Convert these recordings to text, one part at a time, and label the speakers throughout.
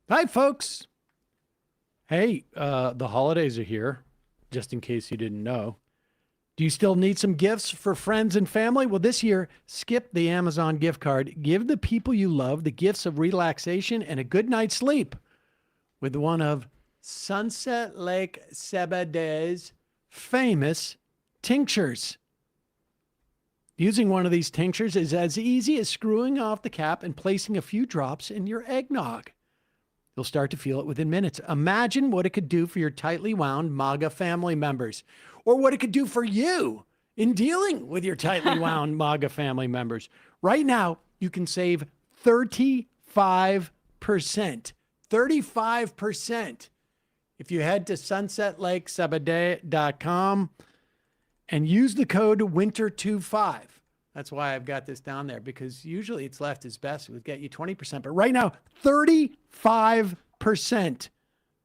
Speaker 1: Hi, folks. Hey, the holidays are here, just in case you didn't know. Do you still need some gifts for friends and family? Well, this year, skip the Amazon gift card. Give the people you love the gifts of relaxation and a good night's sleep with one of Sunset Lake Zebedee's famous tinctures. Using one of these tinctures is as easy as screwing off the cap and placing a few drops in your eggnog. You'll start to feel it within minutes. Imagine what it could do for your tightly wound MAGA family members, or what it could do for you in dealing with your tightly wound MAGA family members. Right now, you can save 35%. 35% if you head to sunsetlakesabadee.com and use the code WINTER25. That's why I've got this down there, because usually it's left as best. It would get you 20%. But right now, 35%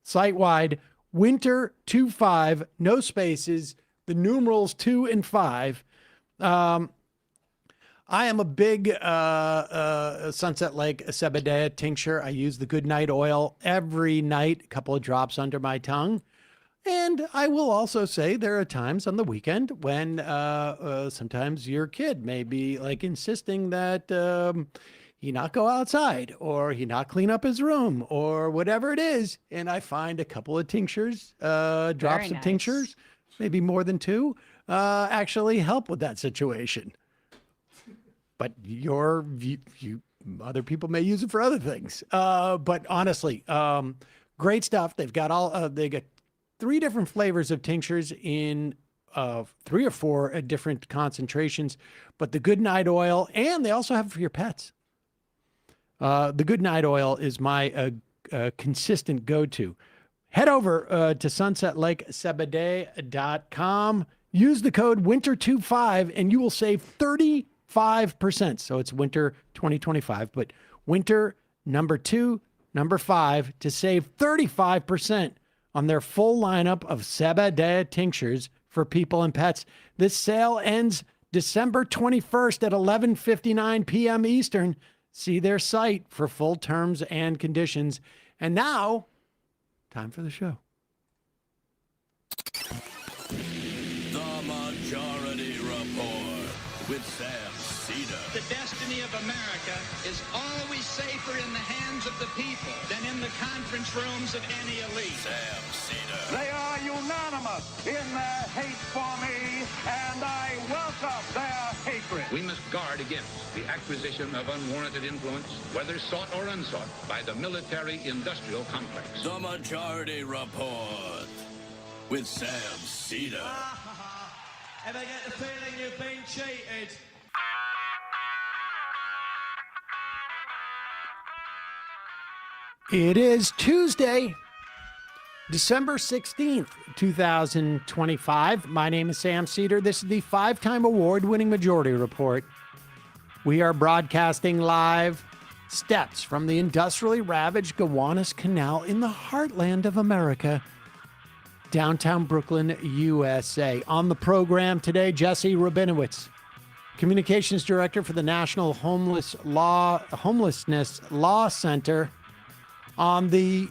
Speaker 1: site-wide, WINTER25, no spaces, the numerals 2 and 5. I am a big Sunset Lake Zebedee tincture. I use the Goodnight oil every night, a couple of drops under my tongue. And I will also say there are times on the weekend when sometimes your kid may be like insisting that he not go outside, or he not clean up his room, or whatever it is. And I find a couple of tinctures, drops of tinctures, maybe more than 2, actually help with that situation. But other people may use it for other things. But honestly, great stuff. They've got they got 3 different flavors of tinctures in 3 or 4 different concentrations, but the Goodnight oil, and they also have it for your pets. The Goodnight oil is my consistent go-to. Head over to sunsetlakesabadee.com. Use the code WINTER25 and you will save 35%. So it's winter 2025, but winter number 2, number 5 to save 35% on their full lineup of Zebedee tinctures for people and pets. This sale ends December 21st at 11:59 p.m. Eastern. See their site for full terms and conditions. And now, time for the show.
Speaker 2: The Majority Report with Sam Seder.
Speaker 3: The destiny of America is always safer in the hands of the people than in the conference rooms of any elite.
Speaker 2: Sam Seder.
Speaker 4: They are unanimous in their hate for me, and I welcome their hatred.
Speaker 5: We must guard against the acquisition of unwarranted influence, whether sought or unsought, by the military-industrial complex.
Speaker 2: The Majority Report with Sam Seder.
Speaker 6: Ever get the feeling you've been cheated?
Speaker 1: It is Tuesday, December 16th, 2025. My name is Sam Seder. This is the 5-time award-winning Majority Report. We are broadcasting live steps from the industrially ravaged Gowanus Canal in the heartland of America, downtown Brooklyn, USA. On the program today, Jesse Rabinowitz, Communications Director for the National Homelessness Law Center, on the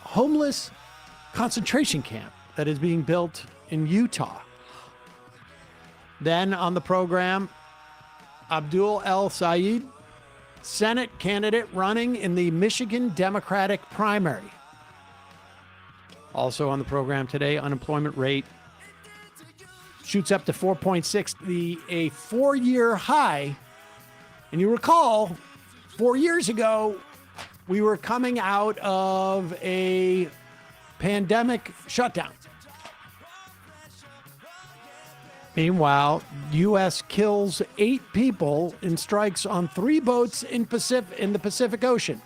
Speaker 1: homeless concentration camp that is being built in Utah. Then on the program, Abdul El-Sayed, Senate candidate running in the Michigan Democratic primary. Also on the program today, unemployment rate shoots up to 4.6, a 4-year high. And you recall, 4 years ago, we were coming out of a pandemic shutdown. Meanwhile, U.S. kills 8 people in strikes on 3 boats in the Pacific Ocean.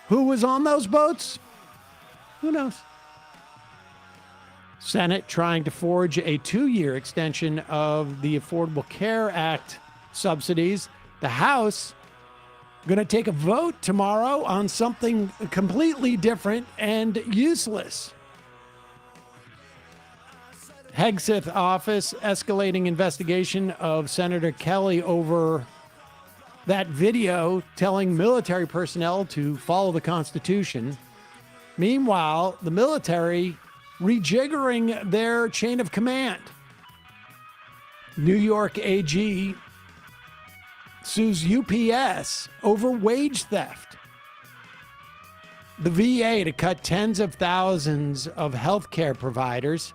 Speaker 1: Who was on those boats? Who knows? Senate trying to forge a 2-year extension of the Affordable Care Act subsidies. The House going to take a vote tomorrow on something completely different and useless. Hegseth office escalating investigation of Senator Kelly over that video telling military personnel to follow the Constitution. Meanwhile, the military rejiggering their chain of command. New York AG sues UPS over wage theft. The VA to cut tens of thousands of healthcare providers.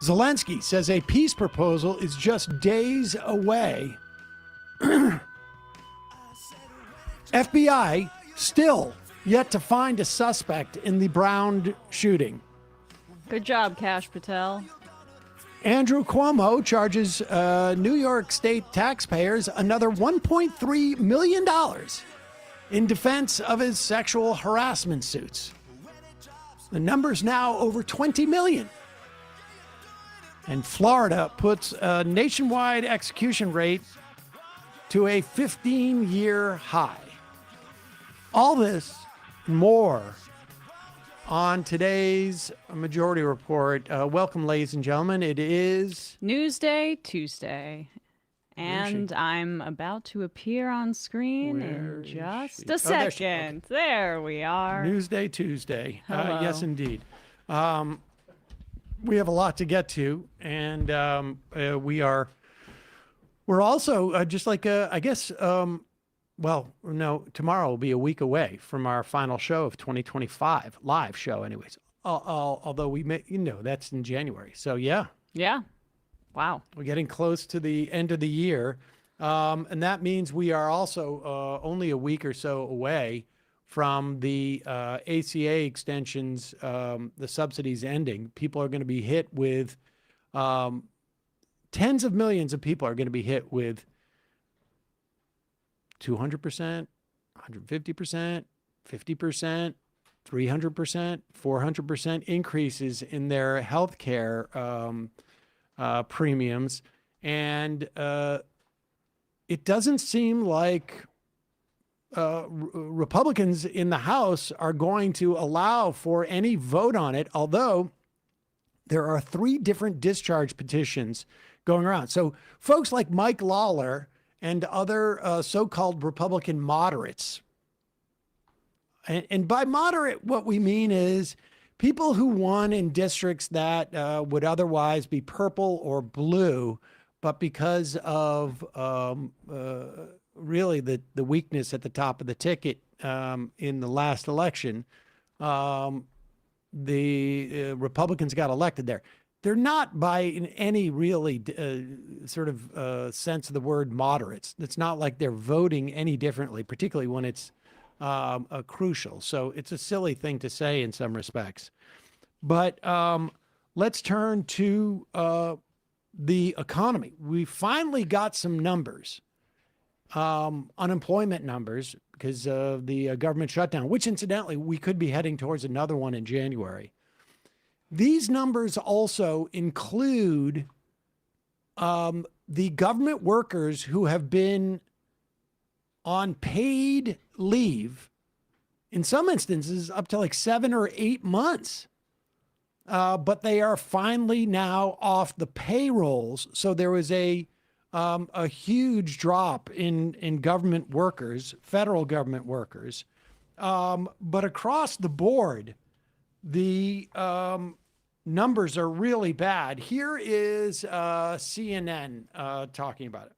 Speaker 1: Zelensky says a peace proposal is just days away. FBI still yet to find a suspect in the Brown shooting.
Speaker 7: Good job, Kash Patel.
Speaker 1: Andrew Cuomo charges New York State taxpayers another $1.3 million in defense of his sexual harassment suits. The number's now over 20 million. And Florida puts a nationwide execution rate to a 15-year high. All this and more on today's Majority Report. Welcome, ladies and gentlemen. It is
Speaker 7: Newsday Tuesday. And I'm about to appear on screen in just a second. There we are.
Speaker 1: Newsday Tuesday.
Speaker 7: Hello.
Speaker 1: Yes, indeed. We have a lot to get to, and we're also just like I guess. Well, no, tomorrow will be a week away from our final show of 2025, live show, anyways. Although we may, that's in January. So yeah.
Speaker 7: Yeah. Wow.
Speaker 1: We're getting close to the end of the year. And that means we are also only a week or so away from the ACA extensions, the subsidies ending. People are going to be hit with, tens of millions of people are going to be hit with 200%, 150%, 50%, 300%, 400% increases in their health care premiums. And it doesn't seem like Republicans in the House are going to allow for any vote on it, although there are 3 different discharge petitions going around. So folks like Mike Lawler and other so-called Republican moderates, and by moderate, what we mean is people who won in districts that would otherwise be purple or blue, but because of really the weakness at the top of the ticket in the last election, the Republicans got elected there. They're not by in any really sort of sense of the word moderates. It's not like they're voting any differently, particularly when it's crucial. So it's a silly thing to say in some respects. But let's turn to the economy. We finally got some numbers, unemployment numbers, because of the government shutdown, which incidentally, we could be heading towards another one in January. These numbers also include the government workers who have been on paid leave, in some instances up to like 7 or 8 months. But they are finally now off the payrolls. So there was a huge drop in government workers, federal government workers. But across the board, the numbers are really bad. Here is CNN talking about it.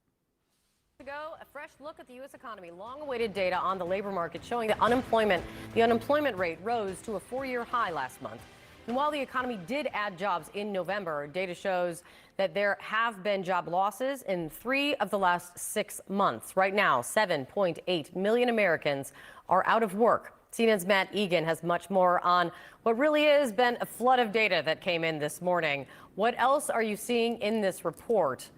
Speaker 8: Ago, a fresh look at the U.S. economy. Long-awaited data on the labor market showing that the unemployment rate rose to a 4-year high last month. And while the economy did add jobs in November, data shows that there have been job losses in 3 of the last 6 months. Right now, 7.8 million Americans are out of work. CNN's Matt Egan has much more on what really has been a flood of data that came in this morning. What else are you seeing in this report,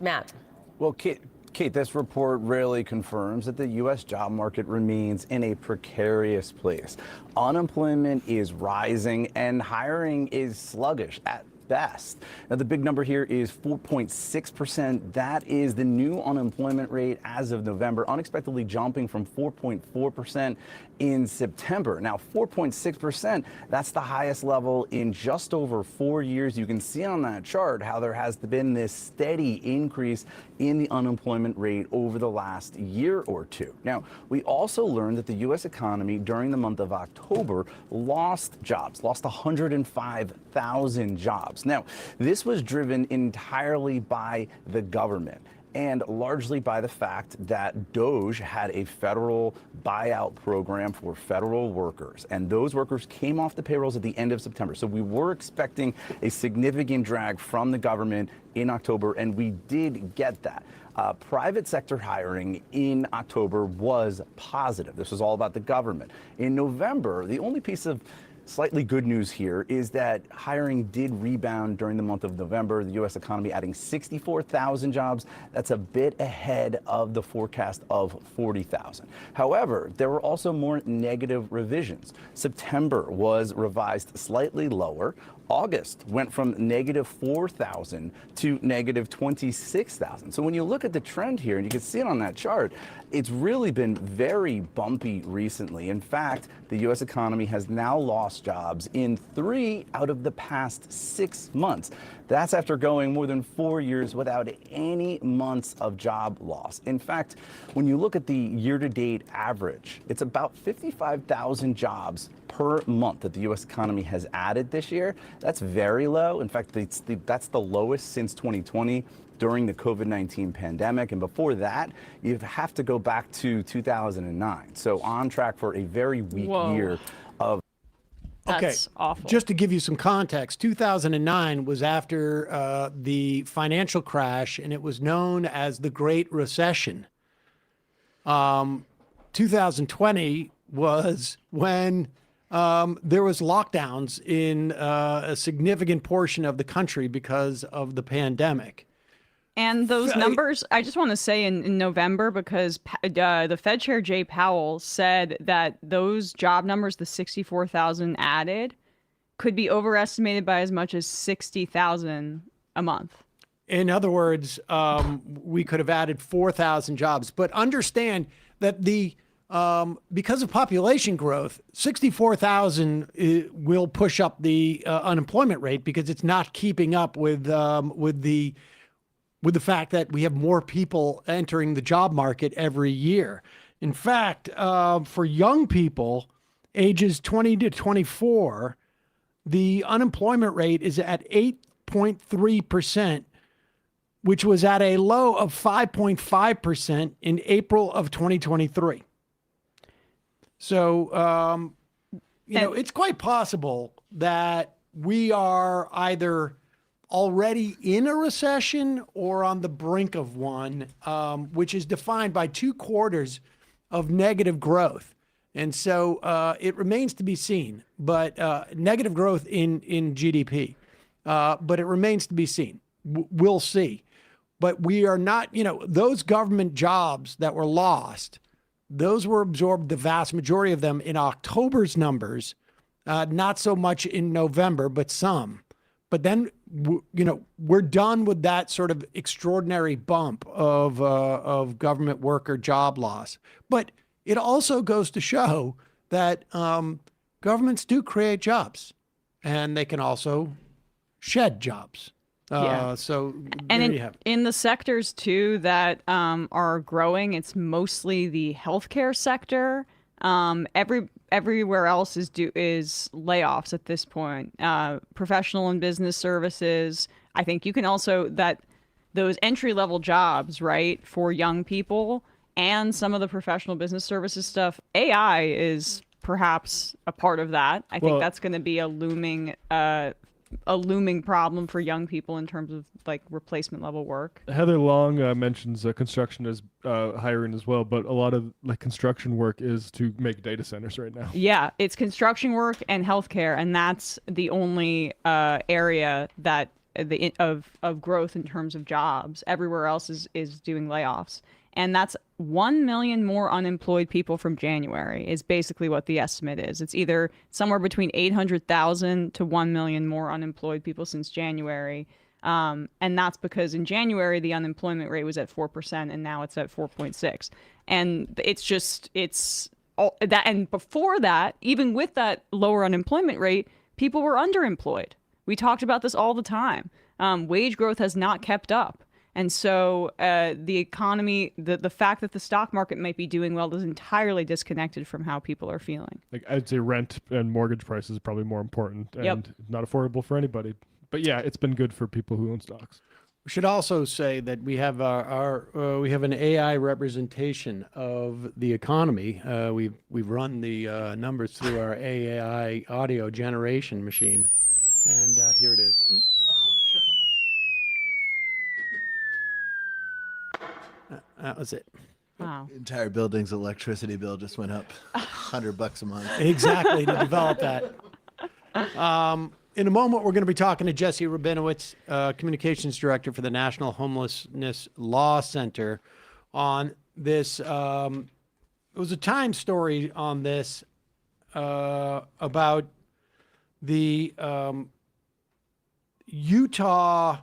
Speaker 8: Matt?
Speaker 9: Well, Kate, this report really confirms that the U.S. job market remains in a precarious place. Unemployment is rising and hiring is sluggish at best. Now, the big number here is 4.6%. That is the new unemployment rate as of November, unexpectedly jumping from 4.4% in September. Now, 4.6%, that's the highest level in just over 4 years. You can see on that chart how there has been this steady increase in the unemployment rate over the last year or two. Now, we also learned that the U.S. economy during the month of October lost jobs, lost 105,000 jobs. Now, this was driven entirely by the government, and largely by the fact that DOGE had a federal buyout program for federal workers, and those workers came off the payrolls at the end of September. So we were expecting a significant drag from the government in October, and we did get that. Private sector hiring in October was positive. This was all about the government. In November, the only piece of slightly good news here is that hiring did rebound during the month of November. The U.S. economy adding 64,000 jobs. That's a bit ahead of the forecast of 40,000. However, there were also more negative revisions. September was revised slightly lower. August went from negative 4,000 to negative 26,000. So when you look at the trend here, and you can see it on that chart, it's really been very bumpy recently. In fact, the U.S. economy has now lost jobs in 3 out of the past 6 months. That's after going more than 4 years without any months of job loss. In fact, when you look at the year-to-date average, it's about 55,000 jobs per month that the U.S. economy has added this year. That's very low. In fact, that's the lowest since 2020 during the COVID-19 pandemic. And before that, you have to go back to 2009. So on track for a very weak year of.
Speaker 7: That's awful.
Speaker 1: Just to give you some context, 2009 was after the financial crash, and it was known as the Great Recession. 2020 was when there was lockdowns in a significant portion of the country because of the pandemic.
Speaker 7: And those numbers, I just want to say in November, because the Fed Chair Jay Powell said that those job numbers, the 64,000 added, could be overestimated by as much as 60,000 a month.
Speaker 1: In other words, we could have added 4,000 jobs. But understand that because of population growth, 64,000 will push up the unemployment rate because it's not keeping up with the fact that we have more people entering the job market every year. In fact, for young people ages 20 to 24, the unemployment rate is at 8.3%, which was at a low of 5.5% in April of 2023. So, it's quite possible that we are either already in a recession or on the brink of one, which is defined by 2 quarters of negative growth. And so it remains to be seen, but negative growth in GDP, but it remains to be seen. We'll see. But we are not, those government jobs that were lost, those were absorbed, the vast majority of them, in October's numbers, not so much in November, but some. But then, we're done with that sort of extraordinary bump of government worker job loss. But it also goes to show that governments do create jobs, and they can also shed jobs. So there you have it.
Speaker 7: In the sectors too that are growing, it's mostly the healthcare sector. Everywhere else is layoffs at this point. Professional and business services. I think you can also those entry-level jobs, right, for young people, and some of the professional business services stuff. AI is perhaps a part of that. I think that's going to be a looming problem for young people in terms of replacement level work.
Speaker 10: Heather Long mentions construction as hiring as well, but a lot of construction work is to make data centers right now.
Speaker 7: Yeah, it's construction work and healthcare, and that's the only area that of growth in terms of jobs. Everywhere else is doing layoffs. And that's 1 million more unemployed people from January is basically what the estimate is. It's either somewhere between 800,000 to 1 million more unemployed people since January. And that's because in January, the unemployment rate was at 4%, and now it's at 4.6. And it's all that. And before that, even with that lower unemployment rate, people were underemployed. We talked about this all the time. Wage growth has not kept up. And so the economy, the fact that the stock market might be doing well is entirely disconnected from how people are feeling.
Speaker 10: Like I'd say rent and mortgage prices are probably more important and not affordable for anybody. But yeah, it's been good for people who own stocks.
Speaker 1: We should also say that we have we have an AI representation of the economy. We've run the numbers through our AI audio generation machine, and here it is. That was it.
Speaker 7: Wow.
Speaker 11: The entire building's electricity bill just went up $100 a month.
Speaker 1: Exactly, to develop that. In a moment, we're going to be talking to Jesse Rabinowitz, Communications Director for the National Homelessness Law Center, on this. It was a Time story on this about the Utah,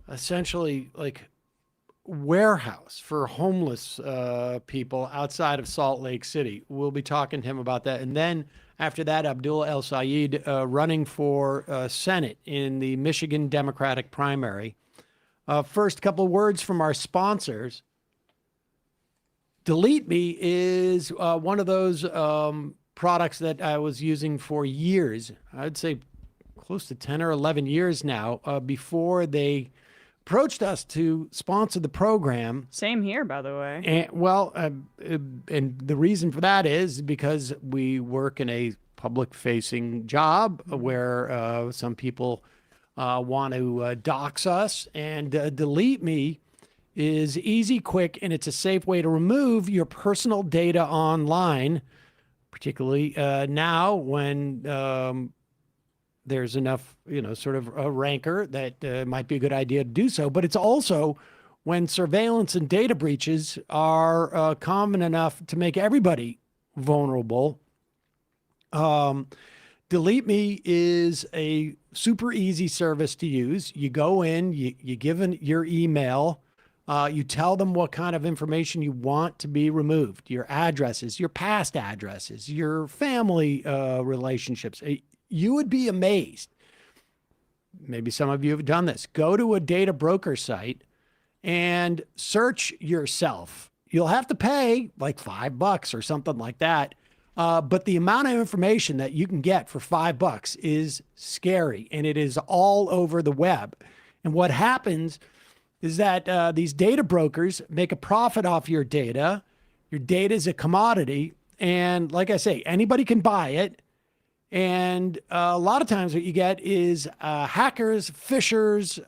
Speaker 1: essentially, like, warehouse for homeless people outside of Salt Lake City. We'll be talking to him about that. And then after that, Abdul El-Sayed running for Senate in the Michigan Democratic primary. First, couple words from our sponsors. Delete Me is one of those products that I was using for years. I'd say close to 10 or 11 years now, before they approached us to sponsor the program.
Speaker 7: Same here, by the way.
Speaker 1: And the reason for that is because we work in a public-facing job where some people want to dox us, and Delete Me is easy, quick, and it's a safe way to remove your personal data online, particularly now when there's enough, sort of a rancor that might be a good idea to do so. But it's also when surveillance and data breaches are common enough to make everybody vulnerable. Delete Me is a super easy service to use. You go in, you give in your email, you tell them what kind of information you want to be removed, your addresses, your past addresses, your family relationships. You would be amazed. Maybe some of you have done this. Go to a data broker site and search yourself. You'll have to pay like $5 or something like that. But the amount of information that you can get for $5 is scary, and it is all over the web. And what happens is that these data brokers make a profit off your data. Your data is a commodity. And like I say, anybody can buy it. And a lot of times what you get is hackers, phishers,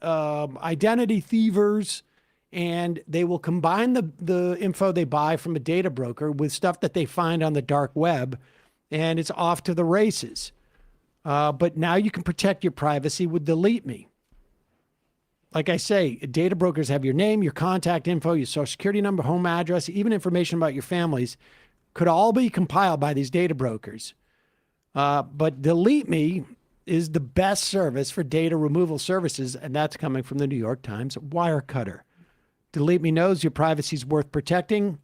Speaker 1: identity thievers, and they will combine the info they buy from a data broker with stuff that they find on the dark web, and it's off to the races. But now you can protect your privacy with Delete Me. Like I say, data brokers have your name, your contact info, your social security number, home address, even information about your families could all be compiled by these data brokers. But Delete Me is the best service for data removal services, and that's coming from the New York Times Wirecutter. Delete Me knows your privacy is worth protecting.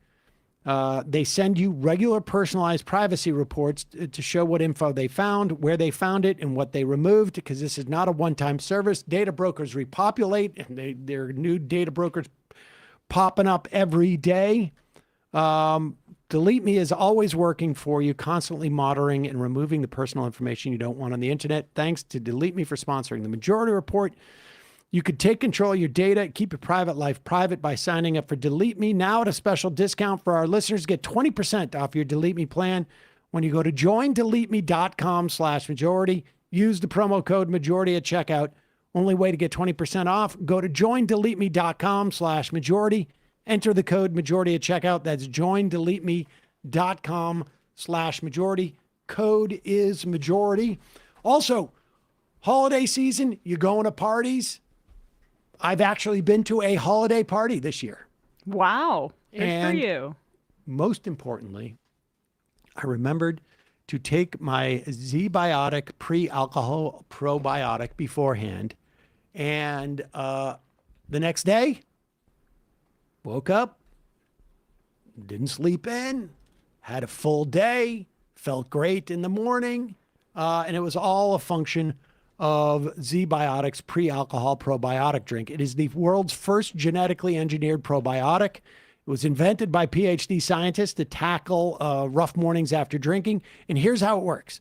Speaker 1: They send you regular personalized privacy reports to show what info they found, where they found it, and what they removed, because this is not a one-time service. Data brokers repopulate, and there are new data brokers popping up every day. Delete Me is always working for you, constantly monitoring and removing the personal information you don't want on the internet. Thanks to Delete Me for sponsoring the Majority Report. You could take control of your data, keep your private life private by signing up for Delete Me now at a special discount for our listeners. Get 20% off your Delete Me plan when you go to joindeleteme.com/majority. Use the promo code majority at checkout. Only way to get 20% off. Go to joindeleteme.com/majority. Enter the code majority at checkout. That's joindeleteme.com/majority. Code is majority. Also, holiday season, you're going to parties. I've actually been to a holiday party this year.
Speaker 7: Wow. Good for
Speaker 1: And
Speaker 7: you.
Speaker 1: most importantly, I remembered to take my Z-Biotic pre-alcohol probiotic beforehand. And the next day, woke up, didn't sleep in, had a full day, felt great in the morning. And it was all a function of Z-Biotic's pre-alcohol probiotic drink. It is the world's first genetically engineered probiotic. It was invented by PhD scientists to tackle rough mornings after drinking. And here's how it works.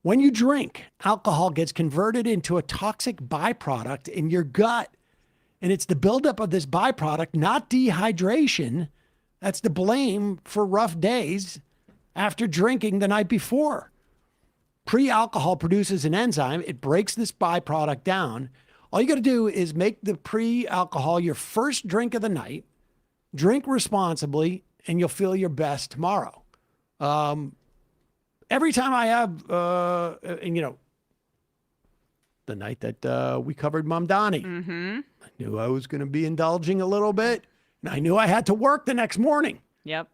Speaker 1: When you drink, alcohol gets converted into a toxic byproduct in your gut. And it's the buildup of this byproduct, not dehydration, that's the blame for rough days after drinking the night before. Pre-alcohol produces an enzyme. It breaks this byproduct down. All you got to do is make the pre-alcohol your first drink of the night. Drink responsibly, and you'll feel your best tomorrow. Every time I have, the night that we covered Mamdani, I knew I was going to be indulging a little bit, and I knew I had to work the next morning.
Speaker 7: Yep.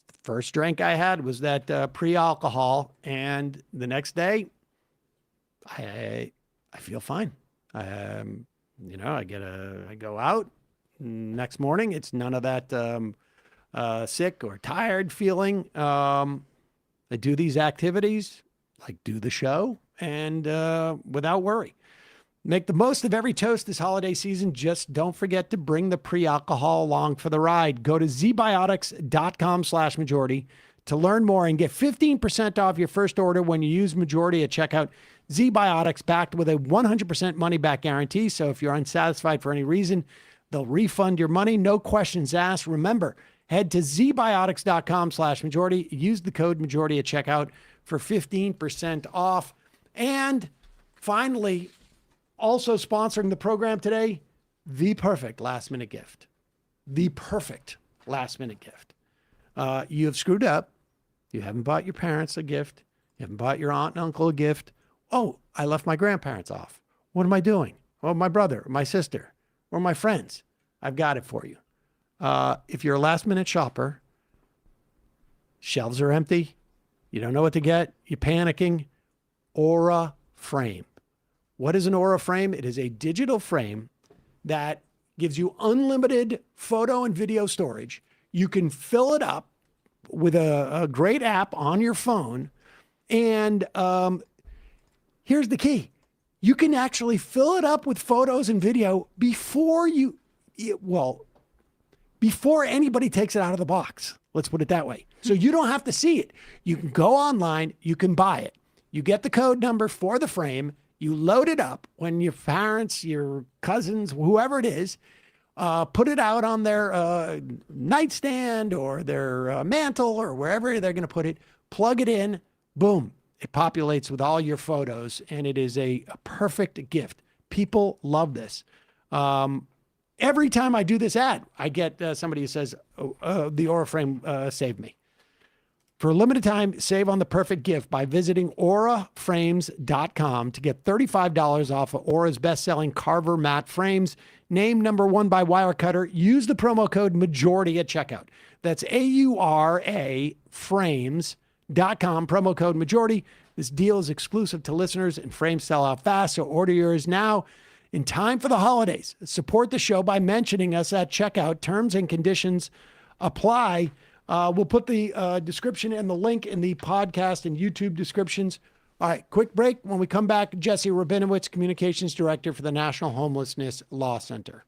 Speaker 1: The first drink I had was that pre-alcohol, and the next day, I feel fine. I go out. Next morning, it's none of that sick or tired feeling. I do these activities, like do the show, and without worry. Make the most of every toast this holiday season. Just don't forget to bring the pre-alcohol along for the ride. Go to zbiotics.com/majority to learn more and get 15% off your first order when you use majority at checkout. ZBiotics backed with a 100% money-back guarantee. So if you're unsatisfied for any reason, they'll refund your money. No questions asked. Remember, head to zbiotics.com/majority. Use the code majority at checkout for 15% off. And finally, also sponsoring the program today, the perfect last-minute gift. The perfect last-minute gift. You have screwed up. You haven't bought your parents a gift. You haven't bought your aunt and uncle a gift. Oh, I left my grandparents off. What am I doing? Well, my brother, my sister, or my friends. I've got it for you. If you're a last-minute shopper, shelves are empty, you don't know what to get, you're panicking, Aura Frame. What is an Aura Frame? It is a digital frame that gives you unlimited photo and video storage. You can fill it up with a great app on your phone. And here's the key. You can actually fill it up with photos and video before anybody takes it out of the box. Let's put it that way. So you don't have to see it. You can go online, you can buy it. You get the code number for the frame, you load it up when your parents, your cousins, whoever it is, put it out on their nightstand or their mantle or wherever they're going to put it, plug it in, boom. It populates with all your photos, and it is a perfect gift. People love this. Every time I do this ad, I get somebody who says, the Aura Frame saved me. For a limited time, save on the perfect gift by visiting auraframes.com to get $35 off of Aura's best-selling Carver matte frames. Named #1 by Wirecutter. Use the promo code MAJORITY at checkout. That's AURA frames.com, promo code MAJORITY. This deal is exclusive to listeners, and frames sell out fast, so order yours now. In time for the holidays, support the show by mentioning us at checkout. Terms and conditions apply. We'll put the description and the link in the podcast and YouTube descriptions. All right, quick break. When we come back, Jesse Rabinowitz, Communications Director for the National Homelessness Law Center.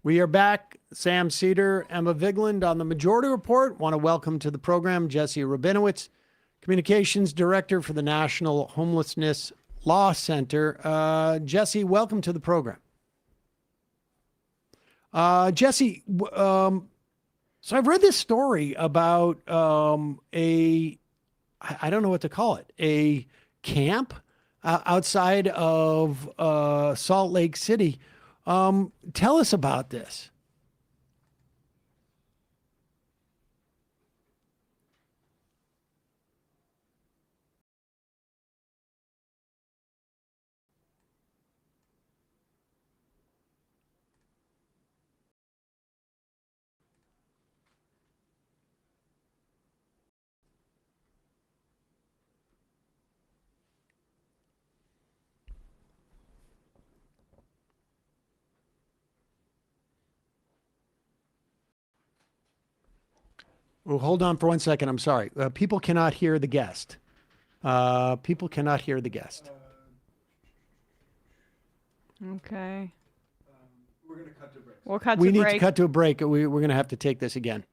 Speaker 1: We are back. Sam Seder, Emma Vigland on the Majority Report. Want to welcome to the program Jesse Rabinowitz, Communications Director for the National Homelessness Law Center. Jesse, welcome to the program. Jesse, so I've read this story about I don't know what to call it, a camp outside of Salt Lake City. Tell us about this. Well, hold on for 1 second. I'm sorry. People cannot hear the guest. People cannot hear the guest.
Speaker 7: Okay.
Speaker 10: We're going to cut to break.
Speaker 7: We'll cut
Speaker 1: We
Speaker 7: to
Speaker 1: need
Speaker 7: break.
Speaker 1: to cut to a break. We're going to have to take this again.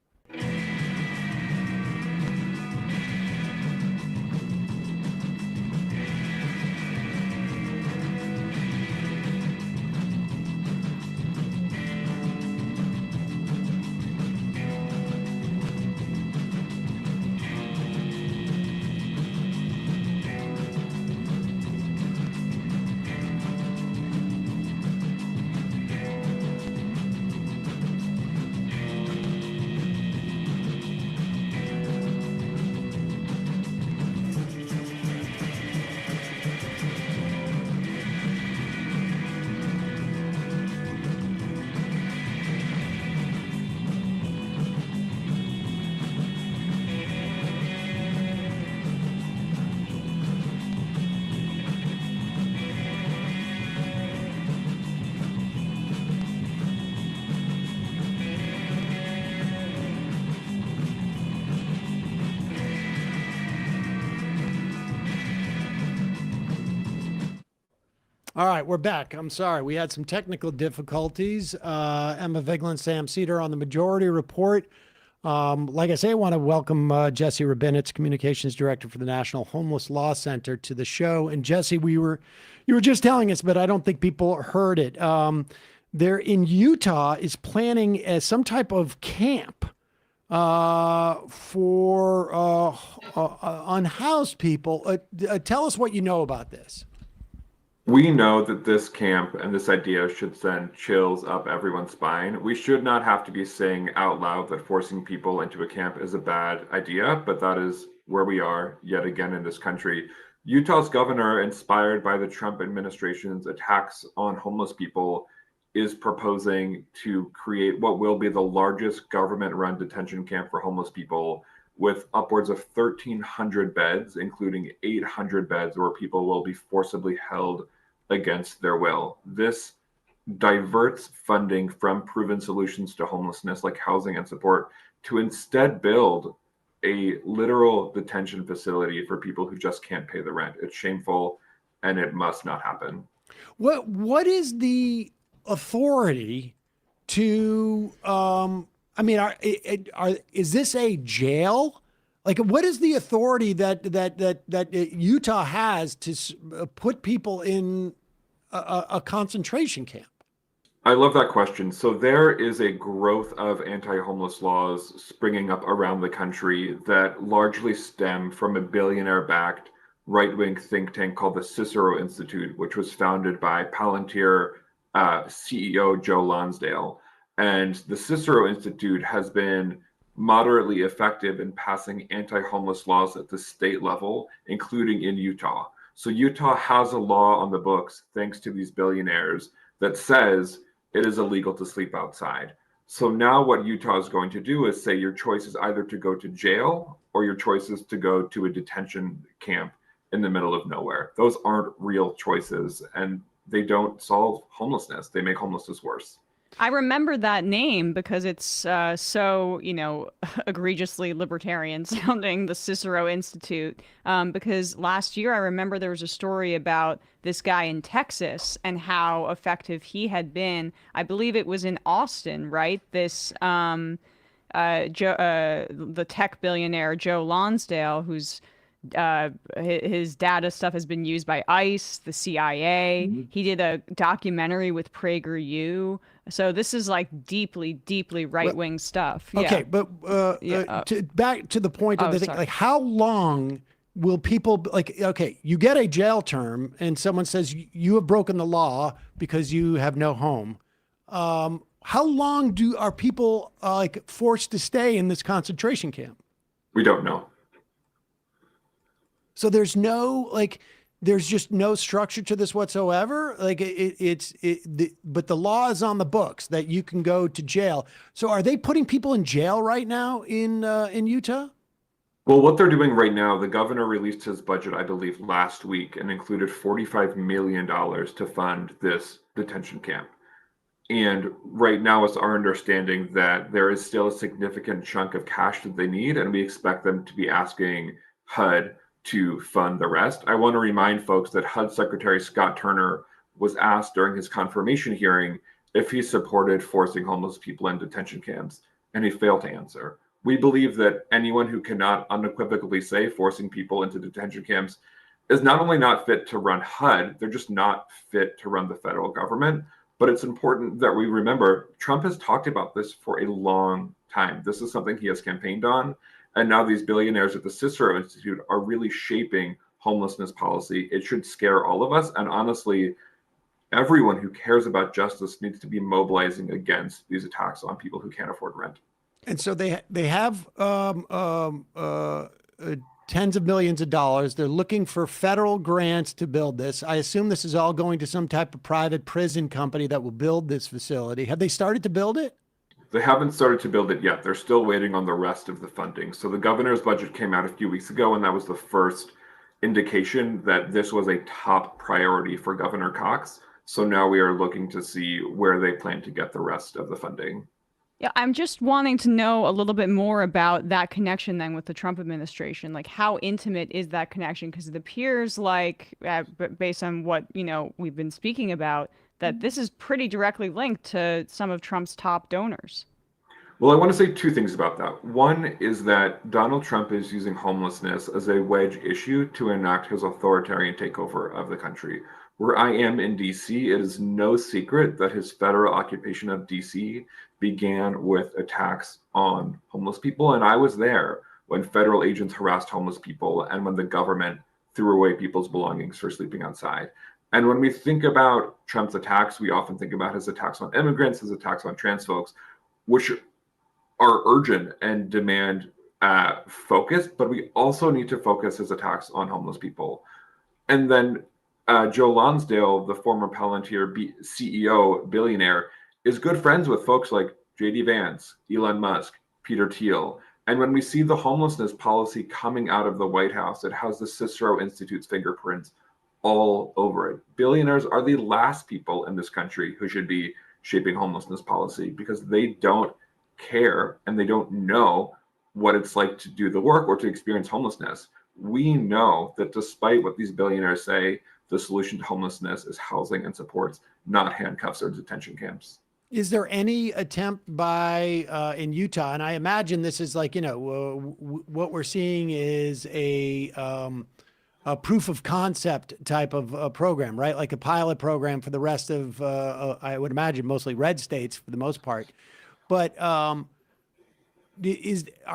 Speaker 1: All right, we're back. I'm sorry. We had some technical difficulties. Emma Vigland, Sam Seder on the Majority Report. Like I say, I want to welcome Jesse Rabinowitz, Communications Director for the National Homeless Law Center, to the show. And Jesse, you were just telling us, but I don't think people heard it. There in Utah is planning some type of camp for unhoused people. Tell us what you know about this.
Speaker 12: We know that this camp and this idea should send chills up everyone's spine. We should not have to be saying out loud that forcing people into a camp is a bad idea, but that is where we are yet again in this country. Utah's governor, inspired by the Trump administration's attacks on homeless people, is proposing to create what will be the largest government-run detention camp for homeless people, with upwards of 1,300 beds, including 800 beds where people will be forcibly held against their will. This diverts funding from proven solutions to homelessness like housing and support to instead build a literal detention facility for people who just can't pay the rent. It's shameful and it must not happen.
Speaker 1: What is the authority to is this a jail? Like, what is the authority that Utah has to put people in a concentration camp?
Speaker 12: I love that question. So there is a growth of anti-homeless laws springing up around the country that largely stem from a billionaire-backed right-wing think tank called the Cicero Institute, which was founded by Palantir CEO Joe Lonsdale. And the Cicero Institute has been moderately effective in passing anti-homeless laws at the state level, including in Utah. So Utah has a law on the books, thanks to these billionaires, that says it is illegal to sleep outside. So now what Utah is going to do is say your choice is either to go to jail or your choice is to go to a detention camp in the middle of nowhere. Those aren't real choices, and they don't solve homelessness. They make homelessness worse.
Speaker 7: I remember that name because it's so, egregiously libertarian sounding, the Cicero Institute. Because last year I remember there was a story about this guy in Texas and how effective he had been. I believe it was in Austin, right? This the tech billionaire Joe Lonsdale, who's his data stuff has been used by ICE, the CIA. He did a documentary with PragerU. So this is like deeply, deeply right-wing stuff. Yeah.
Speaker 1: Okay, but back to the point of the thing, like how long will people okay, you get a jail term and someone says you have broken the law because you have no home. How long are people forced to stay in this concentration camp?
Speaker 12: We don't know.
Speaker 1: So there's just no structure to this whatsoever. But the law is on the books that you can go to jail. So are they putting people in jail right now in Utah?
Speaker 12: Well, what they're doing right now, the governor released his budget, I believe, last week and included $45 million to fund this detention camp. And right now it's our understanding that there is still a significant chunk of cash that they need, and we expect them to be asking HUD to fund the rest. I want to remind folks that HUD Secretary Scott Turner was asked during his confirmation hearing if he supported forcing homeless people in detention camps, and he failed to answer. We believe that anyone who cannot unequivocally say forcing people into detention camps is not only not fit to run HUD, they're just not fit to run the federal government. But it's important that we remember Trump has talked about this for a long time. This is something he has campaigned on. And now these billionaires at the Cicero Institute are really shaping homelessness policy. It should scare all of us. And honestly, everyone who cares about justice needs to be mobilizing against these attacks on people who can't afford rent.
Speaker 1: And so they have tens of millions of dollars. They're looking for federal grants to build this. I assume this is all going to some type of private prison company that will build this facility. Have they started to build it?
Speaker 12: They haven't started to build it yet. They're still waiting on the rest of the funding. So the governor's budget came out a few weeks ago, and that was the first indication that this was a top priority for Governor Cox. So now we are looking to see where they plan to get the rest of the funding.
Speaker 7: Yeah, I'm just wanting to know a little bit more about that connection then with the Trump administration. Like, how intimate is that connection? Because it appears like, based on what, we've been speaking about, that this is pretty directly linked to some of Trump's top donors.
Speaker 12: Well, I want to say two things about that. One is that Donald Trump is using homelessness as a wedge issue to enact his authoritarian takeover of the country. Where I am in DC, it is no secret that his federal occupation of DC began with attacks on homeless people. And I was there when federal agents harassed homeless people and when the government threw away people's belongings for sleeping outside. And when we think about Trump's attacks, we often think about his attacks on immigrants, his attacks on trans folks, which are urgent and demand focus, but we also need to focus his attacks on homeless people. And then Joe Lonsdale, the former Palantir CEO billionaire, is good friends with folks like J.D. Vance, Elon Musk, Peter Thiel. And when we see the homelessness policy coming out of the White House, it has the Cicero Institute's fingerprints all over it. Billionaires are the last people in this country who should be shaping homelessness policy because they don't care and they don't know what it's like to do the work or to experience homelessness. We know that despite what these billionaires say, the solution to homelessness is housing and supports, not handcuffs or detention camps.
Speaker 1: Is there any attempt by in Utah, and I imagine this is like, what we're seeing is a proof of concept type of program, right? Like a pilot program for the rest of, I would imagine, mostly red states for the most part. But are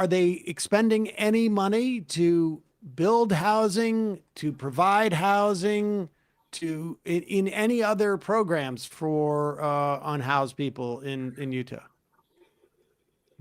Speaker 1: they expending any money to build housing, to provide housing, to in any other programs for unhoused people in Utah?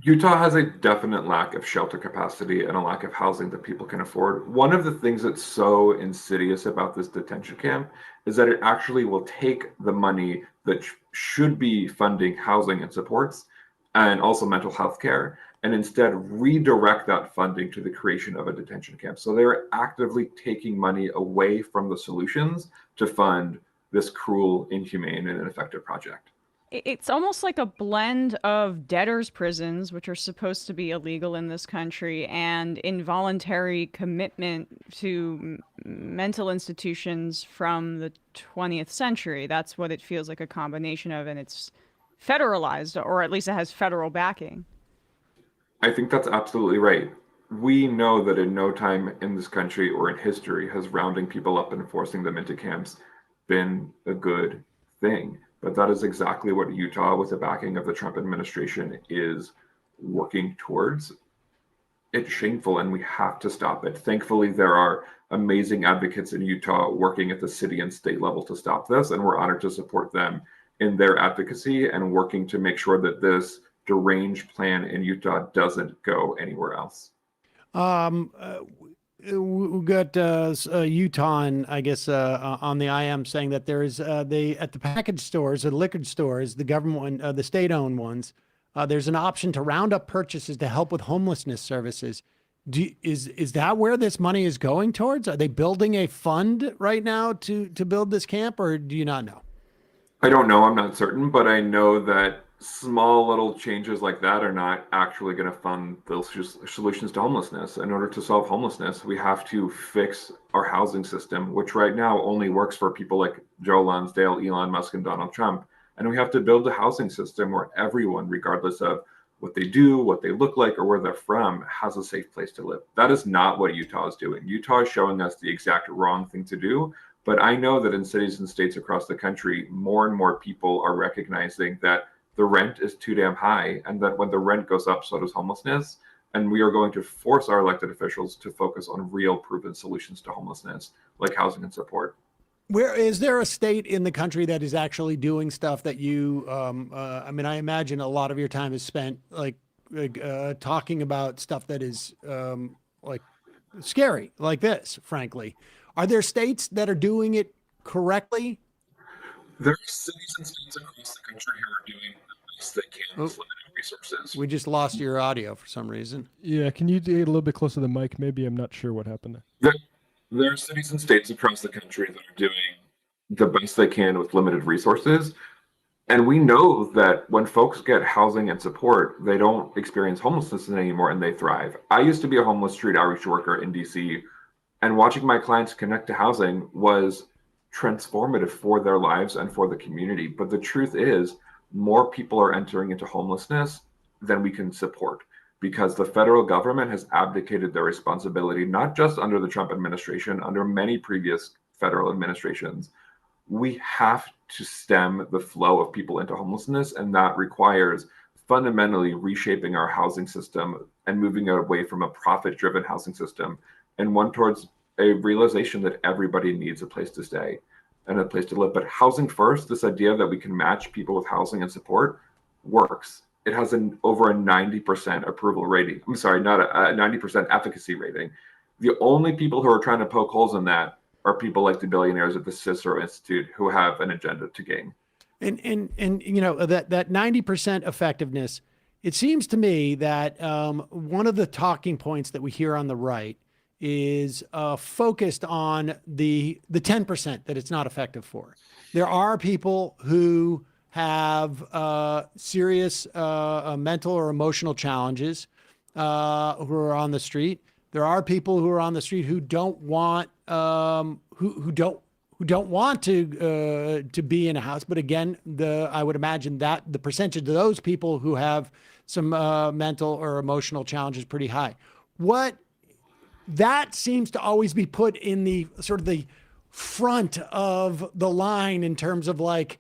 Speaker 12: Utah has a definite lack of shelter capacity and a lack of housing that people can afford. One of the things that's so insidious about this detention camp is that it actually will take the money that should be funding housing and supports and also mental health care, and instead redirect that funding to the creation of a detention camp. So they're actively taking money away from the solutions to fund this cruel, inhumane, and ineffective project.
Speaker 7: It's almost like a blend of debtors' prisons, which are supposed to be illegal in this country, and involuntary commitment to mental institutions from the 20th century. That's what it feels like, a combination of, and it's federalized, or at least it has federal backing.
Speaker 12: I think that's absolutely right. We know that in no time in this country or in history has rounding people up and forcing them into camps been a good thing. But that is exactly what Utah, with the backing of the Trump administration, is working towards. It's shameful and we have to stop it. Thankfully, there are amazing advocates in Utah working at the city and state level to stop this, and we're honored to support them in their advocacy and working to make sure that this deranged plan in Utah doesn't go anywhere else.
Speaker 1: We got Utah, and I guess on the IM saying that there is at the package stores or liquor stores, the government one, the state-owned ones, there's an option to round up purchases to help with homelessness services. Is that where this money is going towards? Are they building a fund right now to build this camp, or do you not know?
Speaker 12: I don't know. I'm not certain, but I know that small little changes like that are not actually going to fund those solutions to homelessness. In order to solve homelessness, we have to fix our housing system, which right now only works for people like Joe Lonsdale, Elon Musk, and Donald Trump. And we have to build a housing system where everyone, regardless of what they do, what they look like, or where they're from, has a safe place to live. That is not what Utah is doing. Utah is showing us the exact wrong thing to do. But I know that in cities and states across the country, more and more people are recognizing that the rent is too damn high, and that when the rent goes up, so does homelessness. And we are going to force our elected officials to focus on real proven solutions to homelessness, like housing and support.
Speaker 1: Where is there a state in the country that is actually doing stuff that you, I mean, I imagine a lot of your time is spent talking about stuff that is like scary, like this, frankly. Are there states that are doing it correctly?
Speaker 12: There are cities and states across the country who are doing the best they can with limited resources.
Speaker 1: We just lost your audio for some reason.
Speaker 10: Yeah, can you get a little bit closer to the mic? Maybe I'm not sure what happened
Speaker 12: there. There are cities and states across the country that are doing the best they can with limited resources. And we know that when folks get housing and support, they don't experience homelessness anymore and they thrive. I used to be a homeless street outreach worker in DC, and watching my clients connect to housing was transformative for their lives and for the community. But the truth is, more people are entering into homelessness than we can support, because the federal government has abdicated their responsibility, not just under the Trump administration, under many previous federal administrations. We have to stem the flow of people into homelessness, and that requires fundamentally reshaping our housing system and moving it away from a profit-driven housing system and one towards a realization that everybody needs a place to stay and a place to live. But housing first, this idea that we can match people with housing and support, works. It has over a 90% approval rating. I'm sorry, not a 90% efficacy rating. The only people who are trying to poke holes in that are people like the billionaires at the Cicero Institute who have an agenda to gain.
Speaker 1: And you know, that 90% effectiveness, it seems to me that one of the talking points that we hear on the right is focused on the 10% that it's not effective for. There are people who have serious mental or emotional challenges who are on the street. There are people who are on the street who don't want who don't want to be in a house. But again, I would imagine that the percentage of those people who have some mental or emotional challenges is pretty high. That seems to always be put in the sort of the front of the line in terms of like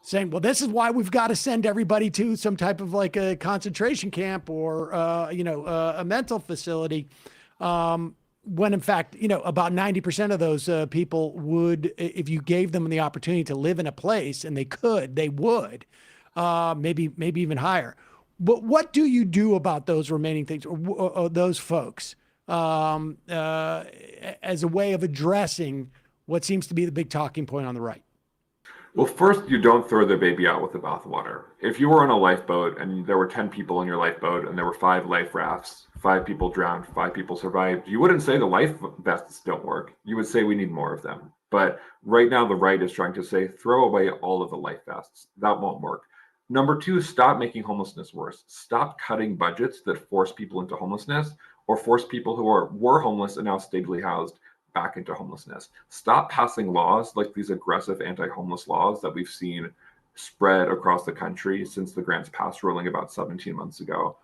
Speaker 1: saying, well, this is why we've got to send everybody to some type of like a concentration camp or, a mental facility. When in fact, about 90% of those people would, if you gave them the opportunity to live in a place, and they would, maybe even higher. But what do you do about those remaining things, or those folks, as a way of addressing what seems to be the big talking point on the right?
Speaker 12: Well, first, you don't throw the baby out with the bathwater. If you were on a lifeboat and there were 10 people in your lifeboat and there were 5 life rafts, 5 people drowned, 5 people survived, you wouldn't say the life vests don't work. You would say we need more of them. But right now, the right is trying to say, throw away all of the life vests. That won't work. Number two, stop making homelessness worse. Stop cutting budgets that force people into homelessness or force people who were homeless and now stably housed back into homelessness. Stop passing laws like these aggressive anti-homeless laws that we've seen spread across the country since the grants pass ruling about 17 months ago.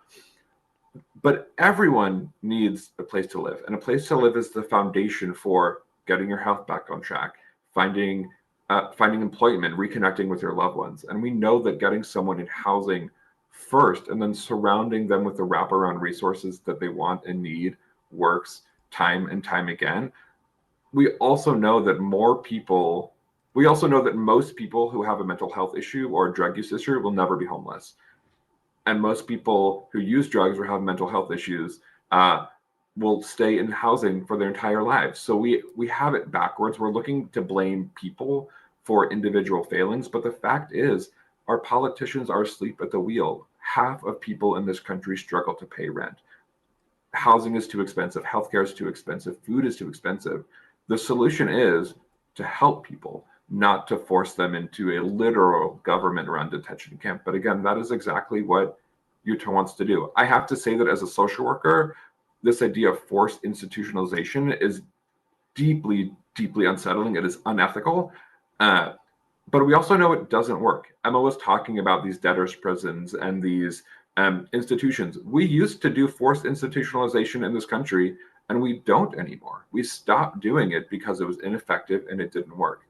Speaker 12: But everyone needs a place to live, and a place to live is the foundation for getting your health back on track, finding employment, reconnecting with your loved ones. And we know that getting someone in housing first and then surrounding them with the wraparound resources that they want and need works time and time again. We also know that most people who have a mental health issue or a drug use issue will never be homeless. And most people who use drugs or have mental health issues will stay in housing for their entire lives. So we have it backwards. We're looking to blame people for individual failings, but the fact is our politicians are asleep at the wheel. Half of people in this country struggle to pay rent. Housing is too expensive. Healthcare is too expensive. Food is too expensive. The solution is to help people, not to force them into a literal government-run detention camp. But again, that is exactly what Utah wants to do. I have to say that as a social worker, this idea of forced institutionalization is deeply, deeply unsettling. It is unethical. But we also know it doesn't work. Emma was talking about these debtors' prisons and these institutions. We used to do forced institutionalization in this country, and we don't anymore. We stopped doing it because it was ineffective and it didn't work.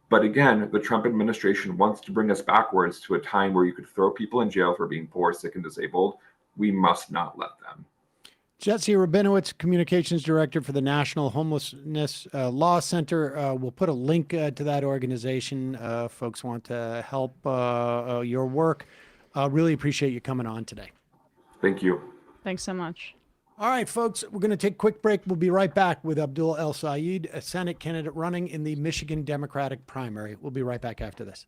Speaker 12: But again, the Trump administration wants to bring us backwards to a time where you could throw people in jail for being poor, sick, and disabled. We must not let them.
Speaker 1: Jesse Rabinowitz, Communications Director for the National Homelessness Law Center. We'll put a link to that organization. Folks want to help your work. Really appreciate you coming on today.
Speaker 12: Thank you.
Speaker 7: Thanks so much.
Speaker 1: All right, folks, we're going to take a quick break. We'll be right back with Abdul El-Sayed, a Senate candidate running in the Michigan Democratic primary. We'll be right back after this.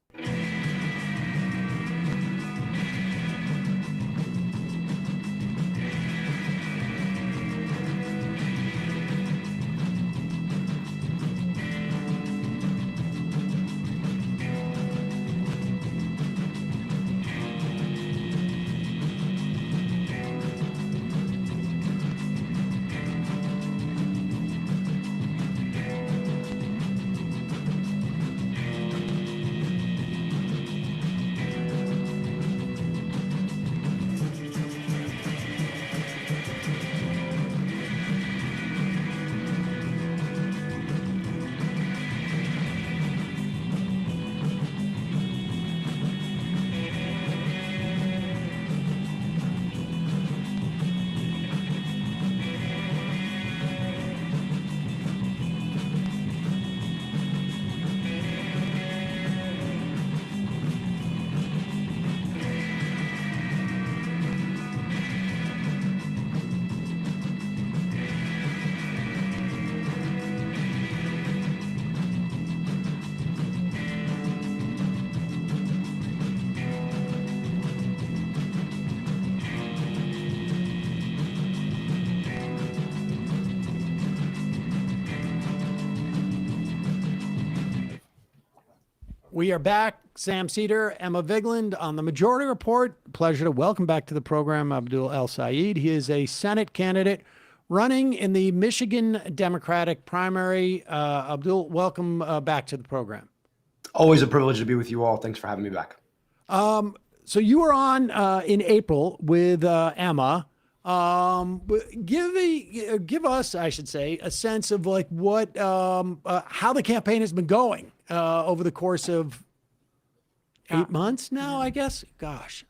Speaker 1: We are back. Sam Seder, Emma Vigeland on the Majority Report. Pleasure to welcome back to the program Abdul El-Sayed. He is a Senate candidate running in the Michigan Democratic primary. Abdul, welcome back to the program.
Speaker 13: Always a privilege to be with you all. Thanks for having me back.
Speaker 1: So you were on in April with Emma. Give us, I should say, a sense of like what how the campaign has been going over the course of 8 months now, I guess. Gosh,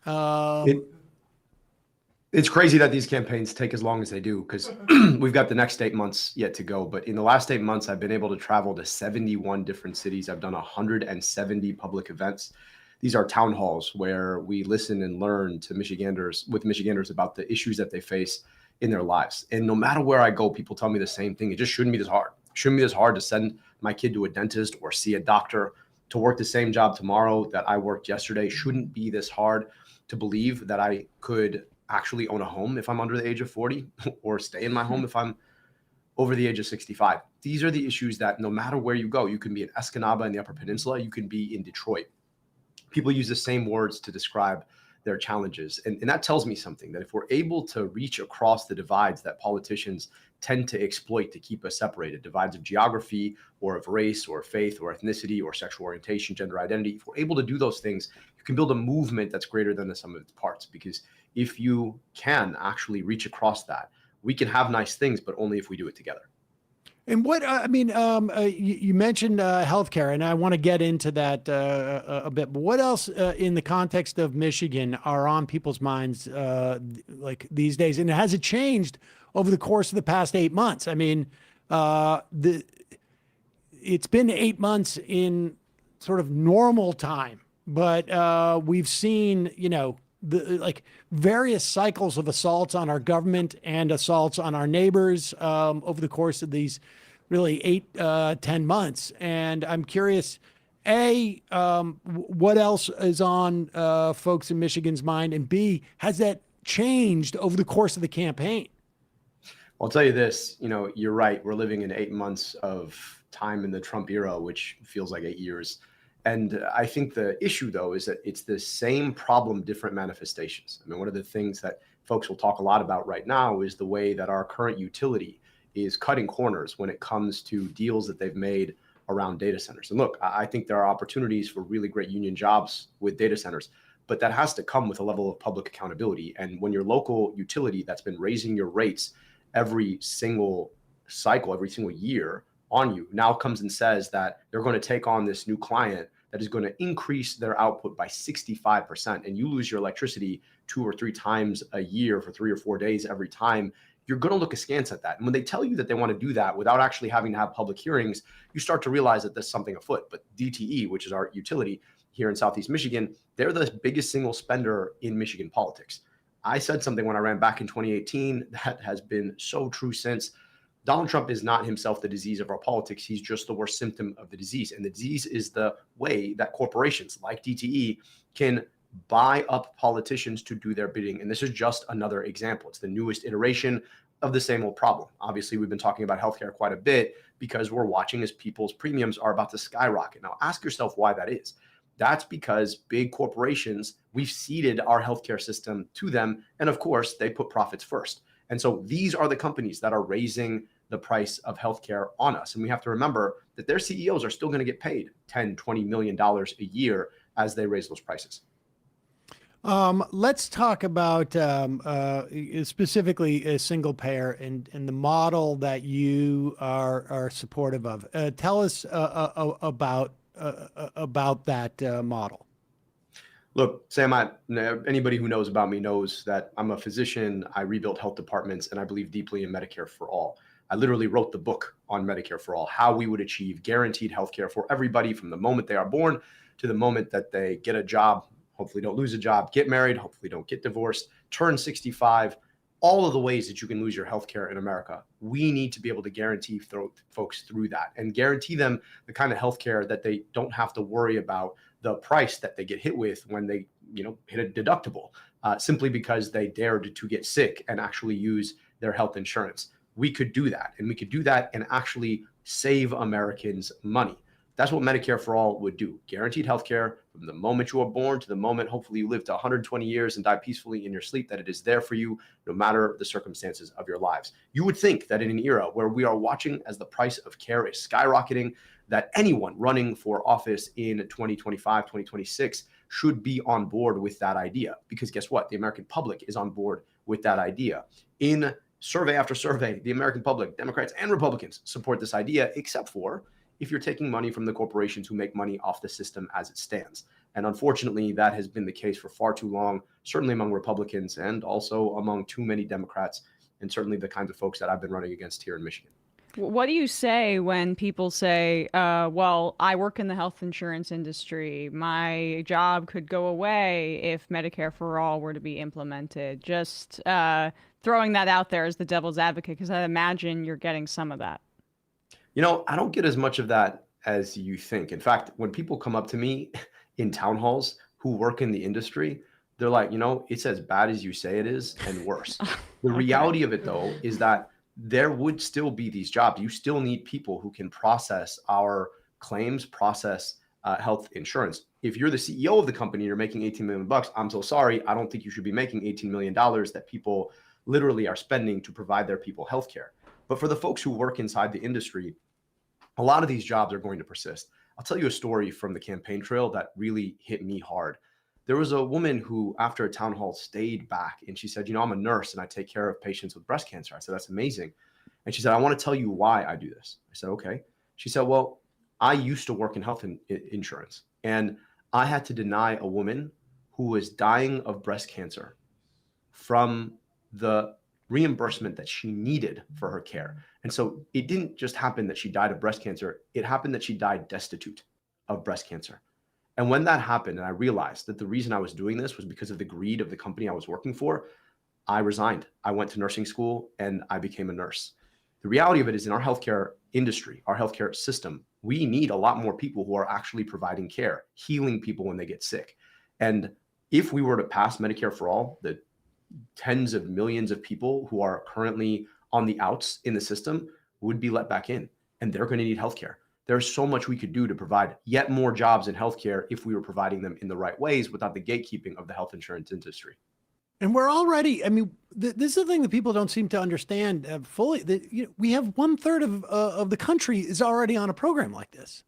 Speaker 13: it's crazy that these campaigns take as long as they do, because we've got the next 8 months yet to go. But in the last 8 months, I've been able to travel to 71 different cities. I've done 170 public events. These are town halls where we listen and learn to Michiganders about the issues that they face in their lives. And no matter where I go, people tell me the same thing. It just shouldn't be this hard. It shouldn't be this hard to send my kid to a dentist or see a doctor, to work the same job tomorrow that I worked yesterday. Shouldn't be this hard to believe that I could actually own a home if I'm under the age of 40 or stay in my home if I'm over the age of 65. These are the issues that no matter where you go, you can be in Escanaba in the Upper Peninsula, you can be in Detroit. People use the same words to describe their challenges. And that tells me something, that if we're able to reach across the divides that politicians tend to exploit to keep us separated, divides of geography or of race or faith or ethnicity or sexual orientation, gender identity, if we're able to do those things, you can build a movement that's greater than the sum of its parts. Because if you can actually reach across that, we can have nice things, but only if we do it together.
Speaker 1: And what you mentioned healthcare, and I want to get into that a bit. But what else, in the context of Michigan, are on people's minds like these days? And has it changed over the course of the past 8 months? I mean, it's been 8 months in sort of normal time, but we've seen, various cycles of assaults on our government and assaults on our neighbors over the course of these really 10 months. And I'm curious, what else is on folks in Michigan's mind? And B, has that changed over the course of the campaign?
Speaker 13: I'll tell you this, you're right. We're living in 8 months of time in the Trump era, which feels like 8 years. And I think the issue, though, is that it's the same problem, different manifestations. I mean, one of the things that folks will talk a lot about right now is the way that our current utility is cutting corners when it comes to deals that they've made around data centers. And look, I think there are opportunities for really great union jobs with data centers, but that has to come with a level of public accountability. And when your local utility that's been raising your rates every single cycle, every single year on you, now comes and says that they're going to take on this new client that is going to increase their output by 65%, and you lose your electricity 2 or 3 times a year for 3 or 4 days every time, you're going to look askance at that. And when they tell you that they want to do that without actually having to have public hearings, you start to realize that there's something afoot. But DTE, which is our utility here in Southeast Michigan, they're the biggest single spender in Michigan politics. I said something when I ran back in 2018 that has been so true since. Donald Trump is not himself the disease of our politics. He's just the worst symptom of the disease. And the disease is the way that corporations like DTE can buy up politicians to do their bidding. And this is just another example. It's the newest iteration of the same old problem. Obviously, we've been talking about healthcare quite a bit because we're watching as people's premiums are about to skyrocket. Now, ask yourself why that is. That's because big corporations, we've ceded our healthcare system to them. And of course, they put profits first. And so these are the companies that are raising the price of healthcare on us. And we have to remember that their CEOs are still going to get paid $10, $20 million a year as they raise those prices.
Speaker 1: Let's talk about specifically a single payer and the model that you are supportive of. Tell us about that model.
Speaker 13: Look, Sam, anybody who knows about me knows that I'm a physician. I rebuilt health departments, and I believe deeply in Medicare for all. I literally wrote the book on Medicare for all, how we would achieve guaranteed healthcare for everybody from the moment they are born to the moment that they get a job, hopefully don't lose a job, get married, hopefully don't get divorced, turn 65, all of the ways that you can lose your healthcare in America. We need to be able to guarantee folks through that and guarantee them the kind of healthcare that they don't have to worry about the price that they get hit with when they, hit a deductible, simply because they dared to get sick and actually use their health insurance. We could do that, and we could do that and actually save Americans money. That's what Medicare for all would do. Guaranteed healthcare from the moment you are born to the moment, hopefully you live to 120 years and die peacefully in your sleep, that it is there for you no matter the circumstances of your lives. You would think that in an era where we are watching as the price of care is skyrocketing, that anyone running for office in 2025, 2026 should be on board with that idea. Because guess what? The American public is on board with that idea. In survey after survey, the American public, Democrats and Republicans, support this idea, except for if you're taking money from the corporations who make money off the system as it stands. And unfortunately, that has been the case for far too long, certainly among Republicans and also among too many Democrats, and certainly the kinds of folks that I've been running against here in Michigan.
Speaker 7: What do you say when people say, well, I work in the health insurance industry. My job could go away if Medicare for all were to be implemented? Just throwing that out there as the devil's advocate, because I imagine you're getting some of that.
Speaker 13: I don't get as much of that as you think. In fact, when people come up to me in town halls who work in the industry, they're like, it's as bad as you say it is and worse. The reality of it, though, is that there would still be these jobs. You still need people who can process our claims, process health insurance. If you're the CEO of the company, you're making 18 million bucks. I'm so sorry. I don't think you should be making $18 million that people literally are spending to provide their people healthcare. But for the folks who work inside the industry, a lot of these jobs are going to persist. I'll tell you a story from the campaign trail that really hit me hard. There was a woman who, after a town hall, stayed back and she said, I'm a nurse and I take care of patients with breast cancer. I said, that's amazing. And she said, I want to tell you why I do this. I said, okay. She said, well, I used to work in health insurance and I had to deny a woman who was dying of breast cancer from the reimbursement that she needed for her care. And so it didn't just happen that she died of breast cancer. It happened that she died destitute of breast cancer. And when that happened, and I realized that the reason I was doing this was because of the greed of the company I was working for, I resigned. I went to nursing school and I became a nurse. The reality of it is in our healthcare industry, our healthcare system, we need a lot more people who are actually providing care, healing people when they get sick. And if we were to pass Medicare for all, the tens of millions of people who are currently on the outs in the system would be let back in, and they're going to need healthcare. There's so much we could do to provide yet more jobs in healthcare if we were providing them in the right ways without the gatekeeping of the health insurance industry.
Speaker 1: And we're already, I mean, this is the thing that people don't seem to understand fully. That we have 1/3 of the country is already on a program like this,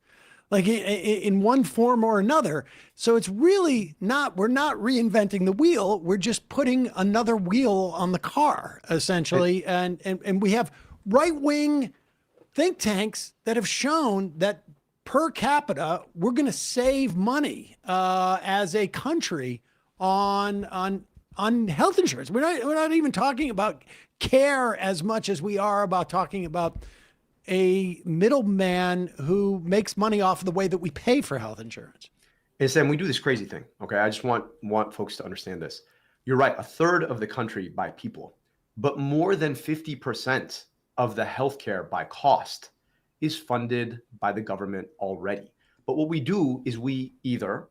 Speaker 1: like in one form or another. So it's really not, we're not reinventing the wheel. We're just putting another wheel on the car, essentially. And we have right-wing think tanks that have shown that per capita, we're going to save money as a country on health insurance. We're not even talking about care as much as we are about talking about a middleman who makes money off of the way that we pay for health insurance.
Speaker 13: And Sam, we do this crazy thing. Okay. I just want folks to understand this. You're right. 1/3 of the country by people, but more than 50% of the healthcare by cost is funded by the government already. But what we do is we either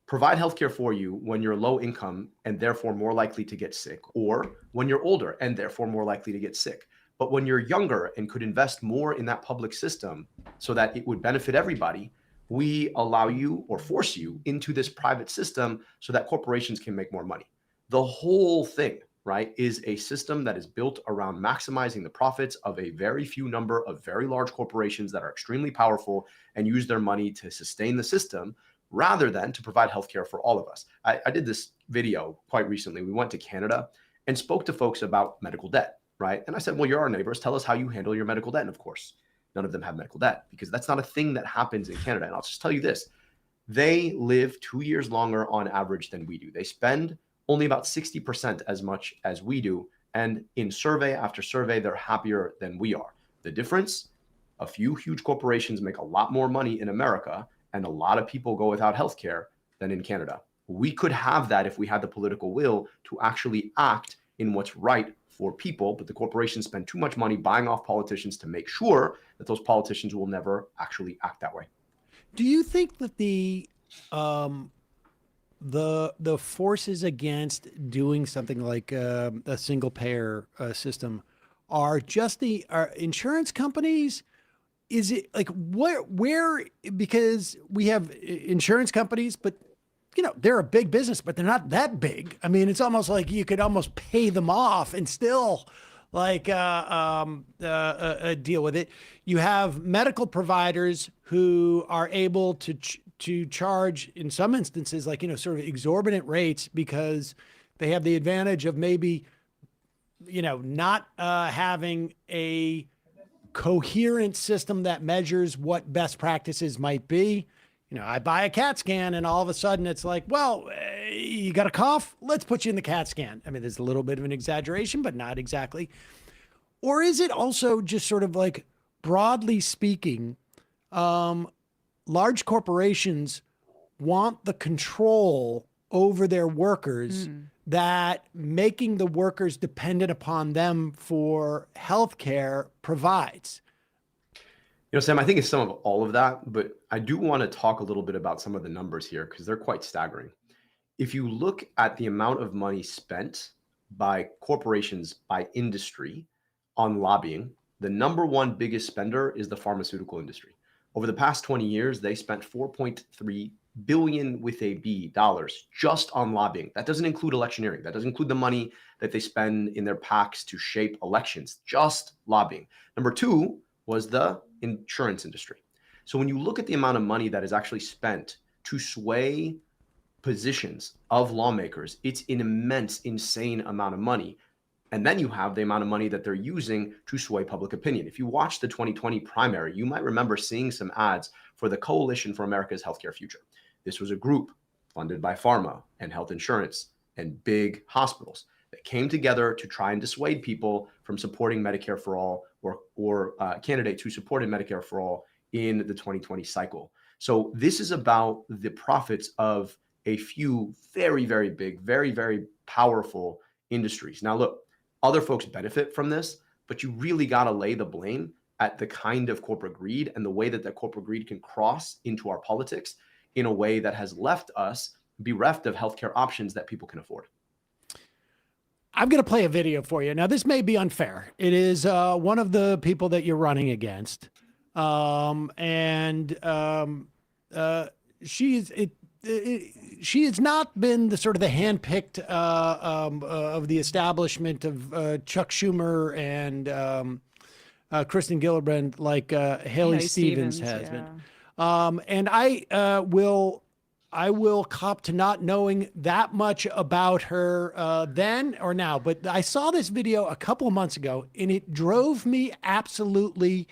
Speaker 13: provide healthcare for you when you're low income and therefore more likely to get sick, or when you're older and therefore more likely to get sick. But when you're younger and could invest more in that public system so that it would benefit everybody, we allow you or force you into this private system so that corporations can make more money. The whole thing, right, is a system that is built around maximizing the profits of a very few number of very large corporations that are extremely powerful and use their money to sustain the system rather than to provide healthcare for all of us. I did this video quite recently. We went to Canada and spoke to folks about medical debt, right? And I said, well, you're our neighbors. Tell us how you handle your medical debt. And of course, none of them have medical debt because that's not a thing that happens in Canada. And I'll just tell you this. They live 2 years longer on average than we do. They spend only about 60% as much as we do. And in survey after survey, they're happier than we are. The difference, a few huge corporations make a lot more money in America and a lot of people go without healthcare than in Canada. We could have that if we had the political will to actually act in what's right for people, but the corporations spend too much money buying off politicians to make sure that those politicians will never actually act that way.
Speaker 1: Do you think that the forces against doing something like a single payer system are just the insurance companies? Is it like where because we have insurance companies, but they're a big business, but they're not that big. I mean, it's almost like you could almost pay them off and still like deal with it. You have medical providers who are able to charge in some instances, like, sort of exorbitant rates because they have the advantage of maybe, not having a coherent system that measures what best practices might be. I buy a CAT scan and all of a sudden it's like, well, you got a cough? Let's put you in the CAT scan. I mean, there's a little bit of an exaggeration, but not exactly. Or is it also just sort of like, broadly speaking, large corporations want the control over their workers that making the workers dependent upon them for healthcare provides?
Speaker 13: Sam, I think it's some of all of that, but I do want to talk a little bit about some of the numbers here because they're quite staggering. If you look at the amount of money spent by corporations, by industry on lobbying, the number one biggest spender is the pharmaceutical industry. Over the past 20 years, they spent $4.3 billion with a B dollars just on lobbying. That doesn't include electioneering. That doesn't include the money that they spend in their PACs to shape elections, just lobbying. Number two was the insurance industry. So when you look at the amount of money that is actually spent to sway positions of lawmakers, it's an immense, insane amount of money. And then you have the amount of money that they're using to sway public opinion. If you watch the 2020 primary, you might remember seeing some ads for the Coalition for America's Healthcare Future. This was a group funded by pharma and health insurance and big hospitals that came together to try and dissuade people from supporting Medicare for all or candidates who supported Medicare for all in the 2020 cycle. So this is about the profits of a few very, very big, very, very powerful industries. Now, look, other folks benefit from this, but you really got to lay the blame at the kind of corporate greed and the way that corporate greed can cross into our politics in a way that has left us bereft of healthcare options that people can afford.
Speaker 1: I'm going to play a video for you. Now, this may be unfair. It is one of the people that you're running against. She has not been the sort of the handpicked of the establishment of Chuck Schumer and Kristen Gillibrand like Haley Stevens has been. And I will cop to not knowing that much about her then or now, but I saw this video a couple of months ago and it drove me absolutely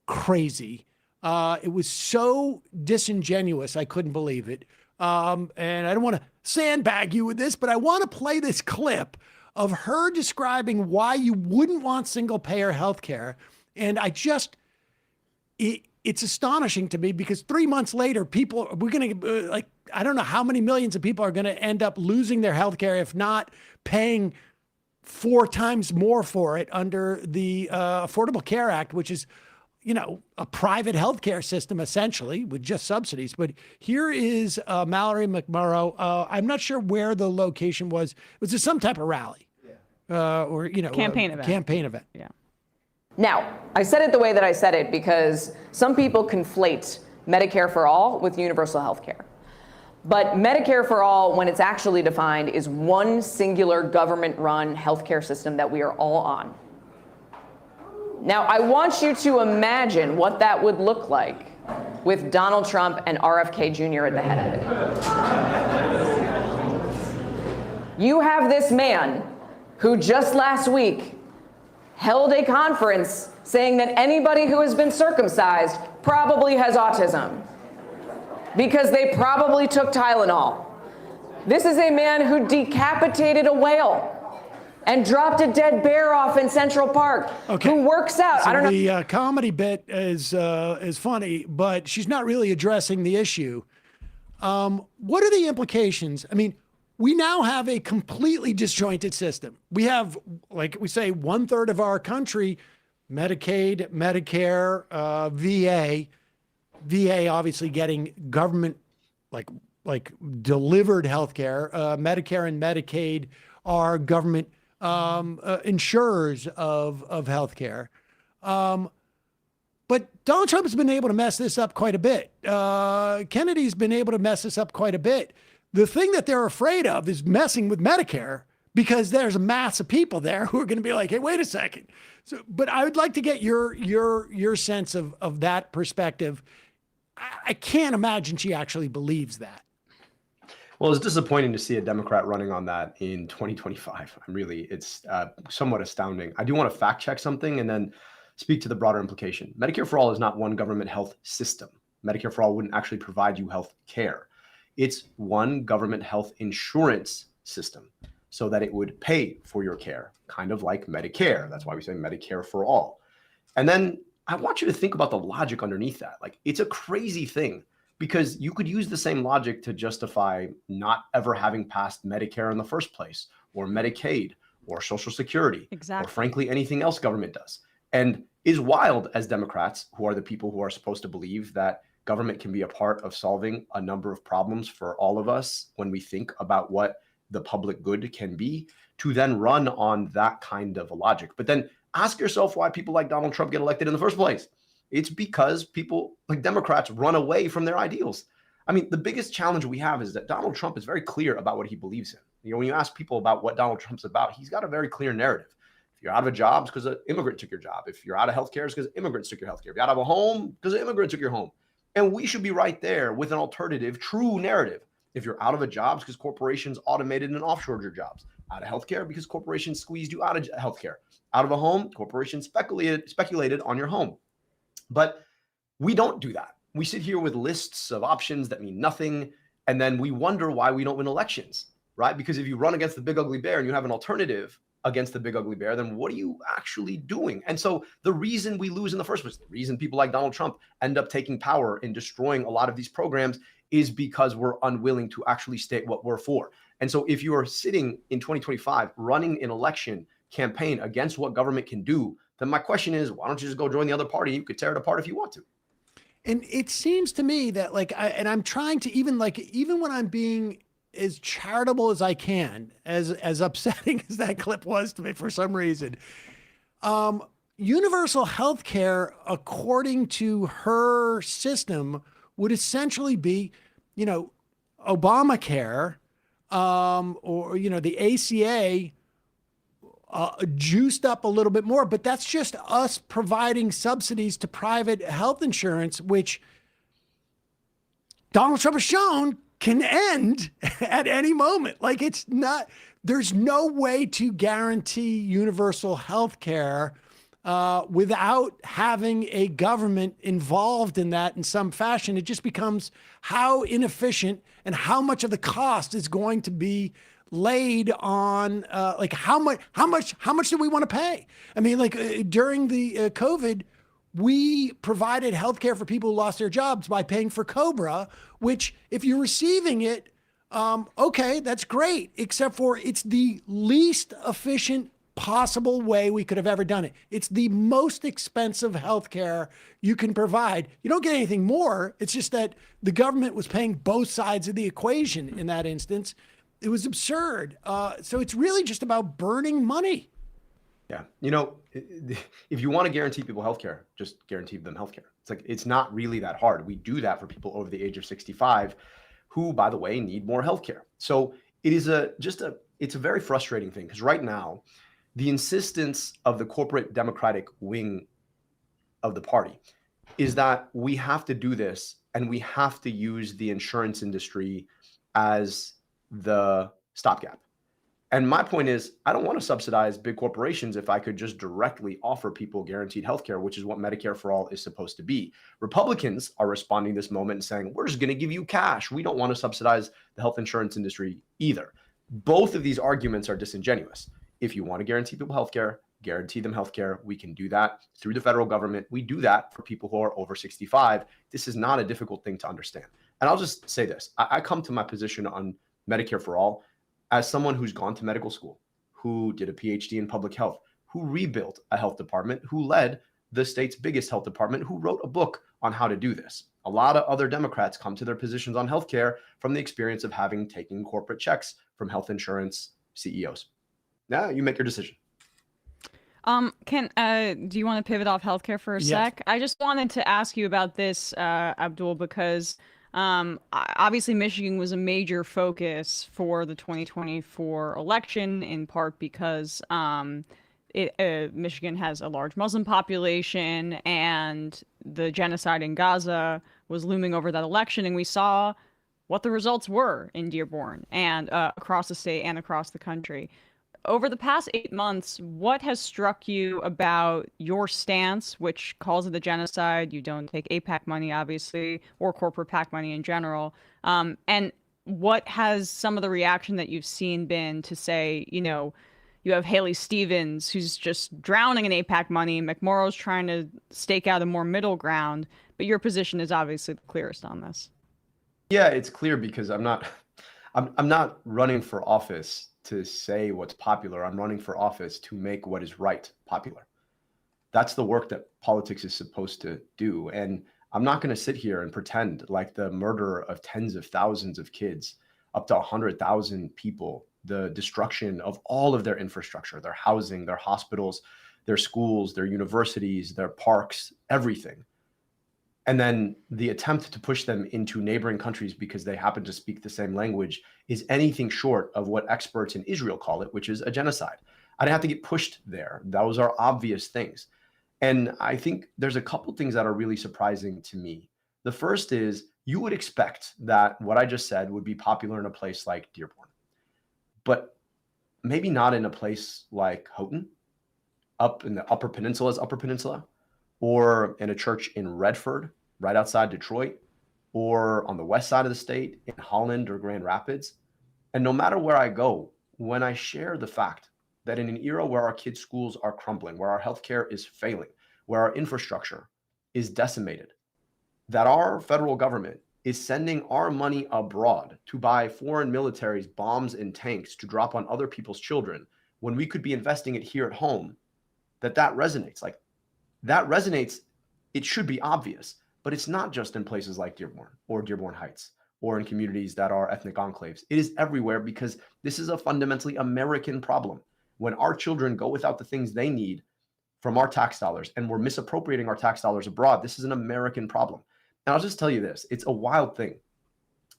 Speaker 1: crazy. It was so disingenuous. I couldn't believe it. And I don't want to sandbag you with this, but I want to play this clip of her describing why you wouldn't want single payer healthcare. And it's astonishing to me because 3 months later, we're going to I don't know how many millions of people are going to end up losing their healthcare, if not paying 4 times more for it under the Affordable Care Act, which is, a private healthcare system, essentially, with just subsidies. But here is Mallory McMurrow. I'm not sure where the location was. Was it some type of rally? Or,
Speaker 7: campaign event.
Speaker 1: Campaign event.
Speaker 7: Yeah.
Speaker 14: Now, I said it the way that I said it because some people conflate Medicare for all with universal health care. But Medicare for all, when it's actually defined, is one singular government-run healthcare system that we are all on. Now, I want you to imagine what that would look like with Donald Trump and RFK Jr. at the head of it. You have this man who just last week held a conference saying that anybody who has been circumcised probably has autism because they probably took Tylenol. This is a man who decapitated a whale and dropped a dead bear off in Central Park, who works out.
Speaker 1: So
Speaker 14: I don't know.
Speaker 1: The comedy bit is funny, but she's not really addressing the issue. What are the implications? I mean, we now have a completely disjointed system. We have, like we say, 1/3 of our country, Medicaid, Medicare, VA obviously getting government, like delivered healthcare. Medicare and Medicaid are government insurers of healthcare. But Donald Trump has been able to mess this up quite a bit. Kennedy's been able to mess this up quite a bit. The thing that they're afraid of is messing with Medicare because there's a mass of people there who are going to be like, hey, wait a second. So, but I would like to get your sense of that perspective. I can't imagine she actually believes that.
Speaker 13: Well, it's disappointing to see a Democrat running on that in 2025. It's somewhat astounding. I do want to fact check something and then speak to the broader implication. Medicare for all is not one government health system. Medicare for all wouldn't actually provide you health care. It's one government health insurance system so that it would pay for your care, kind of like Medicare. That's why we say Medicare for all. And then I want you to think about the logic underneath that. Like, it's a crazy thing because you could use the same logic to justify not ever having passed Medicare in the first place, or Medicaid, or Social Security, or frankly, anything else government does. And is wild as Democrats, who are the people who are supposed to believe that government can be a part of solving a number of problems for all of us when we think about what the public good can be, to then run on that kind of a logic. But then ask yourself why people like Donald Trump get elected in the first place. It's because people like Democrats run away from their ideals. I mean, the biggest challenge we have is that Donald Trump is very clear about what he believes in. You know, when you ask people about what Donald Trump's about, he's got a very clear narrative. If you're out of a job, it's because an immigrant took your job. If you're out of healthcare, it's because immigrants took your healthcare. If you're out of a home, because an immigrant took your home. And we should be right there with an alternative, true narrative. If you're out of a job, it's because corporations automated and offshored your jobs. Out of healthcare, because corporations squeezed you out of healthcare. Out of a home, corporations speculated on your home. But we don't do that. We sit here with lists of options that mean nothing, and then we wonder why we don't win elections, right? Because if you run against the big ugly bear and you have an alternative against the big ugly bear, then what are you actually doing? And so the reason we lose in the first place, the reason people like Donald Trump end up taking power and destroying a lot of these programs is because we're unwilling to actually state what we're for. And so if you are sitting in 2025 running an election campaign against what government can do, then my question is, why don't you just go join the other party? You could tear it apart if you want to.
Speaker 1: And it seems to me that I'm trying to even when I'm being as charitable as I can, as upsetting as that clip was to me for some reason, universal health care, according to her system, would essentially be, Obamacare, or, the ACA, juiced up a little bit more, but that's just us providing subsidies to private health insurance, which Donald Trump has shown can end at any moment. Like, there's no way to guarantee universal health care without having a government involved in that in some fashion. It just becomes how inefficient and how much of the cost is going to be laid on, how much do we want to pay? I mean, during the COVID, we provided healthcare for people who lost their jobs by paying for COBRA, which if you're receiving it, okay, that's great, except for it's the least efficient possible way we could have ever done it. It's the most expensive healthcare you can provide. You don't get anything more. It's just that the government was paying both sides of the equation in that instance. It was absurd. So it's really just about burning money.
Speaker 13: Yeah. If you want to guarantee people healthcare, just guarantee them healthcare. It's not really that hard. We do that for people over the age of 65 who, by the way, need more healthcare. So it is it's a very frustrating thing, because right now, the insistence of the corporate Democratic wing of the party is that we have to do this, and we have to use the insurance industry as the stopgap. And my point is, I don't want to subsidize big corporations if I could just directly offer people guaranteed healthcare, which is what Medicare for All is supposed to be. Republicans are responding to this moment and saying, we're just going to give you cash. We don't want to subsidize the health insurance industry either. Both of these arguments are disingenuous. If you want to guarantee people healthcare, guarantee them healthcare. We can do that through the federal government. We do that for people who are over 65. This is not a difficult thing to understand. And I'll just say this. I come to my position on Medicare for All as someone who's gone to medical school, who did a PhD in public health, who rebuilt a health department, who led the state's biggest health department, who wrote a book on how to do this. A lot of other Democrats come to their positions on healthcare from the experience of having taken corporate checks from health insurance CEOs. Now you make your decision.
Speaker 7: Do you want to pivot off healthcare for a sec? I just wanted to ask you about this, Abdul, because obviously Michigan was a major focus for the 2024 election, in part because Michigan has a large Muslim population, and the genocide in Gaza was looming over that election, and we saw what the results were in Dearborn and across the state and across the country. Over the past 8 months, what has struck you about your stance, which calls it a genocide? You don't take AIPAC money, obviously, or corporate PAC money in general. And what has some of the reaction that you've seen been to say, you have Haley Stevens, who's just drowning in AIPAC money. McMorrow's trying to stake out a more middle ground. But your position is obviously the clearest on this.
Speaker 13: Yeah, it's clear because I'm not running for office to say what's popular. I'm running for office to make what is right popular. That's the work that politics is supposed to do. And I'm not going to sit here and pretend like the murder of tens of thousands of kids, up to 100,000 people, the destruction of all of their infrastructure, their housing, their hospitals, their schools, their universities, their parks, everything. And then the attempt to push them into neighboring countries because they happen to speak the same language is anything short of what experts in Israel call it, which is a genocide. I didn't have to get pushed there. Those are obvious things. And I think there's a couple things that are really surprising to me. The first is you would expect that what I just said would be popular in a place like Dearborn, but maybe not in a place like Houghton, up in the Upper Peninsula, or in a church in Redford, right outside Detroit, or on the west side of the state in Holland or Grand Rapids. And no matter where I go, when I share the fact that in an era where our kids' schools are crumbling, where our healthcare is failing, where our infrastructure is decimated, that our federal government is sending our money abroad to buy foreign militaries bombs and tanks to drop on other people's children when we could be investing it here at home, that resonates. Like, that resonates. It should be obvious, but it's not just in places like Dearborn or Dearborn Heights or in communities that are ethnic enclaves. It is everywhere because this is a fundamentally American problem. When our children go without the things they need from our tax dollars and we're misappropriating our tax dollars abroad, this is an American problem. And I'll just tell you this, it's a wild thing.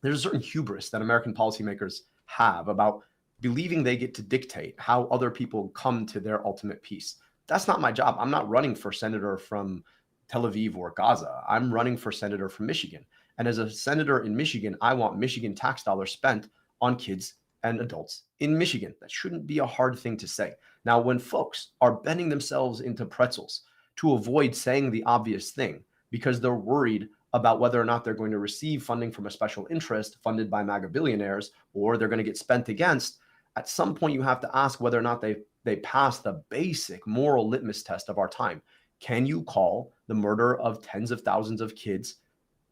Speaker 13: There's a certain hubris that American policymakers have about believing they get to dictate how other people come to their ultimate peace. That's not my job. I'm not running for senator from Tel Aviv or Gaza. I'm running for senator from Michigan. And as a senator in Michigan, I want Michigan tax dollars spent on kids and adults in Michigan. That shouldn't be a hard thing to say. Now, when folks are bending themselves into pretzels to avoid saying the obvious thing because they're worried about whether or not they're going to receive funding from a special interest funded by MAGA billionaires, or they're going to get spent against, at some point you have to ask whether or not they pass the basic moral litmus test of our time. Can you call the murder of tens of thousands of kids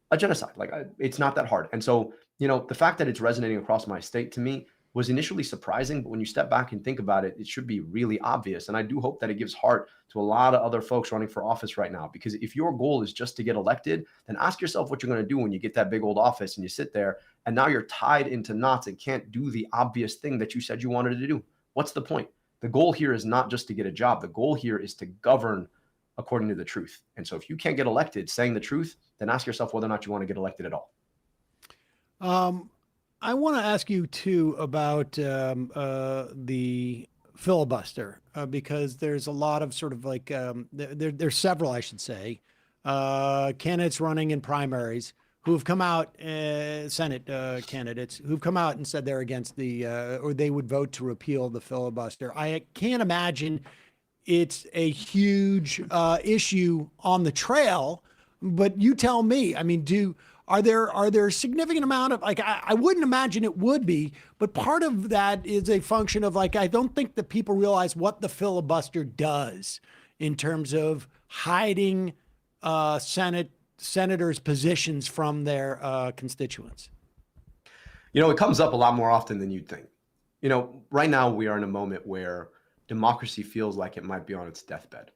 Speaker 13: a genocide? Like, it's not that hard. And so, the fact that it's resonating across my state to me was initially surprising, but when you step back and think about it, it should be really obvious. And I do hope that it gives heart to a lot of other folks running for office right now, because if your goal is just to get elected, then ask yourself what you're going to do when you get that big old office and you sit there and now you're tied into knots and can't do the obvious thing that you said you wanted to do. What's the point? The goal here is not just to get a job. The goal here is to govern according to the truth. And so if you can't get elected saying the truth, then ask yourself whether or not you want to get elected at all.
Speaker 1: I want to ask you too about the filibuster, because there's a lot of sort of like, there's several, I should say, candidates running in primaries who've come out, Senate candidates who've come out and said they're against or they would vote to repeal the filibuster. I can't imagine it's a huge issue on the trail, but you tell me. I mean, are there a significant amount of, like, I wouldn't imagine it would be, but part of that is a function of, like, I don't think that people realize what the filibuster does in terms of hiding senators' positions from their constituents.
Speaker 13: It comes up a lot more often than you'd think. Right now we are in a moment where democracy feels like it might be on its deathbed,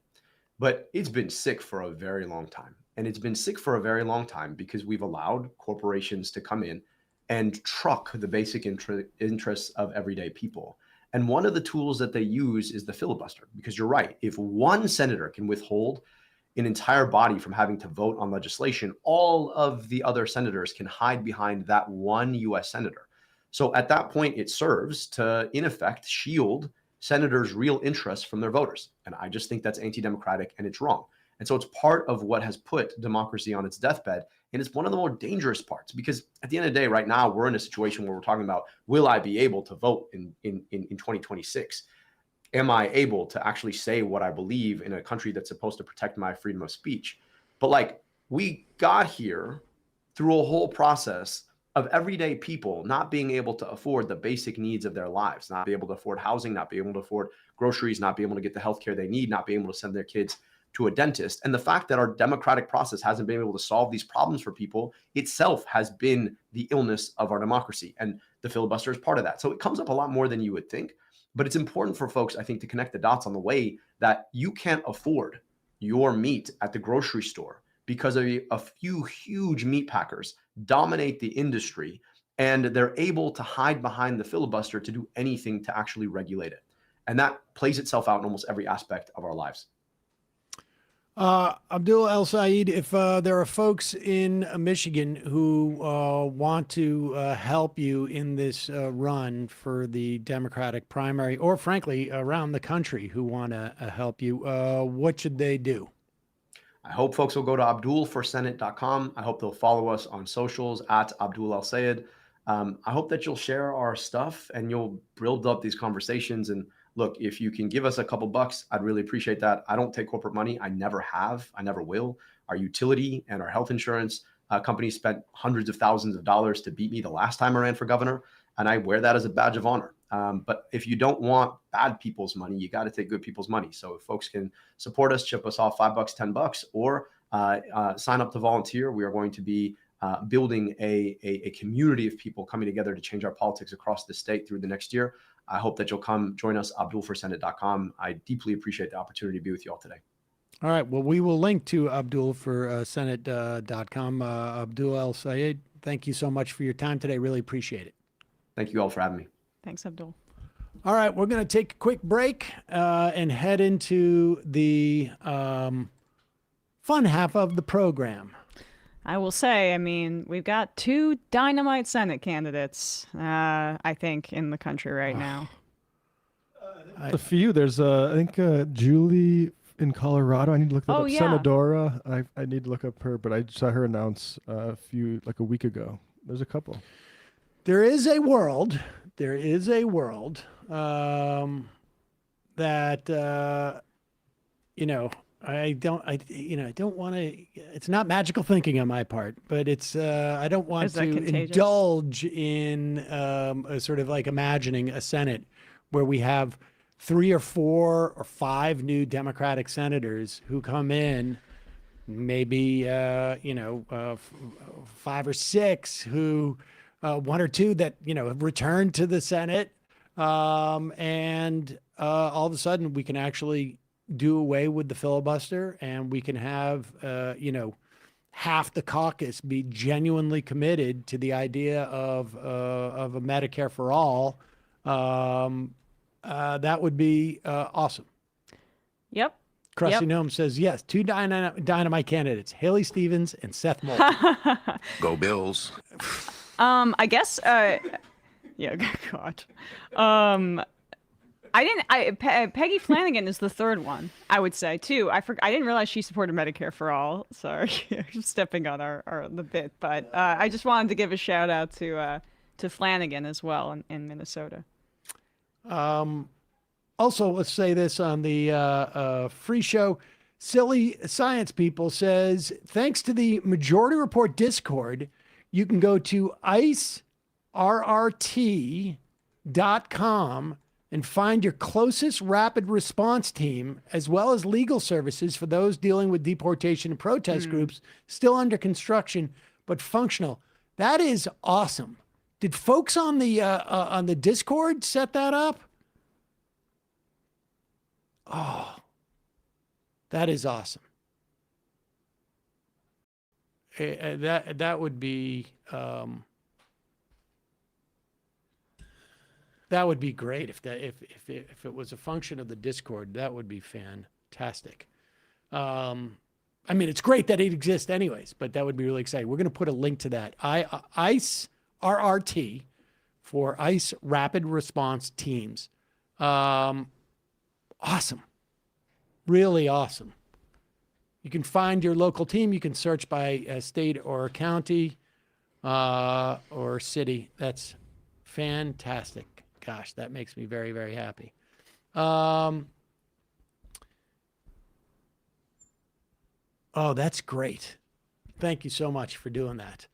Speaker 13: but it's been sick for a very long time. And it's been sick for a very long time because we've allowed corporations to come in and truck the basic interests of everyday people. And one of the tools that they use is the filibuster, because you're right. If one senator can withhold an entire body from having to vote on legislation, all of the other senators can hide behind that one U.S. senator. So at that point, it serves to, in effect, shield senators' real interests from their voters. And I just think that's anti-democratic and it's wrong. And so it's part of what has put democracy on its deathbed. And it's one of the more dangerous parts, because at the end of the day, right now, we're in a situation where we're talking about, will I be able to vote in 2026? Am I able to actually say what I believe in a country that's supposed to protect my freedom of speech? But like, we got here through a whole process of everyday people not being able to afford the basic needs of their lives, not be able to afford housing, not be able to afford groceries, not be able to get the healthcare they need, not be able to send their kids to a dentist. And the fact that our democratic process hasn't been able to solve these problems for people itself has been the illness of our democracy. And the filibuster is part of that. So it comes up a lot more than you would think. But it's important for folks, I think, to connect the dots on the way that you can't afford your meat at the grocery store because a few huge meat packers dominate the industry and they're able to hide behind the filibuster to do anything to actually regulate it. And that plays itself out in almost every aspect of our lives.
Speaker 1: Abdul El-Sayed, if there are folks in Michigan who want to help you in this run for the Democratic primary, or frankly, around the country who want to help you, what should they do?
Speaker 13: I hope folks will go to abdulforsenate.com. I hope they'll follow us on socials at Abdul El-Sayed. I hope that you'll share our stuff and you'll build up these conversations. And look, if you can give us a couple bucks, I'd really appreciate that. I don't take corporate money. I never have. I never will. Our utility and our health insurance companies spent hundreds of thousands of dollars to beat me the last time I ran for governor. And I wear that as a badge of honor. But if you don't want bad people's money, you got to take good people's money. So if folks can support us, chip us off $5, $10, or sign up to volunteer, we are going to be building a community of people coming together to change our politics across the state through the next year. I hope that you'll come join us, abdulforsenate.com. I deeply appreciate the opportunity to be with you all today.
Speaker 1: All right. Well, we will link to abdulforsenate.com. Abdul El-Sayed, thank you so much for your time today. Really appreciate it.
Speaker 13: Thank you all for having me.
Speaker 7: Thanks, Abdul.
Speaker 1: All right, we're going to take a quick break and head into the fun half of the program.
Speaker 7: I will say, I mean, we've got 2 dynamite Senate candidates, I think, in the country right now.
Speaker 10: A few. There's, I think, Julie in Colorado. I need to look that up.
Speaker 7: Yeah.
Speaker 10: Senadora. I need to look up her, but I saw her announce a week ago. There's a couple.
Speaker 1: There is a world that I don't want to. It's not magical thinking on my part, but it's I don't want to indulge in a sort of like imagining a Senate where we have 3 or 4 or 5 new Democratic senators who come in, maybe 5 or 6 who. 1 or 2 that, have returned to the Senate. And all of a sudden we can actually do away with the filibuster and we can have, half the caucus be genuinely committed to the idea of a Medicare for all. That would be awesome.
Speaker 7: Yep.
Speaker 1: Krusty Gnome says, yes, 2 dynamite candidates, Haley Stevens and Seth Moulton.
Speaker 2: Go Bills.
Speaker 7: I guess, yeah, God. Peggy Flanagan is the 3rd one, I would say, too. I didn't realize she supported Medicare for all. Sorry, I'm stepping on the bit, but I just wanted to give a shout out to Flanagan as well in Minnesota.
Speaker 1: Also, let's say this on the free show. Silly Science People says, thanks to the Majority Report Discord, you can go to icerrt.com and find your closest rapid response team, as well as legal services for those dealing with deportation and protest groups still under construction, but functional. That is awesome. Did folks on the Discord set that up? Oh, that is awesome. That would be great if it was a function of the Discord. That would be fantastic. I mean, it's great that it exists anyways, but that would be really exciting. We're going to put a link to that. ICE RRT for ICE Rapid Response Teams. Awesome. Really awesome. You can find your local team. You can search by state or county or city. That's fantastic. Gosh, that makes me very, very happy. Oh, that's great. Thank you so much for doing that.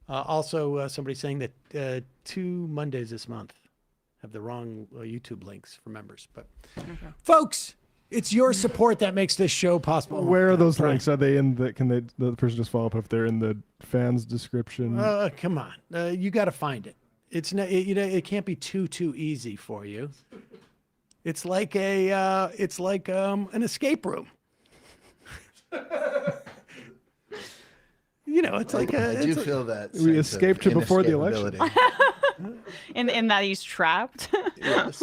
Speaker 1: Also, somebody saying that 2 Mondays this month have the wrong YouTube links for members. But folks, it's your support that makes this show possible.
Speaker 10: Where are those links? Are they in the? Can the person just follow up if they're in the fans description?
Speaker 1: Come on, you got to find it. It's not, it can't be too easy for you. It's like an escape room. It's like
Speaker 11: I do feel that
Speaker 10: we escaped to before the election.
Speaker 7: in that he's trapped.
Speaker 1: Yes.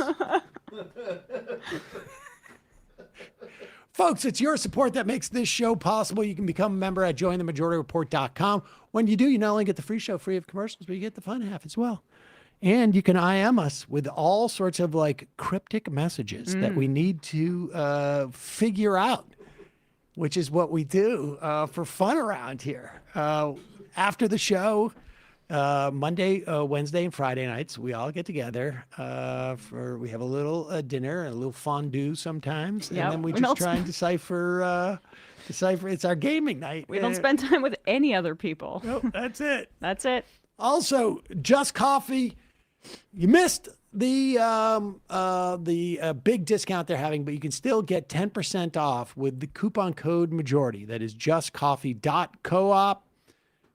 Speaker 1: Folks, it's your support that makes this show possible. You can become a member at jointhemajorityreport.com. When you do, you not only get the free show free of commercials, but you get the fun half as well. And you can IM us with all sorts of like cryptic messages that we need to figure out, which is what we do for fun around here. After the show, Monday, Wednesday, and Friday nights, we all get together we have a little dinner, a little fondue sometimes, and then we just try and decipher. It's our gaming night.
Speaker 7: We don't spend time with any other people.
Speaker 1: Nope, that's it.
Speaker 7: That's it.
Speaker 1: Also, Just Coffee. You missed the big discount they're having, but you can still get 10% off with the coupon code majority. That is justcoffee.coop.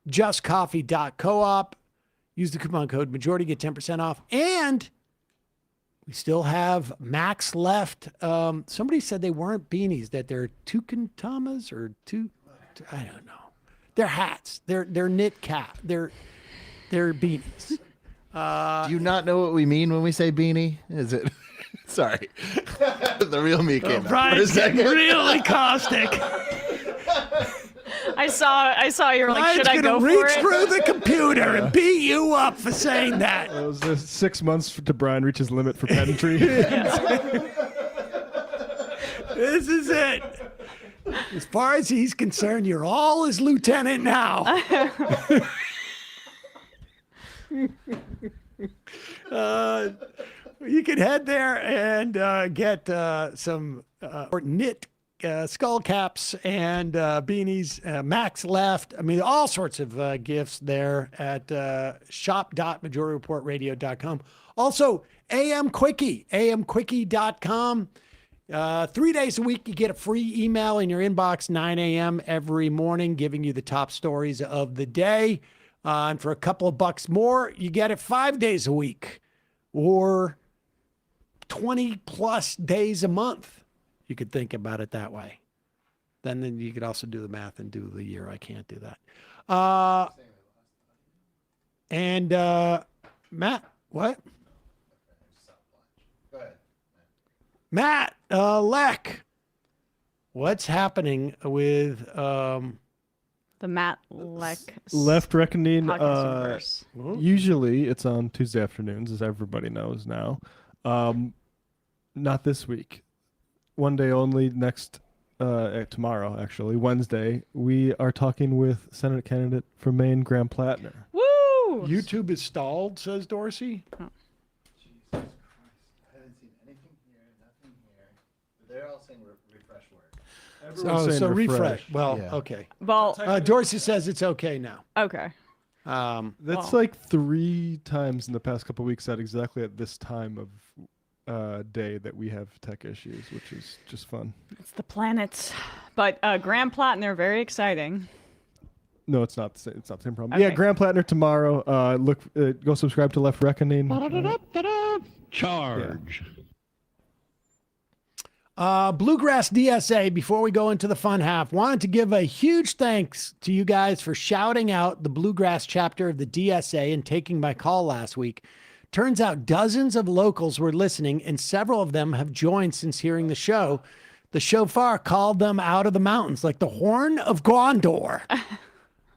Speaker 1: Justcoffee.coop. Use the coupon code majority, get 10% off. And we still have max left. Somebody said they weren't beanies, that they're tucantamas or I don't know. They're hats. They're knit cap. They're beanies.
Speaker 11: Do you not know what we mean when we say beanie? Is it? Sorry. The real me came out.
Speaker 1: Brian's getting really caustic.
Speaker 7: I saw you're like,
Speaker 1: Brian's
Speaker 7: should I go for
Speaker 1: reach
Speaker 7: it?
Speaker 1: through the computer and beat you up for saying that.
Speaker 10: It was 6 months to Brian reach his limit for pedantry.
Speaker 1: This is it. As far as he's concerned, you're all his lieutenant now. You can head there and get some knit skull caps and beanies, max left. I mean, all sorts of gifts there at shop.majorityreportradio.com. Also, amquickie.com. 3 days a week, you get a free email in your inbox, 9 a.m. every morning, giving you the top stories of the day. And for a couple of bucks more, you get it 5 days a week or 20 plus days a month. You could think about it that way. Then you could also do the math and do the year. I can't do that. Matt, what?
Speaker 11: Go ahead.
Speaker 1: Matt, Leck, what's happening with
Speaker 7: the Matt Leck
Speaker 10: Left Reckoning.
Speaker 7: podcast universe?
Speaker 10: Usually it's on Tuesday afternoons, as everybody knows now. Not this week. One day only. Tomorrow, actually, Wednesday, we are talking with Senate candidate for Maine, Graham Plattner.
Speaker 7: Woo!
Speaker 1: YouTube is stalled, says Dorsey.
Speaker 7: Oh.
Speaker 11: Jesus Christ. I haven't seen anything here, nothing here. They're all saying refresh work.
Speaker 10: Everyone's saying
Speaker 1: refresh. Well,
Speaker 11: Yeah.
Speaker 1: okay.
Speaker 7: Well,
Speaker 1: Dorsey says it's okay now.
Speaker 7: okay.
Speaker 10: That's like 3 times in the past couple of weeks at exactly at this time of day that we have tech issues, which is just fun.
Speaker 7: It's the planets. But Graham Plattner, very exciting.
Speaker 10: No, it's not. It's not the same problem.
Speaker 7: Okay.
Speaker 10: Yeah, Graham Plattner tomorrow. Go subscribe to Left Reckoning.
Speaker 3: Charge.
Speaker 1: Bluegrass DSA, before we go into the fun half, wanted to give a huge thanks to you guys for shouting out the Bluegrass chapter of the DSA and taking my call last week. Turns out dozens of locals were listening, and several of them have joined since hearing the show. The shofar called them out of the mountains like the horn of Gondor.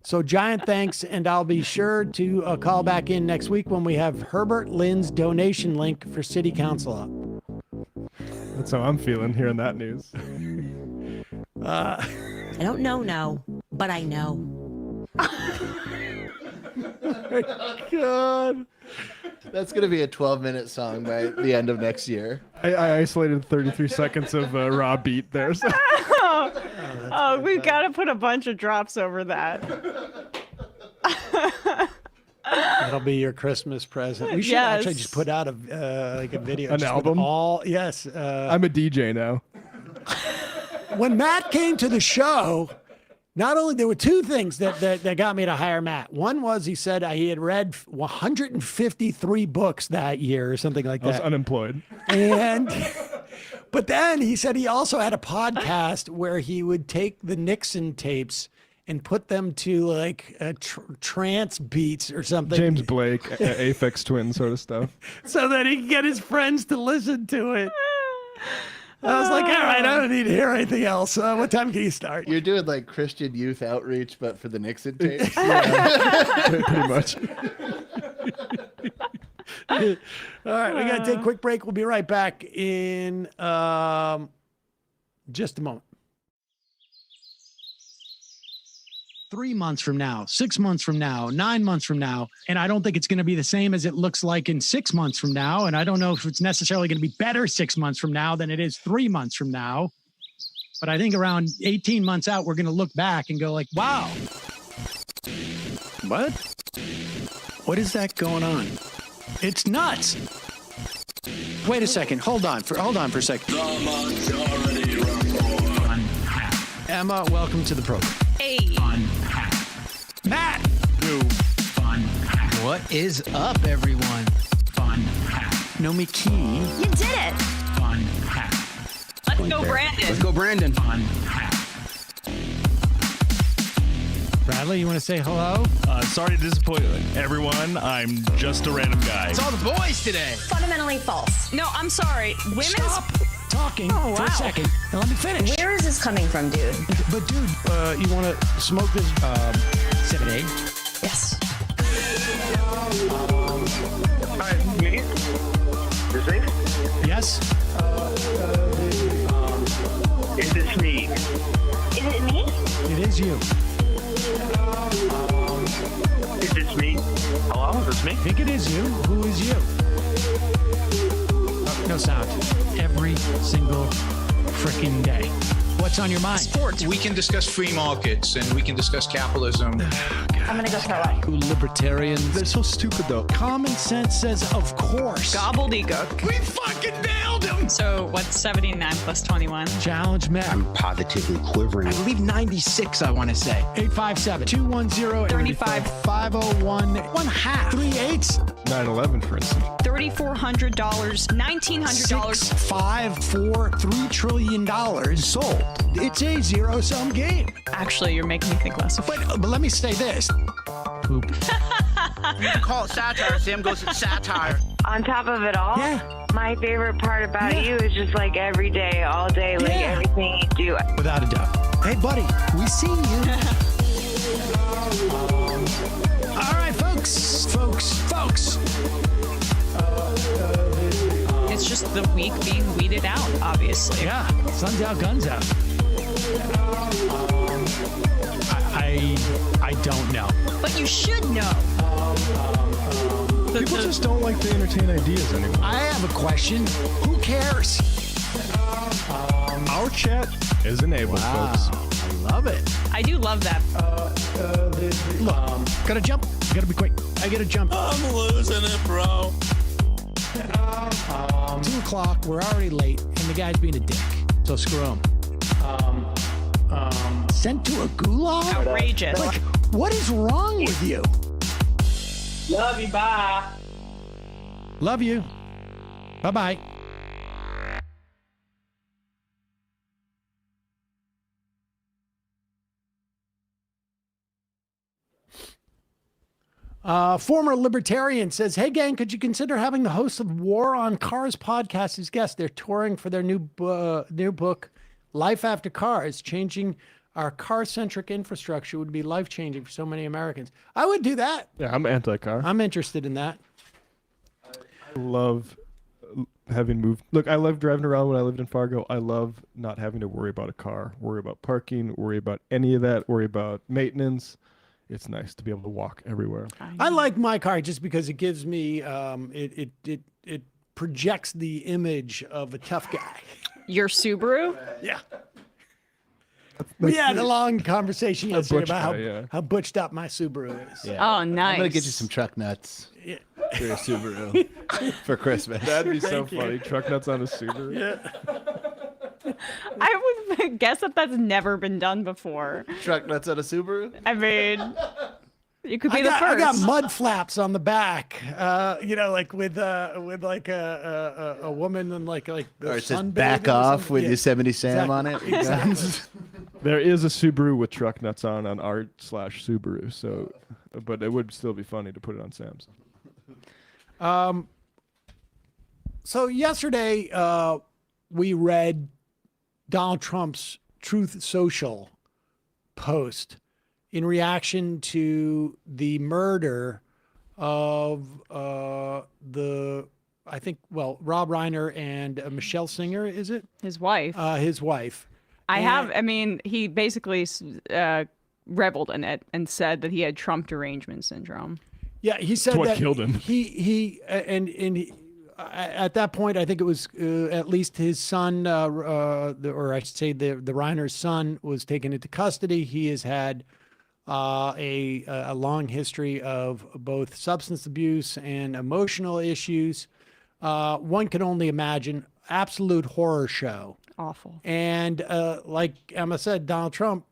Speaker 1: So giant thanks, and I'll be sure to call back in next week when we have Herbert Lynn's donation link for city council up.
Speaker 10: That's how I'm feeling hearing that news.
Speaker 15: I don't know now, but I know.
Speaker 11: God. That's going to be a 12-minute song by the end of next year.
Speaker 10: I isolated 33 seconds of raw beat there. So.
Speaker 7: We've got to put a bunch of drops over that.
Speaker 1: That'll be your Christmas present. We should actually just put out a video.
Speaker 10: An album?
Speaker 1: Yes.
Speaker 10: I'm a DJ now.
Speaker 1: When Matt came to the show, not only there were 2 things that got me to hire Matt. One was he said he had read 153 books that year or something like that.
Speaker 10: I was unemployed.
Speaker 1: But then he said he also had a podcast where he would take the Nixon tapes and put them to like trance beats or something.
Speaker 10: James Blake, Aphex Twin sort of stuff.
Speaker 1: So that he could get his friends to listen to it. I was like, all right, I don't need to hear anything else. What time can you start?
Speaker 11: You're doing like Christian youth outreach, but for the Nixon tapes.
Speaker 10: Pretty much.
Speaker 1: All right, we got to take a quick break. We'll be right back in just a moment. 3 months from now, 6 months from now, 9 months from now. And I don't think it's going to be the same as it looks like in 6 months from now. And I don't know if it's necessarily going to be better 6 months from now than it is 3 months from now. But I think around 18 months out, we're going to look back and go like, wow. What? What is that going on? It's nuts. Wait a second. Hold on for a second. Emma, welcome to the program.
Speaker 7: Hey.
Speaker 1: Matt.
Speaker 16: What is up, everyone?
Speaker 1: Nomiki.
Speaker 15: You did it.
Speaker 7: Let's go, Brandon.
Speaker 13: Let's go, Brandon.
Speaker 1: Bradley, you want to say hello?
Speaker 17: Sorry to disappoint everyone. I'm just a random guy.
Speaker 16: It's all the boys today.
Speaker 15: Fundamentally false.
Speaker 7: No, I'm sorry. Women's.
Speaker 1: Stop talking for a second. Now let me finish.
Speaker 15: Where is this coming from, dude?
Speaker 1: But dude, you want to smoke this 7A?
Speaker 15: Yes.
Speaker 4: Hi, me? Is this?
Speaker 1: Yes.
Speaker 4: Is this me?
Speaker 15: Is it me?
Speaker 1: It is you.
Speaker 4: Is this me? Hello? Is this me?
Speaker 1: I think it is you. Who is you? No sound. Every single freaking day. What's on your mind?
Speaker 16: Sports. We can discuss free markets and we can discuss capitalism.
Speaker 15: I'm gonna go throw up.
Speaker 1: Who libertarians? They're so stupid though. Common sense says, of course.
Speaker 7: Gobbledygook.
Speaker 1: We fucking nailed him.
Speaker 7: So what's 79 plus 21?
Speaker 1: Challenge Matt.
Speaker 2: I'm positively quivering.
Speaker 16: I believe 96, I want to say.
Speaker 1: 857-210-3501. 1/2. 3/8.
Speaker 10: 9/11, for instance.
Speaker 7: $3,400, $1,900.
Speaker 1: 654 $3 trillion sold. It's a zero-sum game.
Speaker 7: Actually, you're making me think less of it.
Speaker 1: But let me say this. Poop.
Speaker 16: You can call it satire. Sam goes with satire.
Speaker 18: On top of it all,
Speaker 1: Yeah.
Speaker 18: my favorite part about you is just like every day, all day, like everything you do.
Speaker 1: Without a doubt. Hey, buddy, we see you. All right, folks.
Speaker 7: It's just the week being weeded out, obviously.
Speaker 1: Yeah, sun's out, guns out. I don't know.
Speaker 7: But you should know.
Speaker 10: People just don't like to entertain ideas anymore.
Speaker 1: I have a question. Who cares?
Speaker 10: Our chat is enabled, folks.
Speaker 1: I love it.
Speaker 7: I do love that.
Speaker 1: Look, gotta jump. Gotta be quick. I gotta jump.
Speaker 17: I'm losing it, bro.
Speaker 1: 2 o'clock. We're already late, and the guy's being a dick. So screw him. Sent to a gulag?
Speaker 7: Outrageous.
Speaker 1: Like, what is wrong with you?
Speaker 18: Love you, bye.
Speaker 1: Love you. Bye-bye. Former libertarian says, hey, gang, could you consider having the host of War on Cars podcast as guest? They're touring for their new book, Life After Cars. Changing our car-centric infrastructure would be life-changing for so many Americans. I would do that.
Speaker 10: Yeah, I'm anti-car.
Speaker 1: I'm interested in that.
Speaker 10: I love having moved. Look, I love driving around when I lived in Fargo. I love not having to worry about a car, worry about parking, worry about any of that, worry about maintenance. It's nice to be able to walk everywhere.
Speaker 1: I like my car just because it gives me, it projects the image of a tough guy.
Speaker 7: Your Subaru?
Speaker 1: Yeah. We had a long conversation yesterday about how butched up my Subaru is.
Speaker 11: Yeah.
Speaker 7: Oh, nice.
Speaker 11: I'm gonna get you some truck nuts for your Subaru for Christmas.
Speaker 10: That'd be so funny. Truck nuts on a Subaru.
Speaker 1: Yeah.
Speaker 7: I would guess that that's never been done before.
Speaker 11: Truck nuts on a Subaru?
Speaker 7: I mean, you could be
Speaker 1: I
Speaker 7: the
Speaker 1: got,
Speaker 7: first.
Speaker 1: I got mud flaps on the back, like with like a woman and like the
Speaker 11: Or it says
Speaker 1: sunbathing
Speaker 11: back
Speaker 1: or
Speaker 11: off
Speaker 1: something.
Speaker 11: with
Speaker 1: Yeah.
Speaker 11: Yosemite Sam on it.
Speaker 1: Exactly.
Speaker 10: There is a Subaru with truck nuts on r/Subaru, so, but it would still be funny to put it on Sam's.
Speaker 1: So yesterday, we read Donald Trump's Truth Social post in reaction to the murder of Rob Reiner and Michelle Singer, is it?
Speaker 7: His wife.
Speaker 1: His wife.
Speaker 7: He basically reveled in it and said that he had Trump derangement syndrome.
Speaker 1: Yeah, he said
Speaker 10: It's what
Speaker 1: that
Speaker 10: killed him.
Speaker 1: He at that point, I think it was at least his son, or I should say the Reiner's son, was taken into custody. He has had a long history of both substance abuse and emotional issues. One can only imagine, absolute horror show.
Speaker 7: Awful.
Speaker 1: And like Emma said, Donald Trump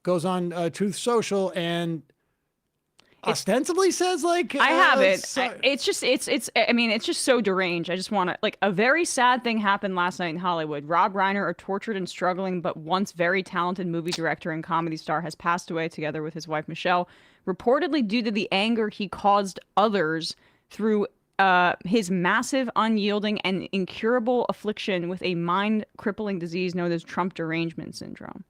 Speaker 1: goes on Truth Social and ostensibly says like
Speaker 7: I have it. It's just so deranged. I just want to, like, a very sad thing happened last night in Hollywood. Rob Reiner, a tortured and struggling but once very talented movie director and comedy star, has passed away together with his wife Michelle, reportedly due to the anger he caused others through his massive, unyielding, and incurable affliction with a mind-crippling disease known as Trump derangement syndrome.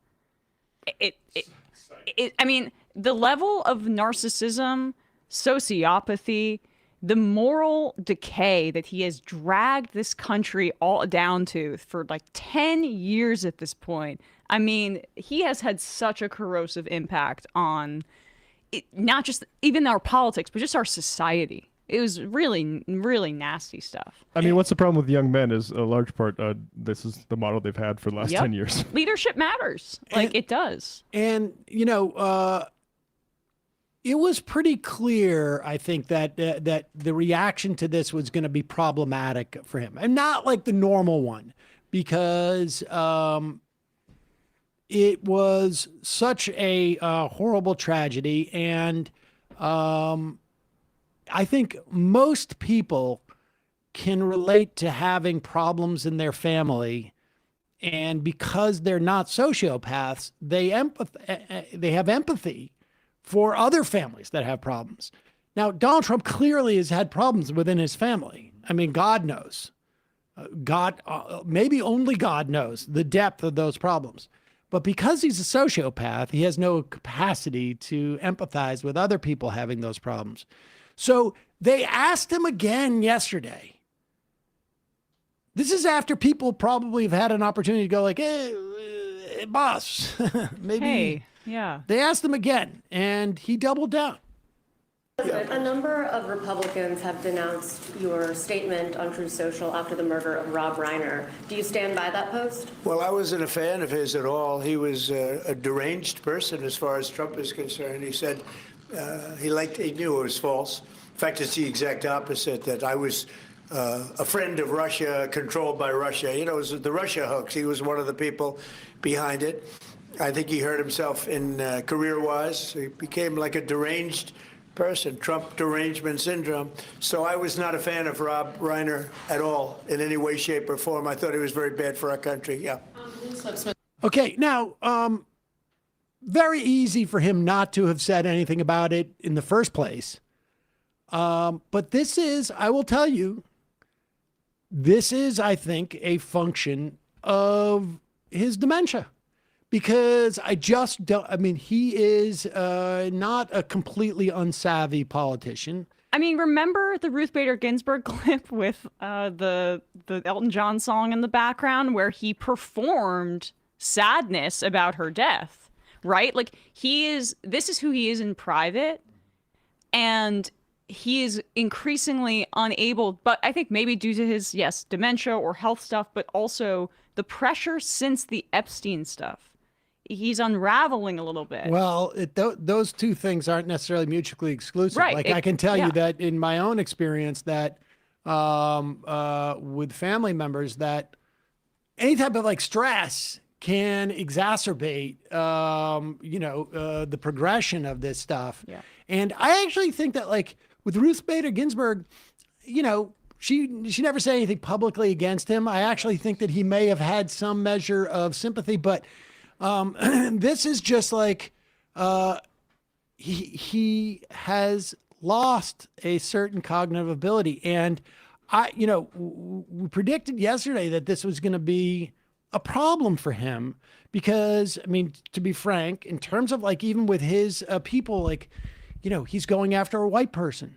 Speaker 7: I mean, the level of narcissism, sociopathy, the moral decay that he has dragged this country all down to for like 10 years at this point. I mean, he has had such a corrosive impact on not just even our politics, but just our society. It was really, really nasty stuff.
Speaker 10: I mean, what's the problem with young men is a large part, this is the model they've had for the last 10 years.
Speaker 7: Leadership matters. Like, it does.
Speaker 1: And, it was pretty clear, I think, that the reaction to this was going to be problematic for him. And not like the normal one, because it was such a horrible tragedy. And I think most people can relate to having problems in their family, and because they're not sociopaths, they have empathy for other families that have problems. Now, Donald Trump clearly has had problems within his family. I mean, God knows. Maybe only God knows the depth of those problems. But because he's a sociopath, he has no capacity to empathize with other people having those problems. So they asked him again yesterday. This is after people probably have had an opportunity to go like, hey, boss, maybe.
Speaker 7: Hey, yeah.
Speaker 1: They asked him again, and he doubled down.
Speaker 8: President, a number of Republicans have denounced your statement on Truth Social after the murder of Rob Reiner. Do you stand by that post?
Speaker 19: Well, I wasn't a fan of his at all. He was a deranged person as far as Trump is concerned. He said he knew it was false. In fact, it's the exact opposite, that I was a friend of Russia, controlled by Russia. It was the Russia hoax. He was one of the people behind it. I think he hurt himself in career-wise. He became like a deranged person, Trump derangement syndrome. So I was not a fan of Rob Reiner at all in any way, shape, or form. I thought he was very bad for our country. Yeah.
Speaker 1: Okay, now, very easy for him not to have said anything about it in the first place. But this is, I will tell you, this is, I think, a function of his dementia. Because I just don't, I mean, he is not a completely unsavvy politician.
Speaker 7: I mean, remember the Ruth Bader Ginsburg clip with the Elton John song in the background where he performed sadness about her death, right? Like, this is who he is in private, and he is increasingly unable, but I think maybe due to his, dementia or health stuff, but also the pressure since the Epstein stuff. He's unraveling a little bit.
Speaker 1: Well, those two things aren't necessarily mutually exclusive.
Speaker 7: Right.
Speaker 1: Like, I can tell you that in my own experience that with family members, that any type of like stress can exacerbate, the progression of this stuff.
Speaker 7: Yeah.
Speaker 1: And I actually think that, like, with Ruth Bader Ginsburg, she never said anything publicly against him. I actually think that he may have had some measure of sympathy, but this is just like he has lost a certain cognitive ability. And we predicted yesterday that this was going to be a problem for him because, I mean, to be frank, in terms of like, even with his people, like, he's going after a white person.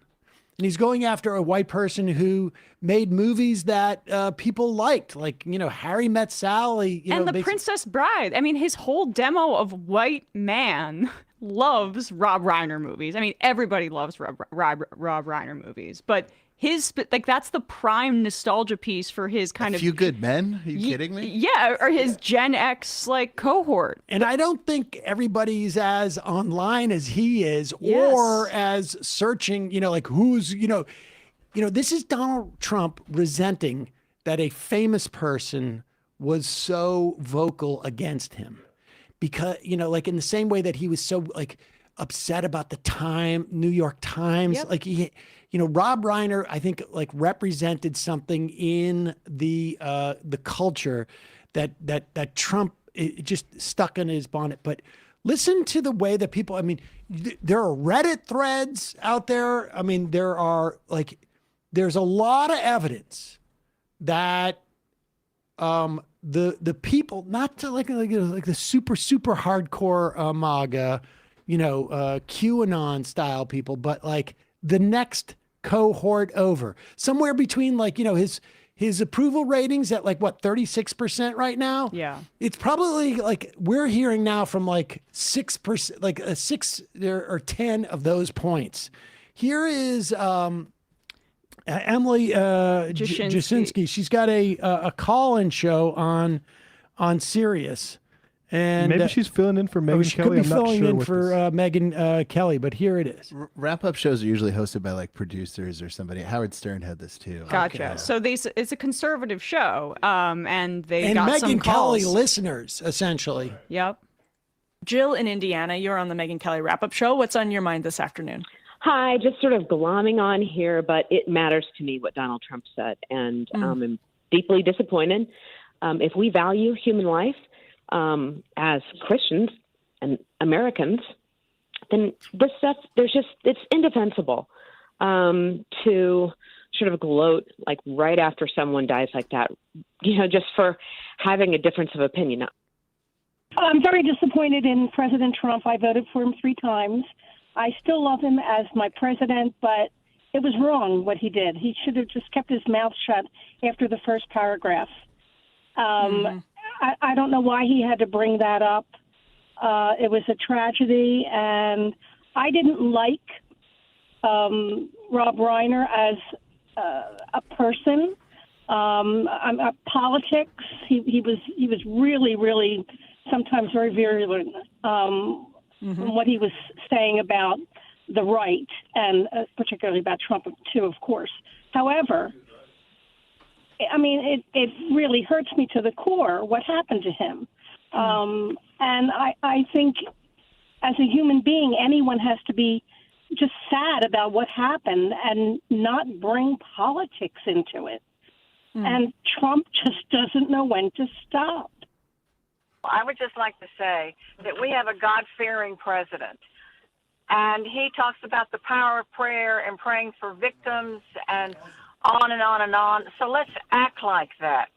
Speaker 1: And he's going after a white person who made movies that people liked, like, Harry Met Sally.
Speaker 7: And The Princess Bride. I mean, his whole demo of white man loves Rob Reiner movies. I mean, everybody loves Rob Reiner movies. But that's the prime nostalgia piece for his kind
Speaker 11: A
Speaker 7: of...
Speaker 11: Few Good Men? Are you kidding me?
Speaker 7: Yeah, or his Gen X, cohort.
Speaker 1: And I don't think everybody's as online as he is,
Speaker 7: Yes.
Speaker 1: or as searching, who's, this is Donald Trump resenting that a famous person was so vocal against him. Because, like in the same way that he was so upset about the New York Times,
Speaker 7: Yep.
Speaker 1: Rob Reiner, I think represented something in the culture that Trump it just stuck in his bonnet. But listen to the way that people, I mean, there are Reddit threads out there. I mean, there's a lot of evidence that the people, not to like the super hardcore MAGA, QAnon style people, but like the next cohort over, somewhere between his approval ratings at 36% right now.
Speaker 7: Yeah,
Speaker 1: it's probably we're hearing now from 6%, 6 or 10 of those points. Here is Emily Jasinski. She's got a call-in show on Sirius. And
Speaker 10: maybe she's filling in for Megyn
Speaker 1: she
Speaker 10: Kelly.
Speaker 1: could be filling in for Megyn Kelly, but here it is.
Speaker 11: Wrap-up shows are usually hosted by producers or somebody. Howard Stern had this too.
Speaker 7: Gotcha.
Speaker 11: Okay.
Speaker 7: So it's a conservative show, and they
Speaker 1: and
Speaker 7: got
Speaker 1: Megyn
Speaker 7: some
Speaker 1: Kelly
Speaker 7: calls.
Speaker 1: listeners, essentially.
Speaker 7: Yep.
Speaker 20: Jill in Indiana, you're on the Megyn Kelly wrap-up show. What's on your mind this afternoon?
Speaker 21: Hi, just sort of glomming on here, but it matters to me what Donald Trump said, and I'm deeply disappointed. If we value human life as Christians and Americans, then this stuff, it's indefensible to sort of gloat right after someone dies like that, just for having a difference of opinion.
Speaker 22: I'm very disappointed in President Trump. I voted for him 3 times. I still love him as my president, but it was wrong what he did. He should have just kept his mouth shut after the first paragraph. I don't know why he had to bring that up. It was a tragedy, and I didn't like Rob Reiner as a person. Politics, he was really, really sometimes very virulent in what he was saying about the right, and particularly about Trump too, of course. However, I mean, it really hurts me to the core what happened to him. And I think as a human being, anyone has to be just sad about what happened and not bring politics into it. And Trump just doesn't know when to stop.
Speaker 23: I would just like to say that we have a God-fearing president, and he talks about the power of prayer and praying for victims and on and on and on. So let's act like that,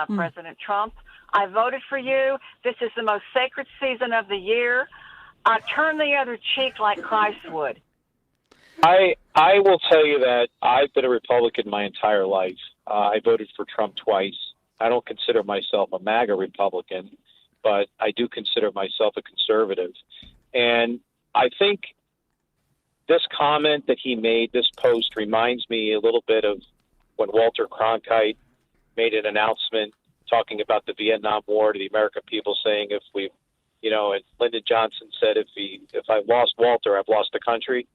Speaker 23: President Trump. I voted for you. This is the most sacred season of the year. Turn the other cheek like Christ would.
Speaker 24: I will tell you that I've been a Republican my entire life. I voted for Trump twice. I don't consider myself a MAGA Republican, but I do consider myself a conservative. And I think this comment that he made, this post, reminds me a little bit of when Walter Cronkite made an announcement talking about the Vietnam War to the American people, saying if we, and Lyndon Johnson said, if I've lost Walter, I've lost the country.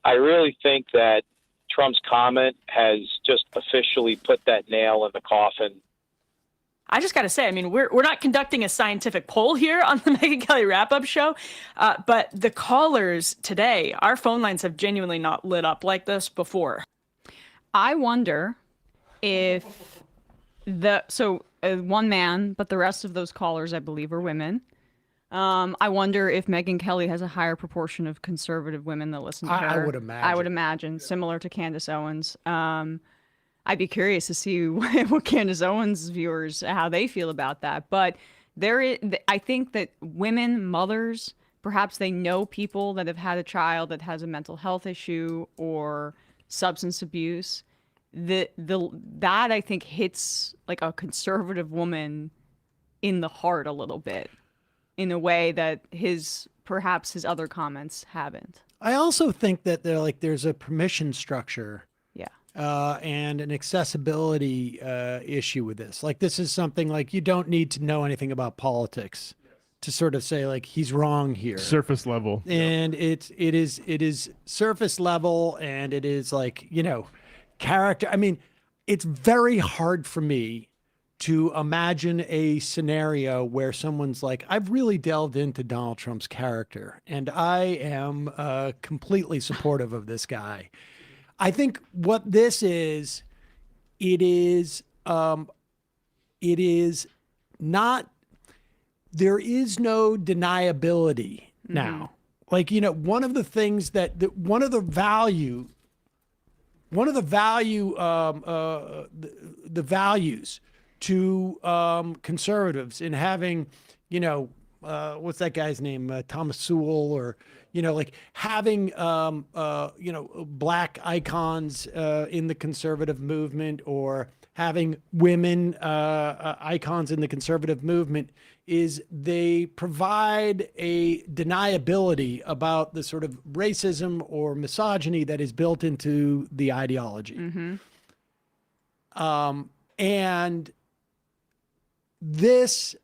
Speaker 24: I really think that Trump's comment has just officially put that nail in the coffin.
Speaker 20: I just got to say, I mean, we're not conducting a scientific poll here on the Megyn Kelly wrap-up show, but the callers today, our phone lines have genuinely not lit up like this before.
Speaker 7: I wonder if one man, but the rest of those callers, I believe, are women. I wonder if Megyn Kelly has a higher proportion of conservative women that listen to her.
Speaker 1: I would imagine.
Speaker 7: I would imagine, similar to Candace Owens. I'd be curious to see what Candace Owens viewers, how they feel about that. But I think that women, mothers, perhaps they know people that have had a child that has a mental health issue or substance abuse. That I think hits like a conservative woman in the heart a little bit, in a way that perhaps his other comments haven't.
Speaker 1: I also think that there's a permission structure.
Speaker 7: Yeah.
Speaker 1: And an accessibility issue with this. Like, this is something like you don't need to know anything about politics to sort of say like he's wrong here.
Speaker 10: Surface level.
Speaker 1: And it is surface level, and it is like, you know, character. I mean, it's very hard for me to imagine a scenario where someone's like, I've really delved into Donald Trump's character, and I am completely supportive of this guy. I think what this is, it is not, there is no deniability now. Like, you know, one of the things the values to conservatives in having, you know, what's that guy's name? Thomas Sewell, or, you know, like having, you know, black icons in the conservative movement, or having women icons in the conservative movement, is they provide a deniability about the sort of racism or misogyny that is built into the ideology. And this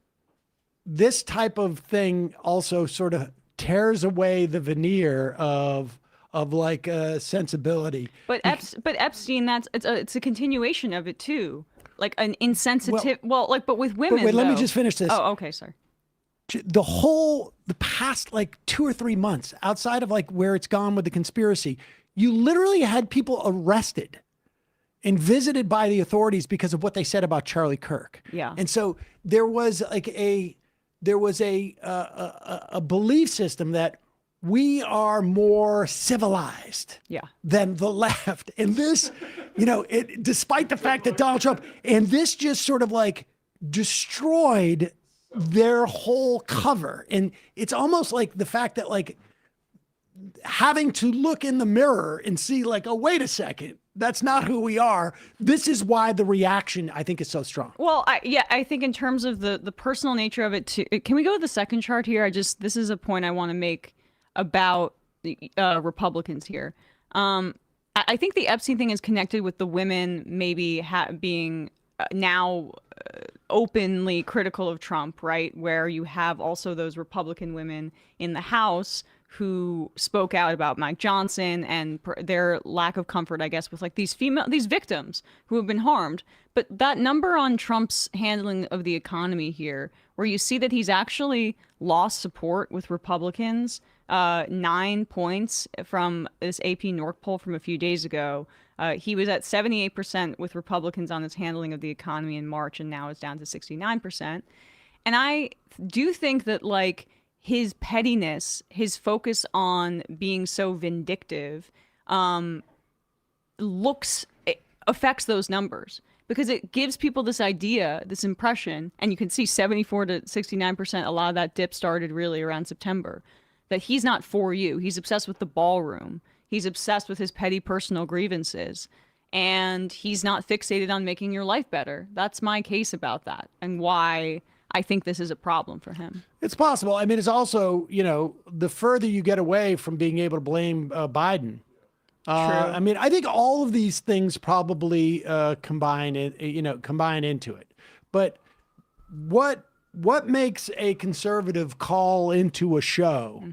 Speaker 1: type of thing also sort of tears away the veneer of like sensibility.
Speaker 7: But Epstein, it's a continuation of it too. Like an insensitive, but with women.
Speaker 1: But wait, let me just finish this.
Speaker 7: Oh, okay, sorry.
Speaker 1: The past like 2 or 3 months, outside of like where it's gone with the conspiracy, you literally had people arrested and visited by the authorities because of what they said about Charlie Kirk.
Speaker 7: Yeah.
Speaker 1: And so there was like a belief system that we are more civilized than the left. And this, you know, despite the fact that Donald Trump, and this just sort of like destroyed their whole cover. And it's almost like the fact that like having to look in the mirror and see like, oh, wait a second, that's not who we are. This is why the reaction, I think, is so strong.
Speaker 7: Well, I think in terms of the personal nature of it too. Can we go to the second chart here? This is a point I want to make about the Republicans here. I think the Epstein thing is connected with the women maybe being now openly critical of Trump, right? Where you have also those Republican women in the House who spoke out about Mike Johnson and their lack of comfort, I guess, with like these victims who have been harmed. But that number on Trump's handling of the economy here, where you see that he's actually lost support with Republicans, 9 points from this AP North poll from a few days ago. He was at 78% with Republicans on his handling of the economy in March, and now it's down to 69%. And I do think that like his pettiness, his focus on being so vindictive, affects those numbers, because it gives people this idea, this impression, and you can see 74 to 69%, a lot of that dip started really around September, that he's not for you. He's obsessed with the ballroom. He's obsessed with his petty personal grievances, and he's not fixated on making your life better. That's my case about that, and why I think this is a problem for him.
Speaker 1: It's possible. I mean, it's also, you know, the further you get away from being able to blame Biden. I mean, I think all of these things probably combine into it. But what makes a conservative call into a show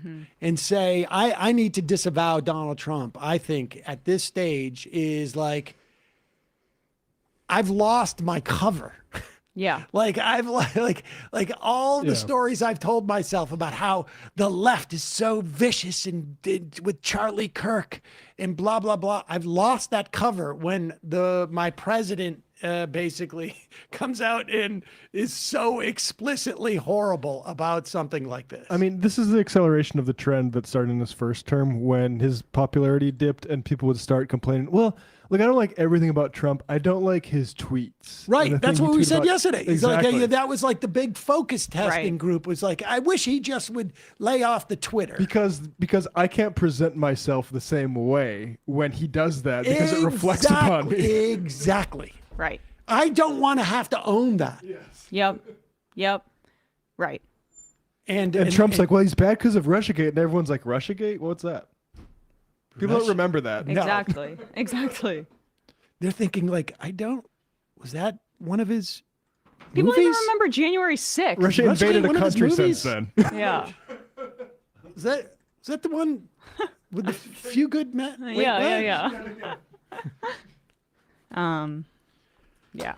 Speaker 1: and say, I need to disavow Donald Trump, I think at this stage is like, I've lost my cover.
Speaker 7: Yeah.
Speaker 1: Like I've like all the stories I've told myself about how the left is so vicious and with Charlie Kirk and blah, blah, blah. I've lost that cover when my president basically comes out and is so explicitly horrible about something like this.
Speaker 10: I mean, this is the acceleration of the trend that started in his first term when his popularity dipped and people would start complaining, well, Like, I don't like everything about Trump. I don't like his tweets.
Speaker 1: Right.
Speaker 10: And the
Speaker 1: That's
Speaker 10: thing
Speaker 1: what
Speaker 10: he
Speaker 1: we
Speaker 10: tweeted
Speaker 1: said
Speaker 10: about-
Speaker 1: yesterday. He's
Speaker 10: Exactly.
Speaker 1: like, that was like the big focus testing
Speaker 7: Right.
Speaker 1: group was like, I wish he just would lay off the Twitter.
Speaker 10: Because I can't present myself the same way when he does that because it reflects upon me.
Speaker 1: Exactly.
Speaker 7: Right.
Speaker 1: I don't want to have to own that.
Speaker 7: Yep. Right.
Speaker 10: And Trump's like, well, he's bad because of Russiagate. And everyone's like, Russiagate? What's that? People don't remember that.
Speaker 7: Exactly. Exactly.
Speaker 1: They're thinking like, was that one of his
Speaker 7: People
Speaker 1: movies?
Speaker 7: even remember January 6th.
Speaker 10: Russia invaded a
Speaker 1: one of his
Speaker 10: country
Speaker 1: movies?
Speaker 10: since then.
Speaker 7: Yeah.
Speaker 1: Is that the one with the few good men?
Speaker 7: Yeah. Yeah.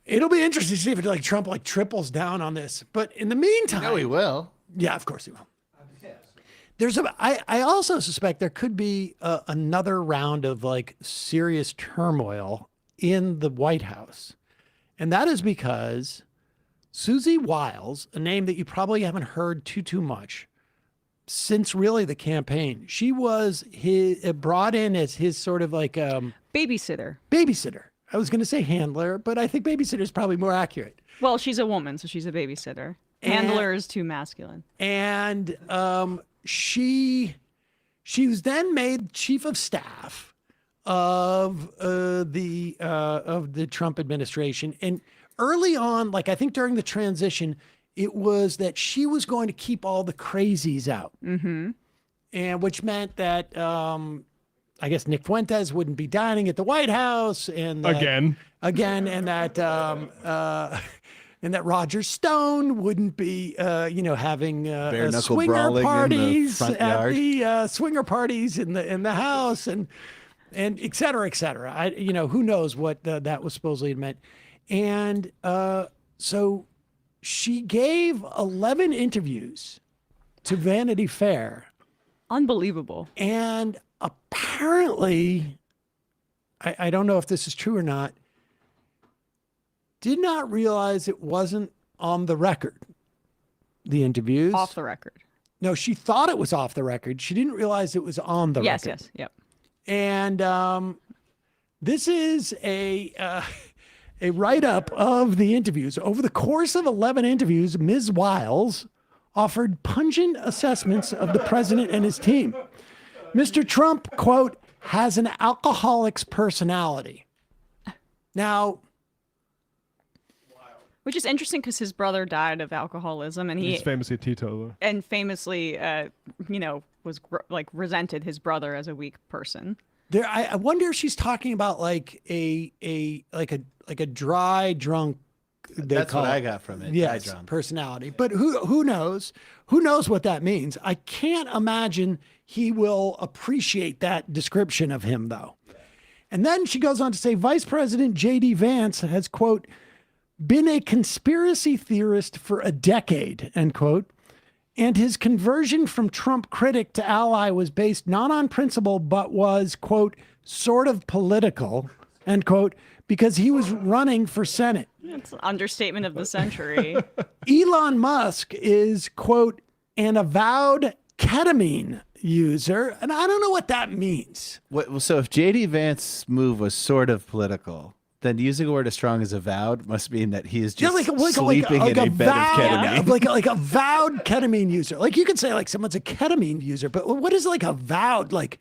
Speaker 1: It'll be interesting to see if like Trump like triples down on this. But in the meantime,
Speaker 11: No, he will.
Speaker 1: Yeah, of course he will. I also suspect there could be another round of like serious turmoil in the White House. And that is because Susie Wiles, a name that you probably haven't heard too much since really the campaign, she was brought in as his sort of like
Speaker 7: babysitter.
Speaker 1: I was going to say handler, but I think babysitter is probably more accurate.
Speaker 7: Well, she's a woman, so she's a babysitter. Handler is too masculine.
Speaker 1: And she was then made chief of staff of the Trump administration. And early on, like I think during the transition, it was that she was going to keep all the crazies out, and which meant that I guess Nick Fuentes wouldn't be dining at the White House, and that, and that Roger Stone wouldn't be, having
Speaker 11: Bare-knuckle
Speaker 1: swinger
Speaker 11: brawling in the
Speaker 1: parties
Speaker 11: front
Speaker 1: at
Speaker 11: yard.
Speaker 1: the swinger parties in the house, and et cetera, et cetera. Who knows what that was supposedly meant, and so she gave 11 interviews to Vanity Fair.
Speaker 7: Unbelievable.
Speaker 1: And apparently, I don't know if this is true or not, did not realize it wasn't on the record, the interviews.
Speaker 7: Off the record.
Speaker 1: No, she thought it was off the record. She didn't realize it was on the record.
Speaker 7: Yes, yep.
Speaker 1: And this is a write-up of the interviews. Over the course of 11 interviews, Ms. Wiles offered pungent assessments of the president and his team. Mr. Trump, quote, has an alcoholic's personality. Now,
Speaker 7: which is interesting because his brother died of alcoholism, and
Speaker 10: He's famously a teetotaler.
Speaker 7: and famously, was resented his brother as a weak person.
Speaker 1: I wonder if she's talking about like a dry drunk.
Speaker 11: That's what I got from it.
Speaker 1: Yes,
Speaker 11: dry drunk.
Speaker 1: personality. But who knows? Who knows what that means? I can't imagine he will appreciate that description of him, though. And then she goes on to say, Vice President J.D. Vance has, quote, been a conspiracy theorist for a decade, end quote. And his conversion from Trump critic to ally was based not on principle, but was, quote, sort of political, end quote, because he was running for Senate.
Speaker 7: It's an understatement of the century.
Speaker 1: Elon Musk is, quote, an avowed ketamine user. And I don't know what that means.
Speaker 11: So if J.D. Vance's move was sort of political, then using a word as strong as avowed must mean that he is just sleeping in a bed of ketamine.
Speaker 1: Like a vowed ketamine user. Like you could say like someone's a ketamine user, but what is like a vowed, like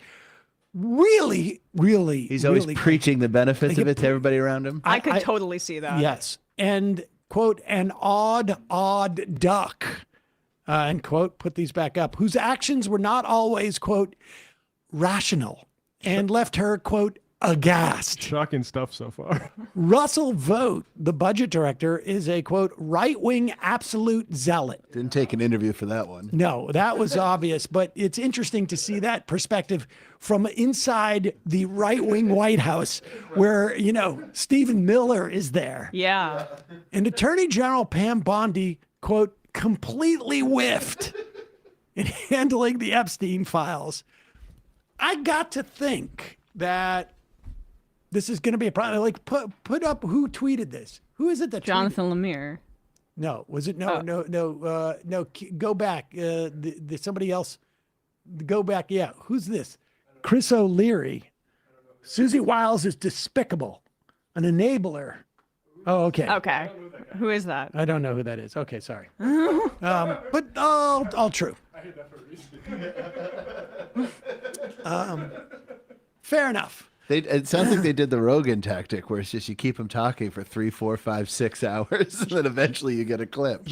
Speaker 1: really?
Speaker 11: He's always preaching the benefits
Speaker 1: like
Speaker 11: of it to everybody around him.
Speaker 7: I could totally see that.
Speaker 1: Yes. And, quote, an odd duck, end quote, put these back up, whose actions were not always, quote, rational and left her, quote, aghast.
Speaker 10: Shocking stuff so far.
Speaker 1: Russell Vogt, the budget director, is a, quote, right-wing absolute zealot.
Speaker 11: Didn't take an interview for that one.
Speaker 1: No, that was obvious, but it's interesting to see that perspective from inside the right-wing White House where, Stephen Miller is there.
Speaker 7: Yeah.
Speaker 1: And Attorney General Pam Bondi, quote, completely whiffed in handling the Epstein files. I got to think that this is going to be a problem. Like, put up who tweeted this. Who is it that
Speaker 7: Jonathan Lemire.
Speaker 1: No, was it? No. Go back. Somebody else. Go back. Yeah. Who's this? Chris O'Leary. Susie Wiles is despicable, an enabler. Oh, okay.
Speaker 7: Okay. Who is that?
Speaker 1: I don't know who that is. Okay, sorry. But all true. Fair enough.
Speaker 11: It sounds like they did the Rogan tactic, where it's just you keep them talking for 3, 4, 5, 6 hours, and then eventually you get a clip.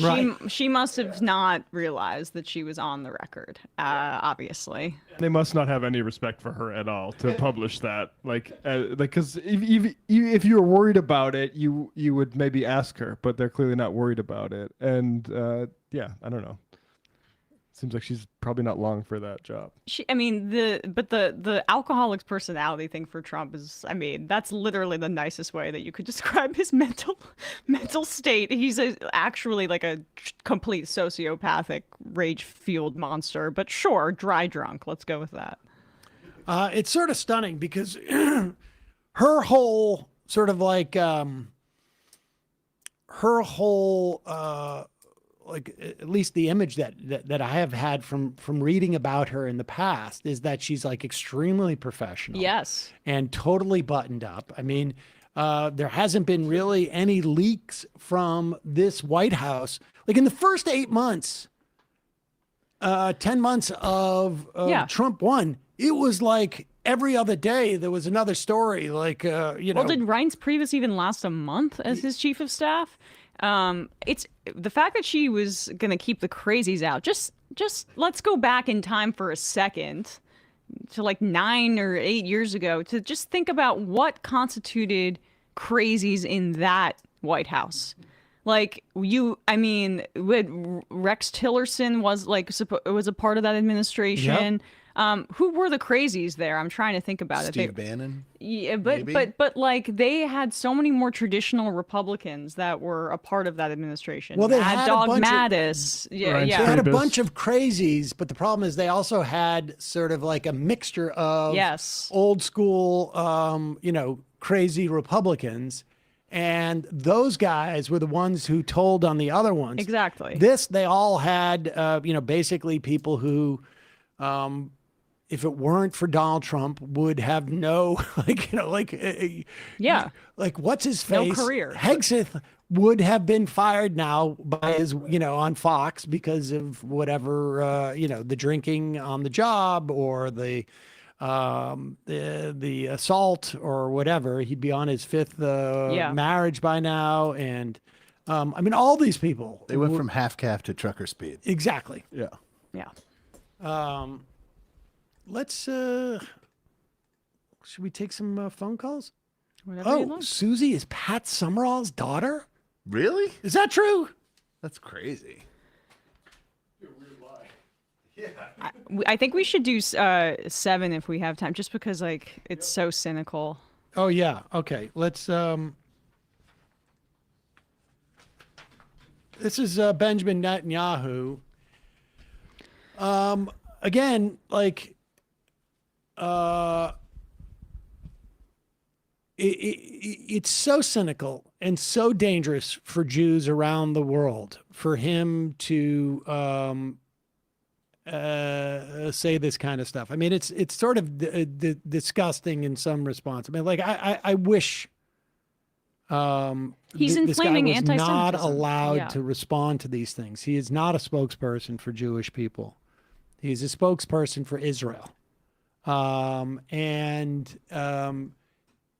Speaker 7: She must have not realized that she was on the record. Obviously,
Speaker 10: They must not have any respect for her at all to publish that. Because if you were worried about it, you would maybe ask her, but they're clearly not worried about it. And yeah, I don't know. Seems like she's probably not long for that job.
Speaker 7: the alcoholic's personality thing for Trump is, that's literally the nicest way that you could describe his mental state. He's actually like a complete sociopathic, rage-fueled monster. But sure, dry drunk. Let's go with that.
Speaker 1: It's sort of stunning because her whole sort of like like at least the image that I have had from reading about her in the past is that she's like extremely professional.
Speaker 7: Yes.
Speaker 1: And totally buttoned up. There hasn't been really any leaks from this White House. Like in the first 8 months, 10 months of Trump won, it was like every other day there was another story. Like, Well,
Speaker 7: did Reince Priebus even last a month as his chief of staff? It's the fact that she was going to keep the crazies out. Just let's go back in time for a second to like 9 or 8 years ago to just think about what constituted crazies in that White House. Like Rex Tillerson was a part of that administration.
Speaker 1: Yep.
Speaker 7: Who were the crazies there? I'm trying to think about
Speaker 11: Steve
Speaker 7: it.
Speaker 11: Bannon?
Speaker 7: Yeah, but like they had so many more traditional Republicans that were a part of that administration.
Speaker 1: Well, they
Speaker 7: Mad
Speaker 1: had
Speaker 7: Dog
Speaker 1: a bunch
Speaker 7: Mattis.
Speaker 1: They had a bunch of crazies, but the problem is they also had sort of like a mixture of old school, crazy Republicans. And those guys were the ones who told on the other ones.
Speaker 7: Exactly.
Speaker 1: They all had, basically people who, if it weren't for Donald Trump, would have no, what's his face?
Speaker 7: No career.
Speaker 1: Hegseth would have been fired now by his, on Fox because of whatever, the drinking on the job or the assault or whatever. He'd be on his 5th marriage by now. And all these people.
Speaker 11: They went from half calf to trucker speed.
Speaker 1: Exactly.
Speaker 10: Yeah.
Speaker 7: Yeah.
Speaker 1: Let's should we take some phone calls?
Speaker 7: Whatever you like.
Speaker 1: Susie is Pat Summerall's daughter?
Speaker 11: Really?
Speaker 1: Is that true?
Speaker 11: That's crazy.
Speaker 7: I think we should do 7 if we have time, just because it's so cynical.
Speaker 1: Oh yeah. Okay. Let's this is Benjamin Netanyahu. Again, it's so cynical and so dangerous for Jews around the world for him to say this kind of stuff. It's sort of disgusting in some response. I wish
Speaker 7: he's inflaming
Speaker 1: this guy was not
Speaker 7: anti-Semitism.
Speaker 1: allowed to respond to these things. He is not a spokesperson for Jewish people. He's a spokesperson for Israel.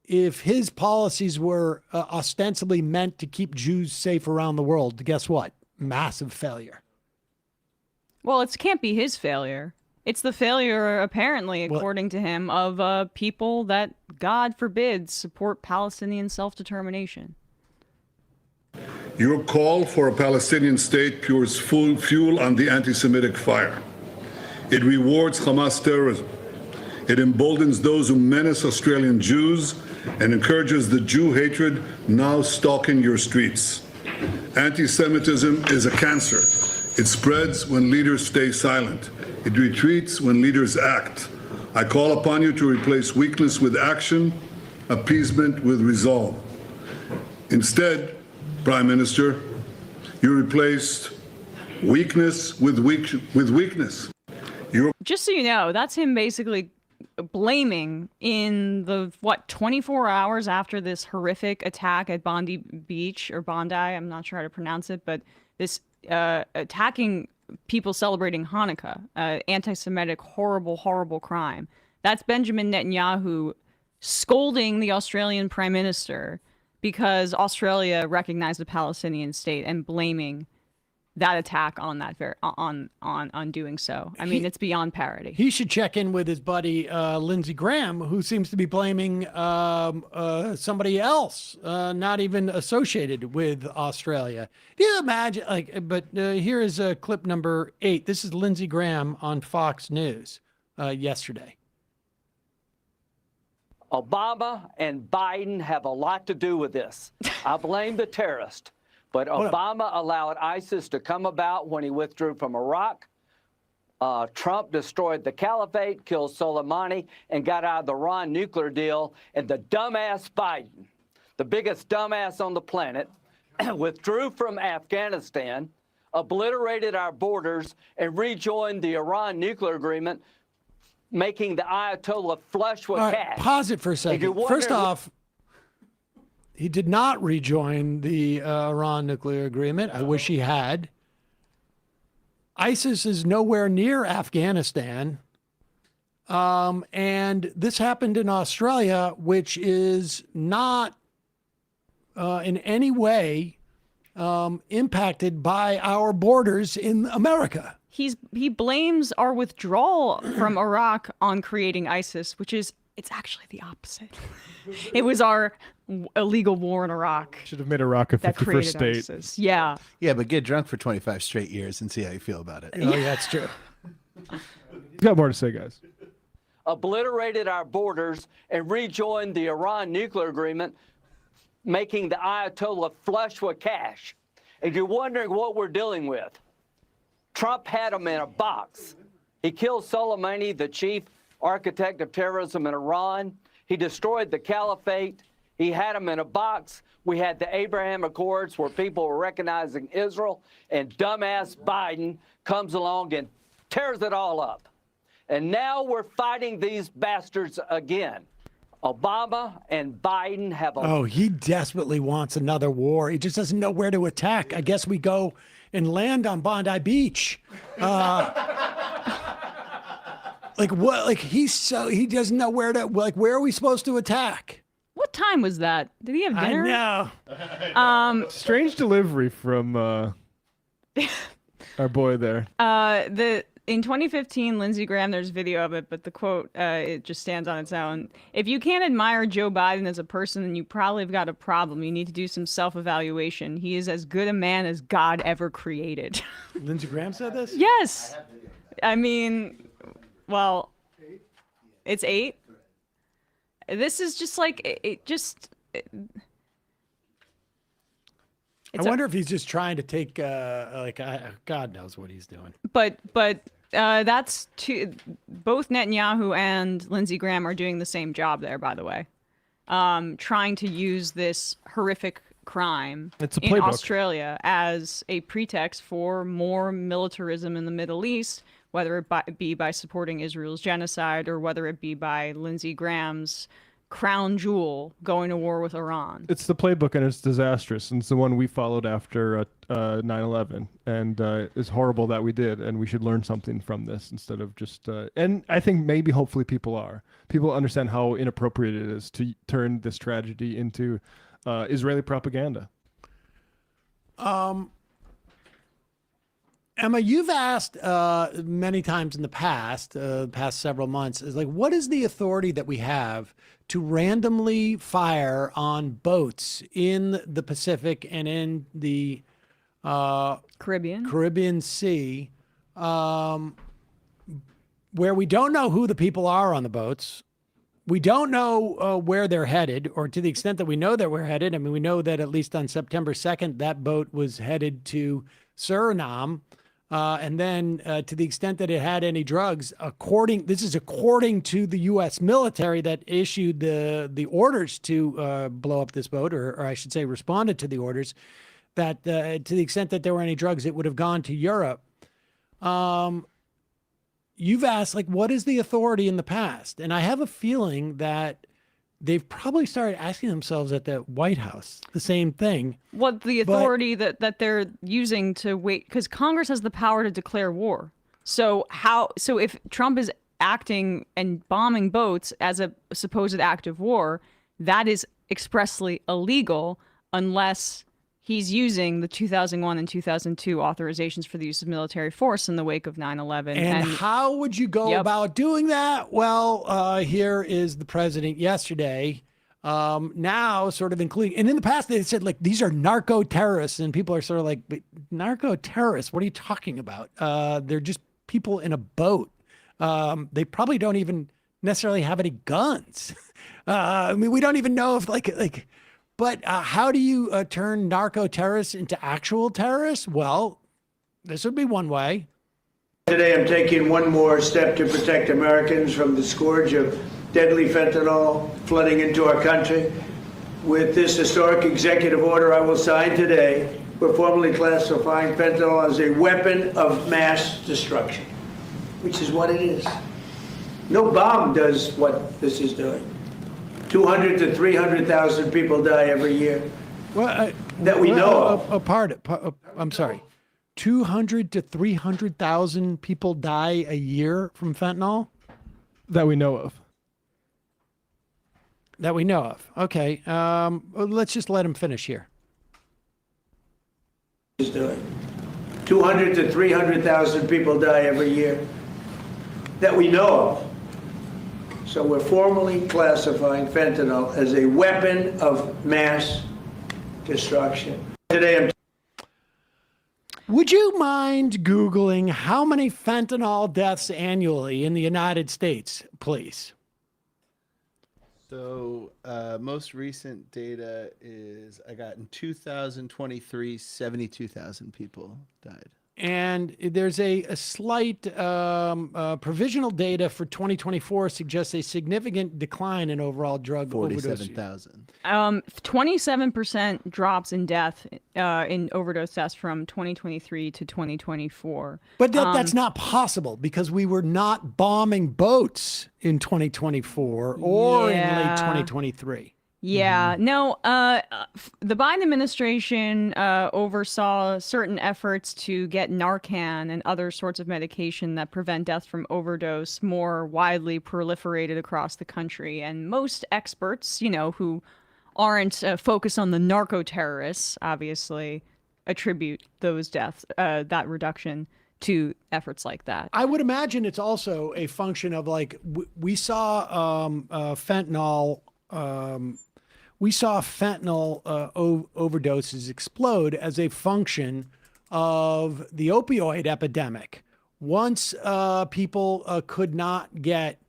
Speaker 1: If his policies were ostensibly meant to keep Jews safe around the world, guess what? Massive failure.
Speaker 7: Well, it can't be his failure. It's the failure, apparently, according to him, of people that, God forbid, support Palestinian self-determination.
Speaker 5: Your call for a Palestinian state pours full fuel on the anti-Semitic fire. It rewards Hamas terrorism. It emboldens those who menace Australian Jews and encourages the Jew hatred now stalking your streets. Anti-Semitism is a cancer. It spreads when leaders stay silent. It retreats when leaders act. I call upon you to replace weakness with action, appeasement with resolve. Instead, Prime Minister, you replaced weakness with weakness.
Speaker 7: Just so you know, that's him basically blaming in the 24 hours after this horrific attack at Bondi Beach or Bondi, I'm not sure how to pronounce it, but this attacking people celebrating Hanukkah, anti-Semitic, horrible crime. That's Benjamin Netanyahu scolding the Australian Prime Minister because Australia recognized the Palestinian state and blaming that attack on that on doing so. I mean, it's beyond parody.
Speaker 1: He should check in with his buddy Lindsey Graham, who seems to be blaming somebody else, not even associated with Australia. Do you imagine? But here is clip number 8. This is Lindsey Graham on Fox News yesterday.
Speaker 6: Obama and Biden have a lot to do with this. I blame the terrorist. But Obama allowed ISIS to come about when he withdrew from Iraq. Trump destroyed the caliphate, killed Soleimani, and got out of the Iran nuclear deal. And the dumbass Biden, the biggest dumbass on the planet, withdrew from Afghanistan, obliterated our borders, and rejoined the Iran nuclear agreement, making the Ayatollah flush with cash.
Speaker 1: Pause it for a second. First off, he did not rejoin the Iran nuclear agreement. I wish he had. ISIS is nowhere near Afghanistan. And this happened in Australia, which is not in any way impacted by our borders in America.
Speaker 7: He blames our withdrawal from Iraq on creating ISIS, which is it's actually the opposite. It was our illegal war in Iraq.
Speaker 10: Should have made Iraq a 51st state.
Speaker 7: ISIS. Yeah.
Speaker 11: Yeah, but get drunk for 25 straight years and see how you feel about it.
Speaker 1: Oh, yeah, that's true.
Speaker 10: He's got more to say, guys.
Speaker 6: Obliterated our borders and rejoined the Iran nuclear agreement, making the Ayatollah flush with cash. And you're wondering what we're dealing with. Trump had him in a box. He killed Soleimani, the chief architect of terrorism in Iran. He destroyed the caliphate. He had him in a box. We had the Abraham Accords where people were recognizing Israel, and dumbass Biden comes along and tears it all up. And now we're fighting these bastards again. Obama and Biden have a...
Speaker 1: Oh, he desperately wants another war. He just doesn't know where to attack. I guess we go and land on Bondi Beach. Like what? Like he doesn't know where to. Like where are we supposed to attack?
Speaker 7: What time was that? Did he have dinner?
Speaker 1: I know.
Speaker 10: Strange delivery from our boy there.
Speaker 7: In 2015, Lindsey Graham, there's video of it, but the quote, it just stands on its own. If you can't admire Joe Biden as a person, then you probably have got a problem. You need to do some self-evaluation. He is as good a man as God ever created.
Speaker 1: Lindsey Graham said this?
Speaker 7: Yes. I mean, well, it's 8. This is just like,
Speaker 1: I wonder if he's just trying to take, God knows what he's doing.
Speaker 7: But that's both Netanyahu and Lindsey Graham are doing the same job there, by the way, trying to use this horrific crime in Australia as a pretext for more militarism in the Middle East, whether it be by supporting Israel's genocide or whether it be by Lindsey Graham's crown jewel going to war with Iran.
Speaker 10: It's the playbook, and it's disastrous, and it's the one we followed after 9/11, and it's horrible that we did, and we should learn something from this instead of just and I think maybe hopefully people understand how inappropriate it is to turn this tragedy into Israeli propaganda.
Speaker 1: Emma, you've asked many times in the past several months, is like, what is the authority that we have to randomly fire on boats in the Pacific and in the
Speaker 7: Caribbean
Speaker 1: Sea, where we don't know who the people are on the boats? We don't know where they're headed, or to the extent that we know that we're headed. I mean, we know that at least on September 2nd, that boat was headed to Suriname. And then to the extent that it had any drugs, this is according to the U.S. military that issued the orders to blow up this boat, or I should say responded to the orders, that to the extent that there were any drugs, it would have gone to Europe. you've asked, like, what is the authority in the past? And I have a feeling that they've probably started asking themselves at the White House the same thing.
Speaker 7: What the authority that they're using to wait, because Congress has the power to declare war. So if Trump is acting and bombing boats as a supposed act of war, that is expressly illegal unless he's using the 2001 and 2002 authorizations for the use of military force in the wake of 9/11.
Speaker 1: And how would you go about doing that? Well, here is the president yesterday, now sort of including, and in the past they said, like, these are narco terrorists, and people are sort of like, but narco terrorists, what are you talking about? They're just people in a boat. They probably don't even necessarily have any guns. I mean, we don't even know if but how do you turn narco terrorists into actual terrorists? Well, this would be one way.
Speaker 19: Today, I'm taking one more step to protect Americans from the scourge of deadly fentanyl flooding into our country. With this historic executive order I will sign today, we're formally classifying fentanyl as a weapon of mass destruction, which is what it is. No bomb does what this is doing. 200 to 300,000 people die every year.
Speaker 1: Well,
Speaker 19: that we know of.
Speaker 1: I'm sorry. 200 to 300,000 people die a year from fentanyl?
Speaker 10: That we know of.
Speaker 1: That we know of. Okay. Let's just let him finish here.
Speaker 19: Is doing. 200 to 300,000 people die every year that we know of. So we're formally classifying fentanyl as a weapon of mass destruction. Today,
Speaker 1: would you mind Googling how many fentanyl deaths annually in the United States, please?
Speaker 11: So most recent data is I got in 2023, 72,000 people died.
Speaker 1: And there's a slight provisional data for 2024 suggests a significant decline in overall drug overdose.
Speaker 11: 47,000.
Speaker 7: 27% drops in death in overdose deaths from 2023 to 2024.
Speaker 1: But that's not possible because we were not bombing boats in 2024 or in late 2023.
Speaker 7: Yeah, no, the Biden administration oversaw certain efforts to get Narcan and other sorts of medication that prevent death from overdose more widely proliferated across the country. And most experts, who aren't focused on the narco terrorists, obviously attribute those deaths, that reduction, to efforts like that.
Speaker 1: I would imagine it's also a function of, like, we saw fentanyl. We saw fentanyl overdoses explode as a function of the opioid epidemic. Once people could not get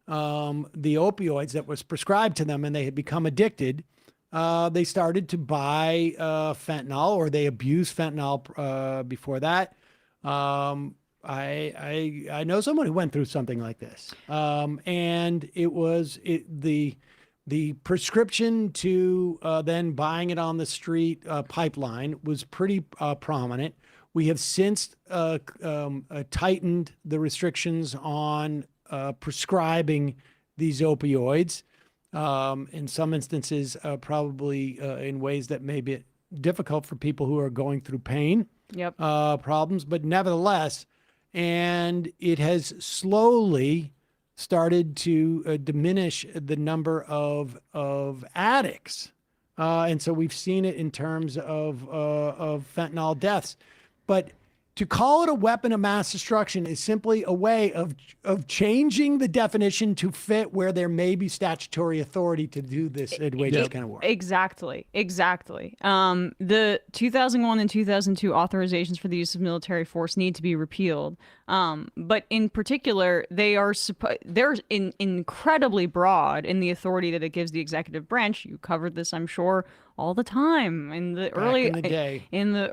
Speaker 1: the opioids that was prescribed to them and they had become addicted, they started to buy fentanyl, or they abused fentanyl before that. I know someone who went through something like this, and it was the prescription to then buying it on the street pipeline was pretty prominent. We have since tightened the restrictions on prescribing these opioids. In some instances, probably in ways that may be difficult for people who are going through pain problems, but nevertheless, and it has slowly started to diminish the number of addicts. And so we've seen it in terms of fentanyl deaths. But to call it a weapon of mass destruction is simply a way of changing the definition to fit where there may be statutory authority to do this this kind of work.
Speaker 7: Exactly. The 2001 and 2002 authorizations for the use of military force need to be repealed. But in particular, they're incredibly broad in the authority that it gives the executive branch. You covered this, I'm sure, all the time in the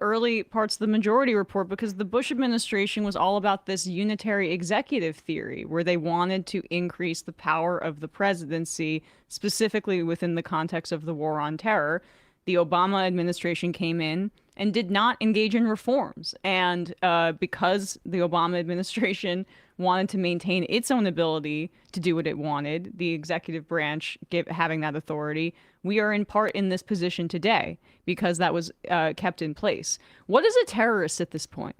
Speaker 7: early parts of the Majority Report, because the Bush administration was all about this unitary executive theory where they wanted to increase the power of the presidency, specifically within the context of the war on terror. The Obama administration came in and did not engage in reforms. And because the Obama administration wanted to maintain its own ability to do what it wanted, the executive branch having that authority. We are in part in this position today because that was kept in place. What is a terrorist at this point?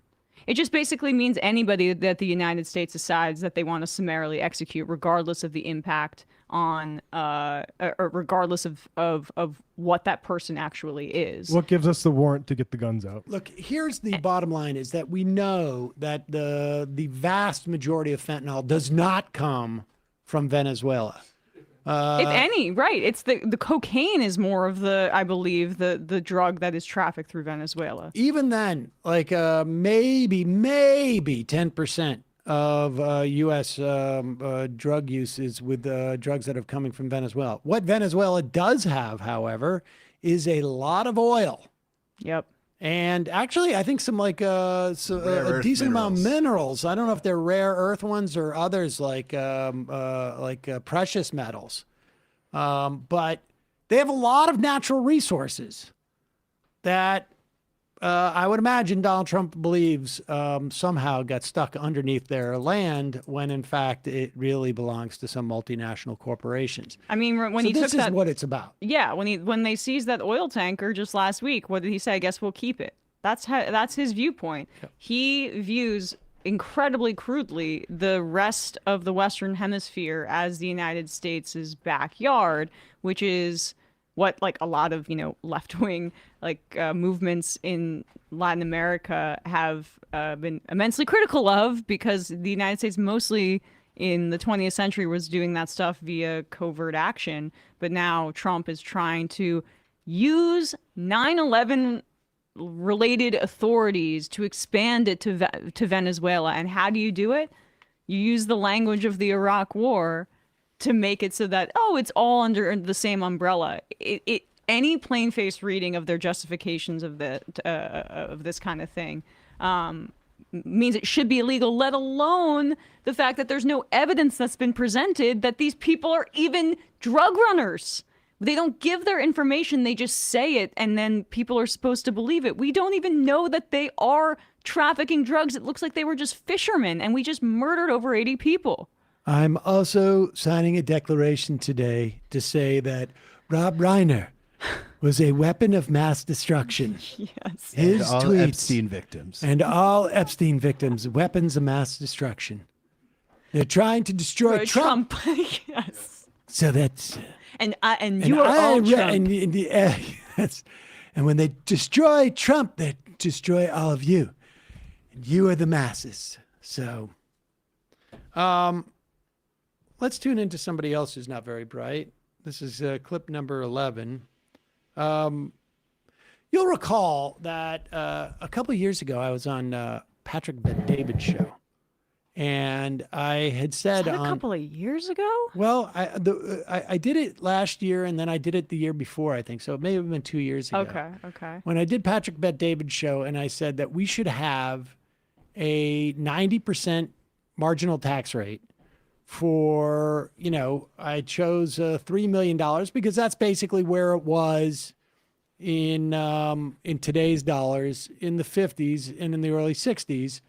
Speaker 7: It just basically means anybody that the United States decides that they want to summarily execute, regardless of the impact on, or regardless of what that person actually is.
Speaker 10: What gives us the warrant to get the guns out?
Speaker 1: Look, here's the bottom line is that we know that the vast majority of fentanyl does not come from Venezuela.
Speaker 7: If any, right. It's the cocaine is more of the, I believe, the drug that is trafficked through Venezuela.
Speaker 1: Even then, like maybe 10% of U.S. Drug use is with drugs that are coming from Venezuela. What Venezuela does have, however, is a lot of oil.
Speaker 7: Yep.
Speaker 1: And actually, I think some like a decent amount of minerals. I don't know if they're rare earth ones or others like precious metals. But they have a lot of natural resources that I would imagine Donald Trump believes somehow got stuck underneath their land when, in fact, it really belongs to some multinational corporations.
Speaker 7: I mean, when he
Speaker 1: this
Speaker 7: took
Speaker 1: is
Speaker 7: that,
Speaker 1: what it's about.
Speaker 7: Yeah, when they seized that oil tanker just last week, what did he say? I guess we'll keep it. That's his viewpoint. Yep. He views incredibly crudely the rest of the Western Hemisphere as the United States' backyard, which is what like a lot of left-wing movements in Latin America have been immensely critical of, because the United States mostly in the 20th century was doing that stuff via covert action, but now Trump is trying to use 9/11 related authorities to expand it to Venezuela. And how do you do it? You use the language of the Iraq War to make it so that, it's all under the same umbrella. Any plain-faced reading of their justifications of this kind of thing means it should be illegal, let alone the fact that there's no evidence that's been presented that these people are even drug runners. They don't give their information, they just say it, and then people are supposed to believe it. We don't even know that they are trafficking drugs. It looks like they were just fishermen, and we just murdered over 80 people.
Speaker 1: I'm also signing a declaration today to say that Rob Reiner was a weapon of mass destruction.
Speaker 7: Yes.
Speaker 1: His
Speaker 11: and all
Speaker 1: tweets,
Speaker 11: Epstein victims.
Speaker 1: And all Epstein victims, weapons of mass destruction. They're trying to destroy Trump.
Speaker 7: Yes.
Speaker 1: So that's...
Speaker 7: And you are all Trump.
Speaker 1: And when they destroy Trump, they destroy all of you. And you are the masses. So let's tune into somebody else who's not very bright. This is clip number 11. You'll recall that a couple of years ago, I was on Patrick Bet-David's show. And I had said
Speaker 7: a couple of years ago?
Speaker 1: Well, I did it last year, and then I did it the year before, I think. So it may have been 2 years ago.
Speaker 7: Okay.
Speaker 1: When I did Patrick Bet-David's show, and I said that we should have a 90% marginal tax rate for, I chose $3 million because that's basically where it was in today's dollars in the 50s and in the early 60s.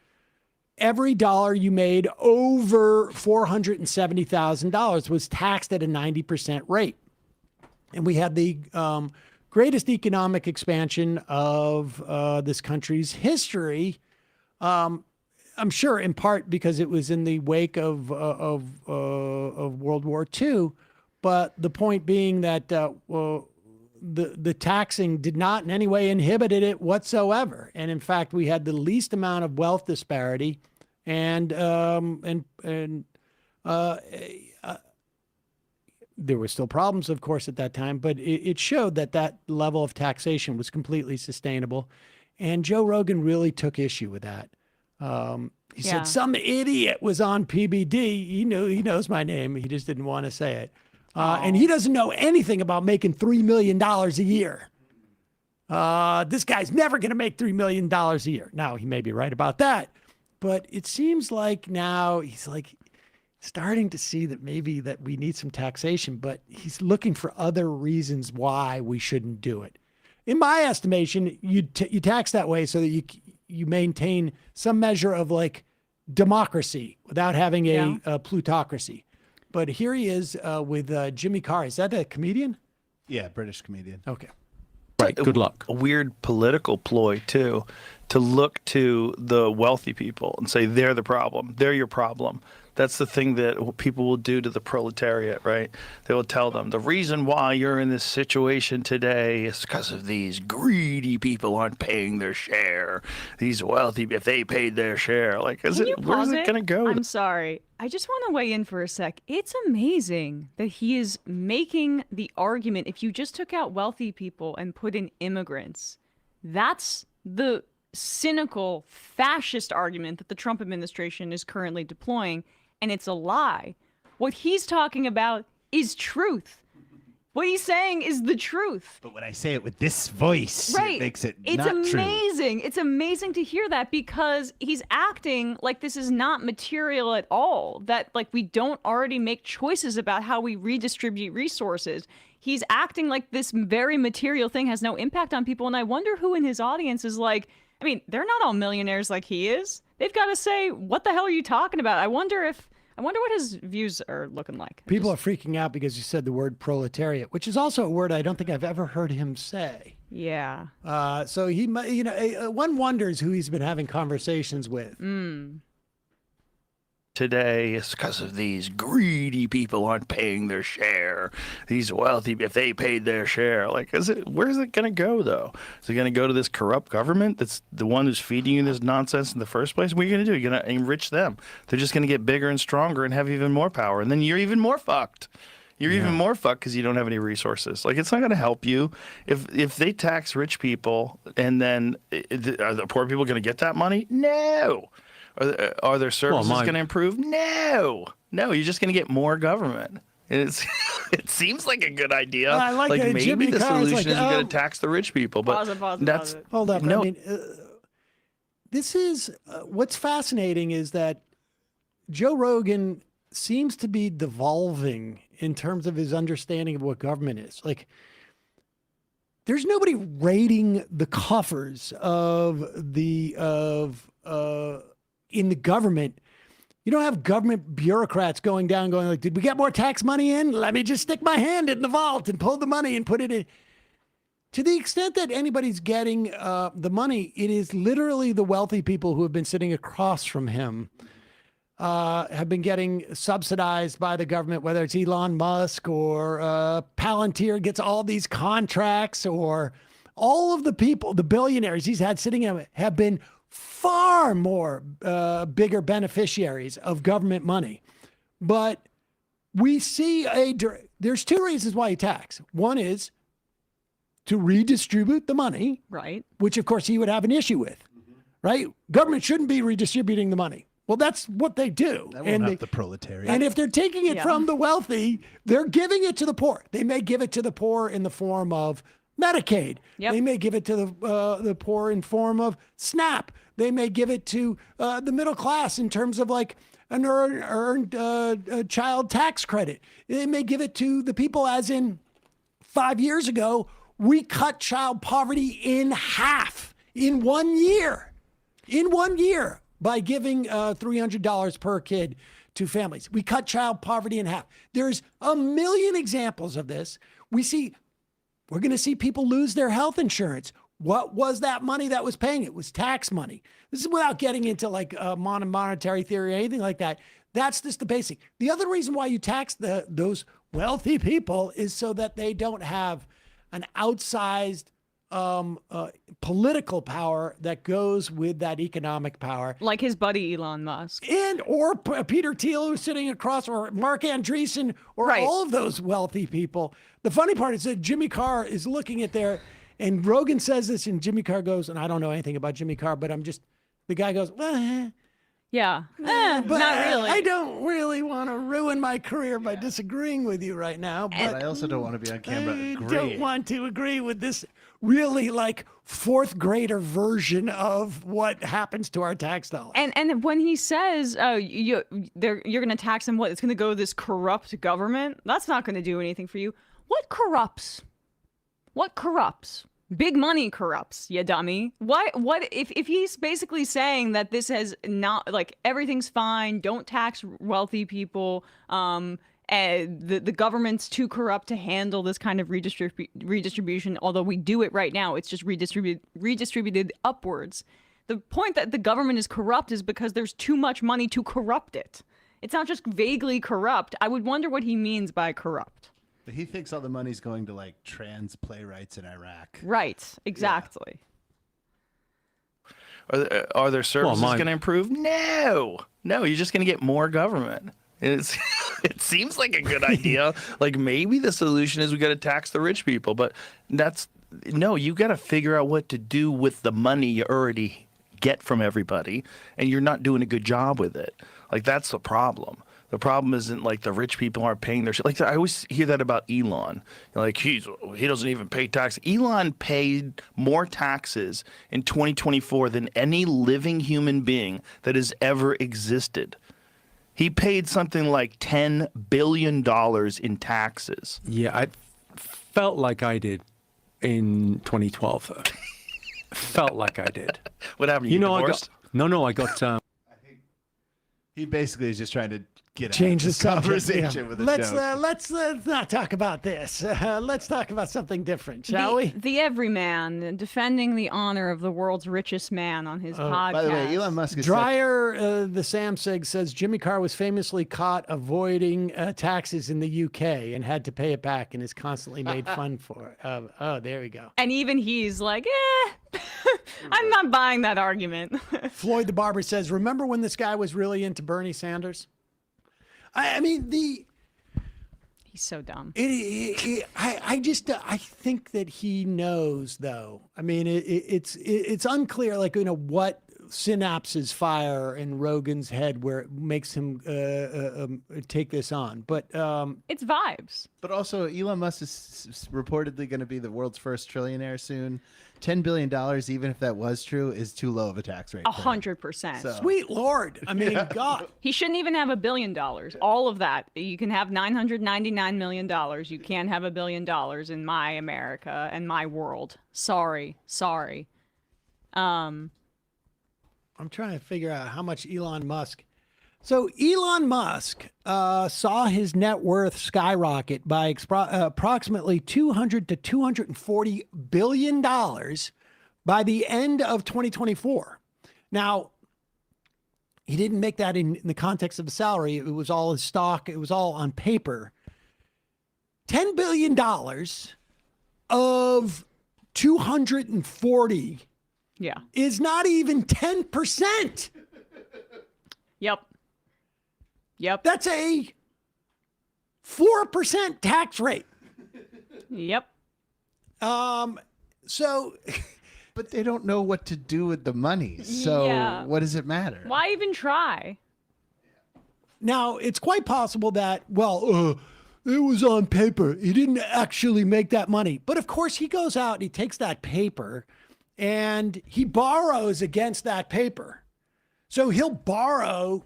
Speaker 1: Every dollar you made over $470,000 was taxed at a 90% rate. And we had the greatest economic expansion of this country's history. I'm sure in part because it was in the wake of World War II. But the point being that the taxing did not in any way inhibited it whatsoever. And in fact, we had the least amount of wealth disparity and there were still problems, of course, at that time, but it showed that level of taxation was completely sustainable. And Joe Rogan really took issue with that. He said some idiot was on PBD. He knows my name. He just didn't want to say it. And he doesn't know anything about making $3 million a year. This guy's never going to make $3 million a year. Now, he may be right about that, but it seems like now he's like starting to see that maybe that we need some taxation, but he's looking for other reasons why we shouldn't do it. In my estimation, you tax that way so that you maintain some measure of like democracy without having a plutocracy. But here he is with Jimmy Carr. Is that a comedian?
Speaker 11: Yeah, British comedian.
Speaker 1: Okay. Right. Good luck.
Speaker 3: A weird political ploy, too, to look to the wealthy people and say they're the problem. They're your problem. That's the thing that people will do to the proletariat, right? They will tell them the reason why you're in this situation today is because of these greedy people aren't paying their share. These wealthy, if they paid their share, like, where's it going to go?
Speaker 7: I'm sorry. I just want to weigh in for a sec. It's amazing that he is making the argument, if you just took out wealthy people and put in immigrants, that's the cynical fascist argument that the Trump administration is currently deploying. And it's a lie. What he's talking about is truth. What he's saying is the truth.
Speaker 11: But when I say it with this voice,
Speaker 7: right,
Speaker 11: it makes it
Speaker 7: it's
Speaker 11: not true.
Speaker 7: amazing. It's amazing to hear that because he's acting like this is not material at all. That like we don't already make choices about how we redistribute resources. He's acting like this very material thing has no impact on people. And I wonder who in his audience is like, I mean, they're not all millionaires like he is. They've got to say, what the hell are you talking about? I wonder what his views are looking like.
Speaker 1: People are freaking out because you said the word proletariat, which is also a word I don't think I've ever heard him say.
Speaker 7: Yeah.
Speaker 1: So he, one wonders who he's been having conversations with.
Speaker 3: Today is because of these greedy people aren't paying their share. These wealthy, if they paid their share, like, where's it going to go, though? Is it going to go to this corrupt government that's the one who's feeding you this nonsense in the first place? What are you going to do? You're going to enrich them. They're just going to get bigger and stronger and have even more power. And then you're even more fucked. You're even more fucked because you don't have any resources. Like, it's not going to help you. If they tax rich people and then are the poor people going to get that money? No. Are their services going to improve? No. You're just going to get more government. It seems like a good idea.
Speaker 1: I like
Speaker 3: maybe
Speaker 1: Jimmy
Speaker 3: the
Speaker 1: Carr's
Speaker 3: solution
Speaker 1: like,
Speaker 3: is going to tax the rich people. But
Speaker 7: pause it.
Speaker 1: Hold up.
Speaker 3: No.
Speaker 1: I mean, this is what's fascinating is that Joe Rogan seems to be devolving in terms of his understanding of what government is. Like, there's nobody raiding the coffers in the government. You don't have government bureaucrats going like, did we get more tax money in? Let me just stick my hand in the vault and pull the money and put it in. To the extent that anybody's getting the money, it is literally the wealthy people who have been sitting across from him have been getting subsidized by the government, whether it's Elon Musk or Palantir gets all these contracts, or all of the people, the billionaires he's had sitting in have been far more bigger beneficiaries of government money. But we see there's two reasons why he tax. One is to redistribute the money,
Speaker 7: right?
Speaker 1: Which of course he would have an issue with, right? Government shouldn't be redistributing the money. Well, that's what they do.
Speaker 11: That won't help the proletariat.
Speaker 1: And if they're taking it from the wealthy, they're giving it to the poor. They may give it to the poor in the form of Medicaid. They may give it to the poor in form of SNAP. They may give it to the middle class in terms of like an earned child tax credit. They may give it to the people, as in 5 years ago, we cut child poverty in half in 1 year. In 1 year, by giving $300 per kid to families. We cut child poverty in half. There's a million examples of this. We're going to see people lose their health insurance. What was that money that was paying? It was tax money. This is without getting into like monetary theory or anything like that. That's just the basic. The other reason why you tax those wealthy people is so that they don't have an outsized political power that goes with that economic power.
Speaker 7: Like his buddy Elon Musk.
Speaker 1: Or Peter Thiel, who's sitting across, or Mark Andreessen, or all of those wealthy people. The funny part is that Jimmy Carr is looking at and Rogan says this, and Jimmy Carr goes, and I don't know anything about Jimmy Carr, but the guy goes,
Speaker 7: yeah,
Speaker 1: but
Speaker 7: not really.
Speaker 1: I don't really want to ruin my career by disagreeing with you right now. But
Speaker 11: I also don't want to be on camera
Speaker 1: I
Speaker 11: agreeing.
Speaker 1: don't want to agree with this really like fourth grader version of what happens to our tax dollars.
Speaker 7: And when he says, you're going to tax them, it's going to go to this corrupt government, that's not going to do anything for you. What corrupts? Big money corrupts, you dummy. What if he's basically saying that this has not, like, everything's fine, don't tax wealthy people, the government's too corrupt to handle this kind of redistribution, although we do it right now, it's just redistributed upwards. The point that the government is corrupt is because there's too much money to corrupt it. It's not just vaguely corrupt. I would wonder what he means by corrupt.
Speaker 11: But he thinks all the money's going to like trans playwrights in Iraq.
Speaker 7: Right, exactly.
Speaker 3: Are their services going to improve? No, you're just going to get more government. It seems like a good idea. Like maybe the solution is we got to tax the rich people, but you got to figure out what to do with the money you already get from everybody, and you're not doing a good job with it. Like that's the problem. The problem isn't like the rich people aren't paying their shit. Like I always hear that about Elon. Like he doesn't even pay tax. Elon paid more taxes in 2024 than any living human being that has ever existed. He paid something like $10 billion in taxes.
Speaker 9: Yeah, I felt like I did in 2012. Felt like I did.
Speaker 3: What happened? You divorced?
Speaker 9: I got.
Speaker 11: He basically is just trying to
Speaker 1: change the
Speaker 11: conversation with a joke.
Speaker 1: Let's not talk about this. Let's talk about something different, shall we?
Speaker 7: The everyman defending the honor of the world's richest man on his podcast.
Speaker 11: By the way, Elon Musk is
Speaker 1: Dreyer, the Samsig says Jimmy Carr was famously caught avoiding taxes in the UK and had to pay it back and is constantly made fun for it. Oh, there we go.
Speaker 7: And even he's like, I'm not buying that argument.
Speaker 1: Floyd the Barber says, remember when this guy was really into Bernie Sanders? I mean,
Speaker 7: he's so dumb.
Speaker 1: I think that he knows, though. I mean, it's unclear, like, what synapses fire in Rogan's head where it makes him take this on. But
Speaker 7: it's vibes.
Speaker 11: But also, Elon Musk is reportedly going to be the world's first trillionaire soon. $10 billion, even if that was true, is too low of a tax rate.
Speaker 7: 100%.
Speaker 11: So.
Speaker 1: Sweet Lord. I mean, God.
Speaker 7: He shouldn't even have $1 billion. All of that. You can have $999 million. You can't have $1 billion in my America and my world. Sorry.
Speaker 1: I'm trying to figure out how much Elon Musk. So Elon Musk saw his net worth skyrocket by approximately $200 to $240 billion by the end of 2024. Now, he didn't make that in the context of a salary. It was all his stock. It was all on paper. $10 billion of 240 is not even 10%.
Speaker 7: Yep.
Speaker 1: That's a 4% tax rate.
Speaker 7: Yep.
Speaker 1: So,
Speaker 11: but they don't know what to do with the money. So what does it matter?
Speaker 7: Why even try?
Speaker 1: Now, it's quite possible that, it was on paper. He didn't actually make that money. But of course, he goes out and he takes that paper and he borrows against that paper. So he'll borrow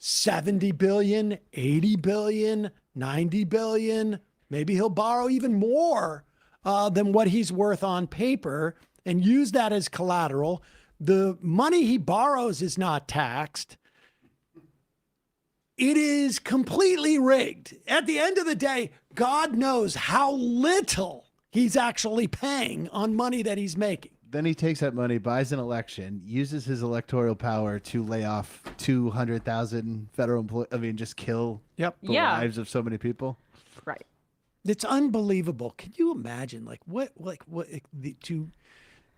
Speaker 1: 70 billion, 80 billion, 90 billion. Maybe he'll borrow even more than what he's worth on paper and use that as collateral. The money he borrows is not taxed. It is completely rigged. At the end of the day, God knows how little he's actually paying on money that he's making.
Speaker 11: Then he takes that money, buys an election, uses his electoral power to lay off 200,000 federal employees. I mean, just kill the lives of so many people.
Speaker 7: Right.
Speaker 1: It's unbelievable. Can you imagine,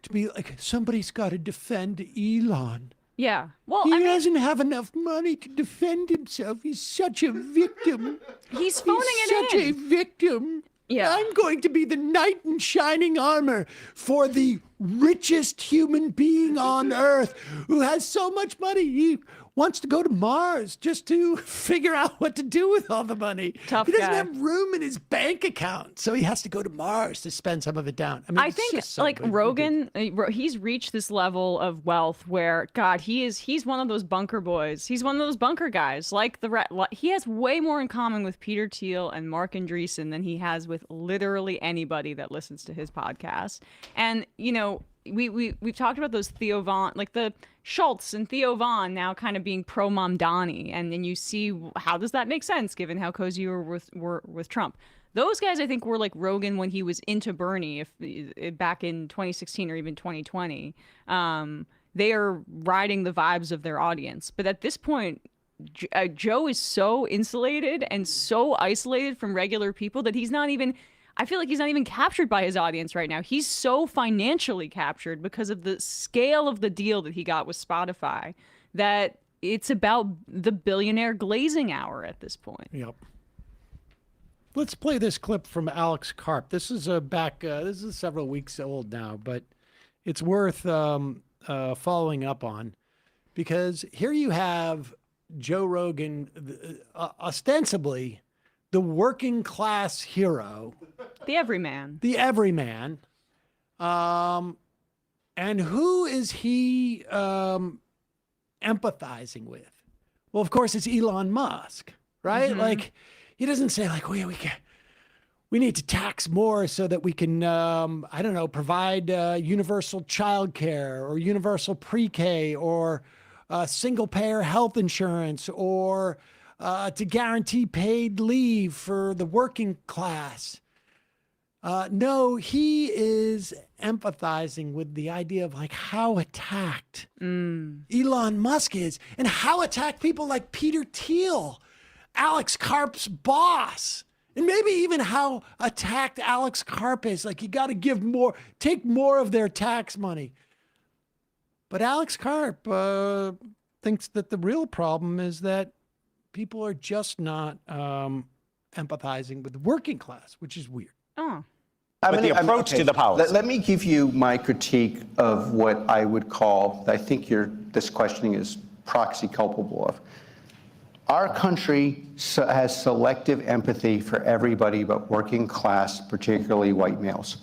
Speaker 1: to be like, somebody's got to defend Elon.
Speaker 7: Yeah. Well,
Speaker 1: he doesn't have enough money to defend himself. He's such a victim.
Speaker 7: He's phoning
Speaker 1: Such a victim.
Speaker 7: Yeah.
Speaker 1: I'm going to be the knight in shining armor for the richest human being on earth who has so much money. wants to go to Mars just to figure out what to do with all the money.
Speaker 7: Tough
Speaker 1: he doesn't
Speaker 7: guy.
Speaker 1: have room in his bank account, so he has to go to Mars to spend some of it down. I mean,
Speaker 7: I
Speaker 1: it's
Speaker 7: think
Speaker 1: just so
Speaker 7: like
Speaker 1: good.
Speaker 7: Rogan, he's reached this level of wealth where God, he's one of those bunker boys. He's one of those bunker guys. Like he has way more in common with Peter Thiel and Mark Andreessen than he has with literally anybody that listens to his podcast. And you know, we've talked about those Theo Von, like the Schultz and Theo Von now kind of being pro Mamdani, and then you see how does that make sense given how cozy you were with Trump. Those guys, I think, were like Rogan when he was into Bernie, if back in 2016 or even 2020. They are riding the vibes of their audience, but at this point, Joe is so insulated and so isolated from regular people that he's not even. I feel like he's not even captured by his audience right now. He's so financially captured because of the scale of the deal that he got with Spotify that it's about the billionaire glazing hour at this point.
Speaker 1: Yep. Let's play this clip from Alex Karp. This is this is several weeks old now, but it's worth following up on because here you have Joe Rogan, ostensibly the working class hero.
Speaker 7: The everyman.
Speaker 1: The everyman. And who is he empathizing with? Well, of course, it's Elon Musk, right?
Speaker 7: Mm-hmm.
Speaker 1: Like, he doesn't say, like, we need to tax more so that we can, I don't know, provide universal childcare or universal pre-K or single-payer health insurance or to guarantee paid leave for the working class. No, he is empathizing with the idea of like how attacked Elon Musk is and how attacked people like Peter Thiel, Alex Karp's boss, and maybe even how attacked Alex Karp is. Like, you got to give more, take more of their tax money. But Alex Karp thinks that the real problem is that people are just not empathizing with the working class, which is weird.
Speaker 7: Oh.
Speaker 4: But the approach to the policy. Let me give you my critique of what I would call, I think this questioning is proxy culpable of. Our country has selective empathy for everybody but working class, particularly white males.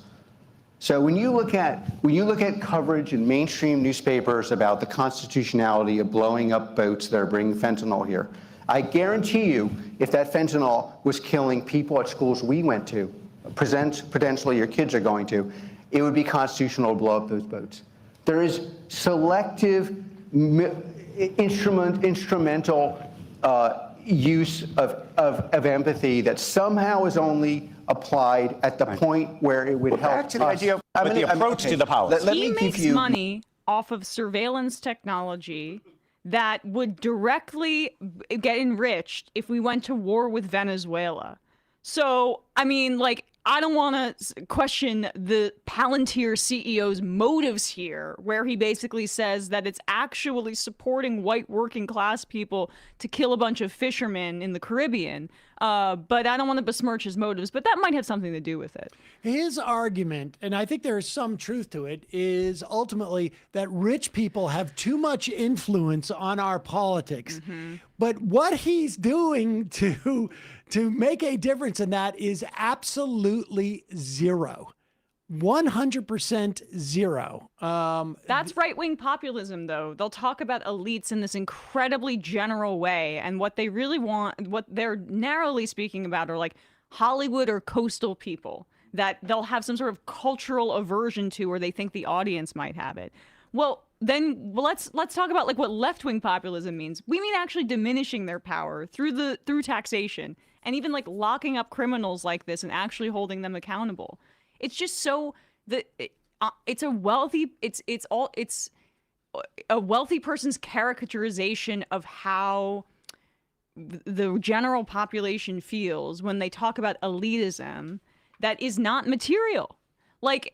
Speaker 4: So when you look at coverage in mainstream newspapers about the constitutionality of blowing up boats that are bringing fentanyl here, I guarantee you, if that fentanyl was killing people at schools we went to, potentially your kids are going to, it would be constitutional to blow up those boats. There is selective instrumental use of empathy that somehow is only applied at the point where it would help back to the us. idea of the approach to the policy.
Speaker 7: He makes money off of surveillance technology that would directly get enriched if we went to war with Venezuela. So, I mean, like, I don't want to question the Palantir CEO's motives here, where he basically says that it's actually supporting white working class people to kill a bunch of fishermen in the Caribbean. But I don't want to besmirch his motives, but that might have something to do with it.
Speaker 1: His argument, and I think there is some truth to it, is ultimately that rich people have too much influence on our politics.
Speaker 7: Mm-hmm.
Speaker 1: But what he's doing to make a difference in that is absolutely zero. 100% zero.
Speaker 7: That's right-wing populism, though. They'll talk about elites in this incredibly general way, and what they really want, what they're narrowly speaking about, are like Hollywood or coastal people that they'll have some sort of cultural aversion to, or they think the audience might have it. Well, then let's talk about like what left-wing populism means. We mean actually diminishing their power through taxation, and even like locking up criminals like this and actually holding them accountable. It's just so that it's a wealthy person's caricaturization of how the general population feels when they talk about elitism that is not material. Like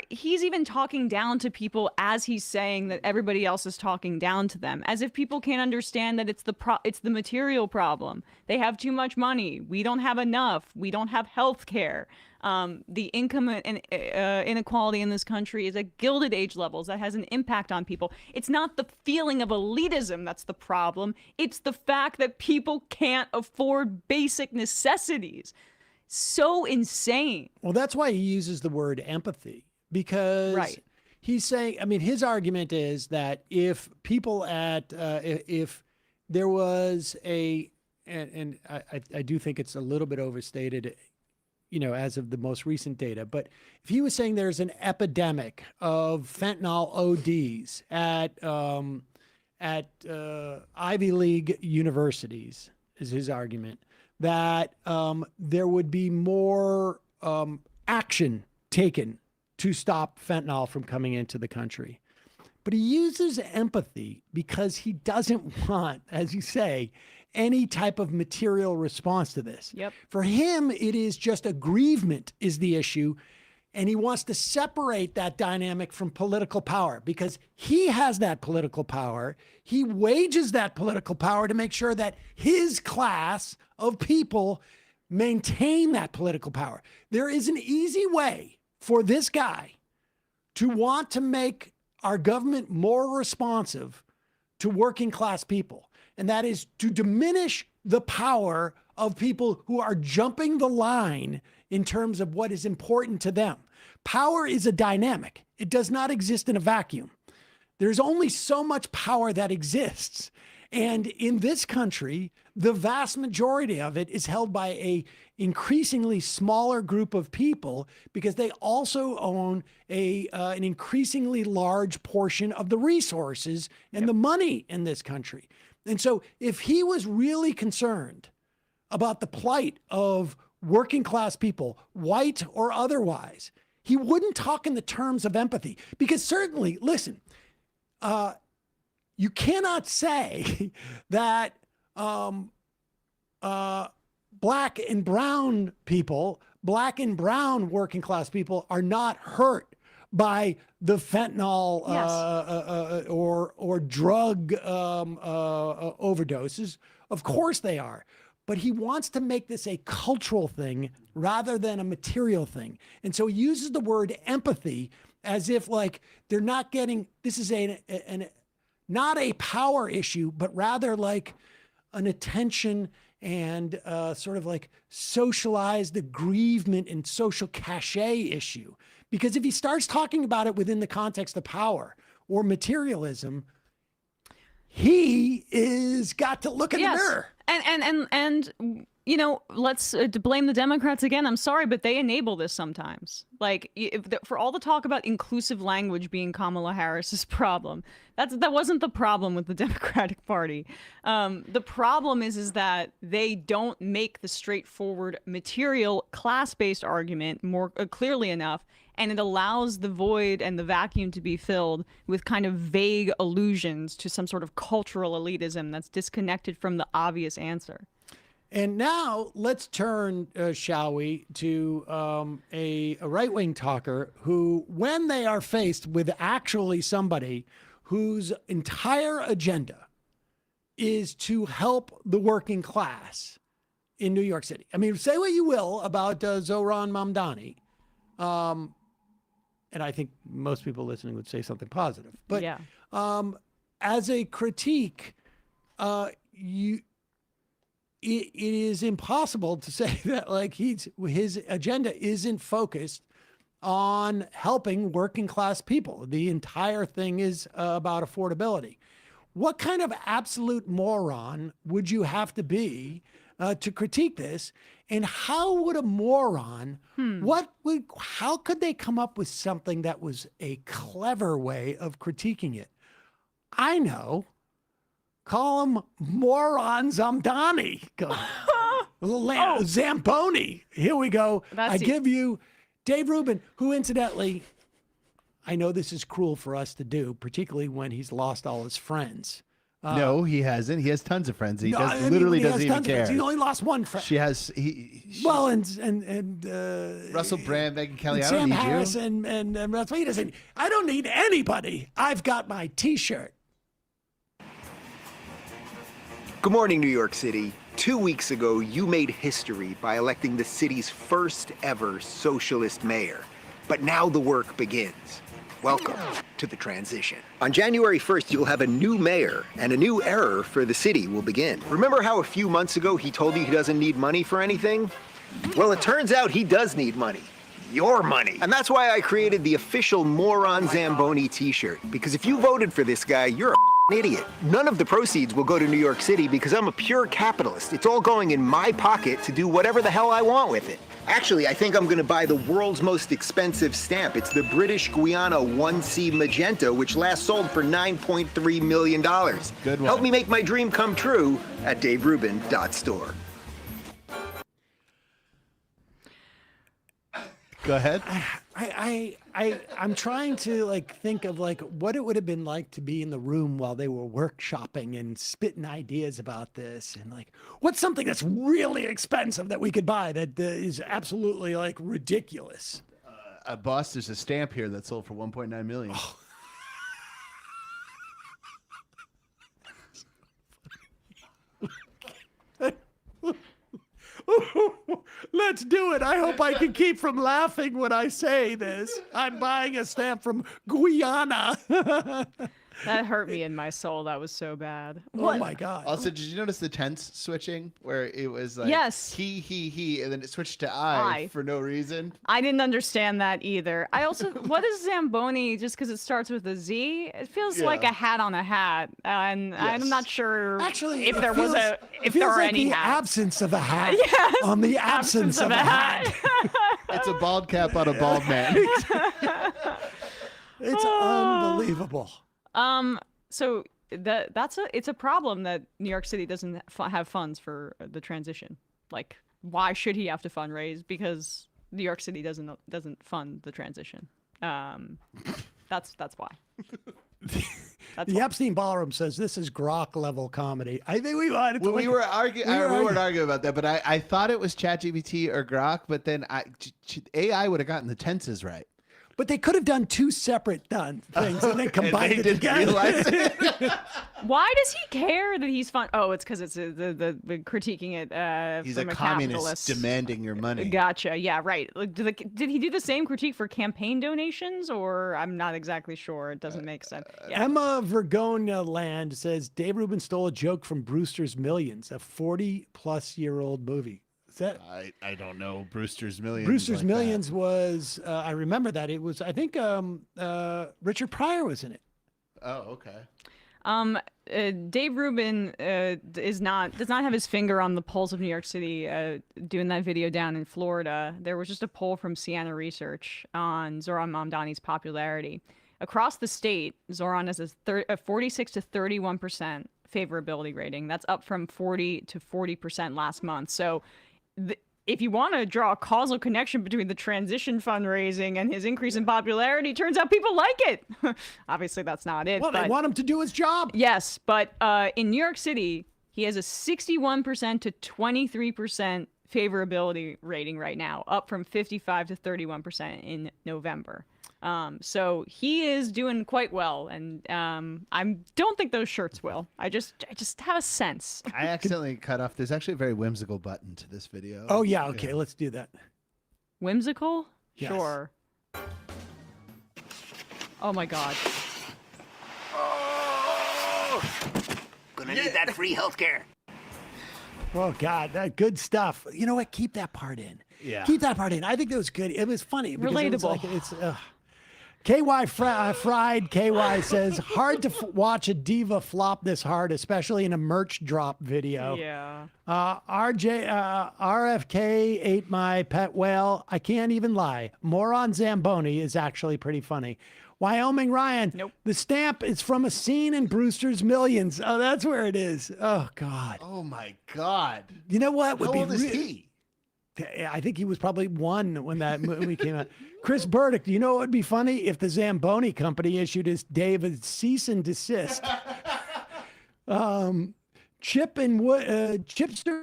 Speaker 7: he's even talking down to people as he's saying that everybody else is talking down to them, as if people can't understand that it's the material problem. They have too much money. We don't have enough. We don't have health care. The income and inequality in this country is at Gilded Age levels. That has an impact on people. It's not the feeling of elitism that's the problem. It's the fact that people can't afford basic necessities. So insane.
Speaker 1: Well, that's why he uses the word empathy, because he's saying, I mean, his argument is that if people if there was and I do think it's a little bit overstated, as of the most recent data, but if he was saying there's an epidemic of fentanyl ODs at Ivy League universities, is his argument, that there would be more action taken to stop fentanyl from coming into the country. But he uses empathy because he doesn't want, as you say, any type of material response to this.
Speaker 7: Yep.
Speaker 1: For him, it is just aggrievement is the issue. And he wants to separate that dynamic from political power because he has that political power. He wages that political power to make sure that his class of people maintain that political power. There is an easy way for this guy to want to make our government more responsive to working class people. And that is to diminish the power of people who are jumping the line in terms of what is important to them. Power is a dynamic. It does not exist in a vacuum. There's only so much power that exists. And in this country, the vast majority of it is held by a increasingly smaller group of people because they also own an increasingly large portion of the resources and the money in this country. And so if he was really concerned about the plight of working class people, white or otherwise, he wouldn't talk in the terms of empathy. Because certainly, listen, you cannot say that black and brown people, black and brown working class people are not hurt by the fentanyl or drug overdoses. Of course they are. But he wants to make this a cultural thing rather than a material thing. And so he uses the word empathy as if like they're not getting, this is not a power issue, but rather like an attention and sort of like socialized aggrievement and social cachet issue. Because if he starts talking about it within the context of power or materialism, he is got to look in the mirror.
Speaker 7: And let's to blame the Democrats again. I'm sorry, but they enable this sometimes. Like for all the talk about inclusive language being Kamala Harris's problem, that wasn't the problem with the Democratic Party. The problem is that they don't make the straightforward material class-based argument more clearly enough, and it allows the void and the vacuum to be filled with kind of vague allusions to some sort of cultural elitism that's disconnected from the obvious answer.
Speaker 1: And now let's turn, shall we, to a right-wing talker who, when they are faced with actually somebody whose entire agenda is to help the working class in New York City. I mean, say what you will about Zohran Mamdani. And I think most people listening would say something positive. But as a critique, it is impossible to say that like his agenda isn't focused on helping working class people. The entire thing is about affordability. What kind of absolute moron would you have to be to critique this? And how would a moron, how could they come up with something that was a clever way of critiquing it? I know. Call him Moron Zamdani. Zamboni. Here we go. I give you Dave Rubin, who incidentally, I know this is cruel for us to do, particularly when he's lost all his friends.
Speaker 11: No, he hasn't. He has tons of friends. He
Speaker 1: No,
Speaker 11: does,
Speaker 1: I mean,
Speaker 11: literally
Speaker 1: he has
Speaker 11: doesn't even
Speaker 1: tons of friends.
Speaker 11: care.
Speaker 1: He only lost one friend.
Speaker 11: She has
Speaker 1: Well, and
Speaker 11: Russell Brand, Megyn Kelly. I
Speaker 1: Sam
Speaker 11: don't need
Speaker 1: Harris
Speaker 11: you.
Speaker 1: and Russ. He doesn't. I don't need anybody. I've got my T-shirt.
Speaker 12: Good morning, New York City. 2 weeks ago, you made history by electing the city's first ever socialist mayor. But now the work begins. Welcome to the transition. On January 1st, you'll have a new mayor, and a new era for the city will begin. Remember how a few months ago he told you he doesn't need money for anything? Well, it turns out he does need money. Your money. And that's why I created the official Moron Zamboni t-shirt. Because if you voted for this guy, you're an idiot. None of the proceeds will go to New York City because I'm a pure capitalist. It's all going in my pocket to do whatever the hell I want with it. Actually, I think I'm going to buy the world's most expensive stamp. It's the British Guiana 1C Magenta, which last sold for $9.3 million.
Speaker 11: Good one.
Speaker 12: Help me make my dream come true at daverubin.store.
Speaker 11: Go ahead.
Speaker 1: I'm trying to think of what it would have been like to be in the room while they were workshopping and spitting ideas about this, and what's something that's really expensive that we could buy that is absolutely ridiculous.
Speaker 11: Boss, there's a stamp here that sold for 1.9 million.
Speaker 1: Let's do it. I hope I can keep from laughing when I say this. I'm buying a stamp from Guyana.
Speaker 7: That hurt me in my soul. That was so bad.
Speaker 1: Oh my God.
Speaker 11: Also, did you notice the tense switching where it was
Speaker 7: Yes.
Speaker 11: he, and then it switched to I for no reason?
Speaker 7: I didn't understand that either. I also, what is Zamboni? Just because it starts with a Z, it feels like a hat on a hat, and I'm not sure
Speaker 1: Actually,
Speaker 7: if there was a if
Speaker 1: feels
Speaker 7: there were
Speaker 1: like
Speaker 7: any
Speaker 1: the
Speaker 7: hats.
Speaker 1: absence of a hat
Speaker 7: Yes,
Speaker 1: on the absence of a hat.
Speaker 11: It's a bald cap on a bald man.
Speaker 1: It's unbelievable.
Speaker 7: So it's a problem that New York City doesn't have funds for the transition. Why should he have to fundraise? Because New York City doesn't fund the transition. That's why.
Speaker 1: The Epstein Ballroom says this is Grok level comedy. I think we wanted to.
Speaker 11: Well, we weren't arguing about that, but I thought it was ChatGPT or Grok, but then AI would have gotten the tenses right.
Speaker 1: But they could have done two separate things and then combined it together.
Speaker 7: Why does he care that he's fun? Oh, it's because it's the critiquing it.
Speaker 11: He's
Speaker 7: from
Speaker 11: a
Speaker 7: capitalist.
Speaker 11: communist demanding your money.
Speaker 7: Gotcha. Yeah, right. Did he do the same critique for campaign donations, or I'm not exactly sure. It doesn't make sense. Yeah.
Speaker 1: Emma Vergonia Land says Dave Rubin stole a joke from Brewster's Millions, a 40-plus-year-old movie.
Speaker 11: I don't know. Brewster's Millions.
Speaker 1: Brewster's Millions was, I remember that. It was, I think Richard Pryor was in it.
Speaker 11: Oh, okay.
Speaker 7: Dave Rubin does not have his finger on the pulse of New York City doing that video down in Florida. There was just a poll from Siena Research on Zohran Mamdani's popularity. Across the state, Zohran has a 46 to 31% favorability rating. That's up from 40 to 40% last month. So if you want to draw a causal connection between the transition fundraising and his increase in popularity, turns out people like it. Obviously, that's not it.
Speaker 1: Well, they want him to do his job.
Speaker 7: Yes, but in New York City, he has a 61% to 23% favorability rating right now, up from 55 to 31% in November. So he is doing quite well, and I don't think those shirts will. I just have a sense.
Speaker 11: I accidentally cut off. There's actually a very whimsical button to this video.
Speaker 1: Oh yeah, okay, let's do that.
Speaker 7: Whimsical?
Speaker 1: Yes.
Speaker 7: Sure. Oh my God.
Speaker 12: Oh, gonna need that free healthcare.
Speaker 1: Oh God, that good stuff. You know what? Keep that part in.
Speaker 11: Yeah.
Speaker 1: Keep that part in. I think that was good. It was funny. Because
Speaker 7: Relatable.
Speaker 1: It was it's KY Fried KY says, hard to watch a diva flop this hard, especially in a merch drop video.
Speaker 7: Yeah.
Speaker 1: RFK ate my pet whale. I can't even lie. Moron Zamboni is actually pretty funny. Wyoming Ryan.
Speaker 7: Nope.
Speaker 1: The stamp is from a scene in Brewster's Millions. Oh, that's where it is. Oh, God.
Speaker 11: Oh, my God.
Speaker 1: You know what?
Speaker 11: How old is he?
Speaker 1: I think he was probably 1 when that movie came out. Chris Burdick, do you know what would be funny? If the Zamboni company issued his David cease and desist. Chipster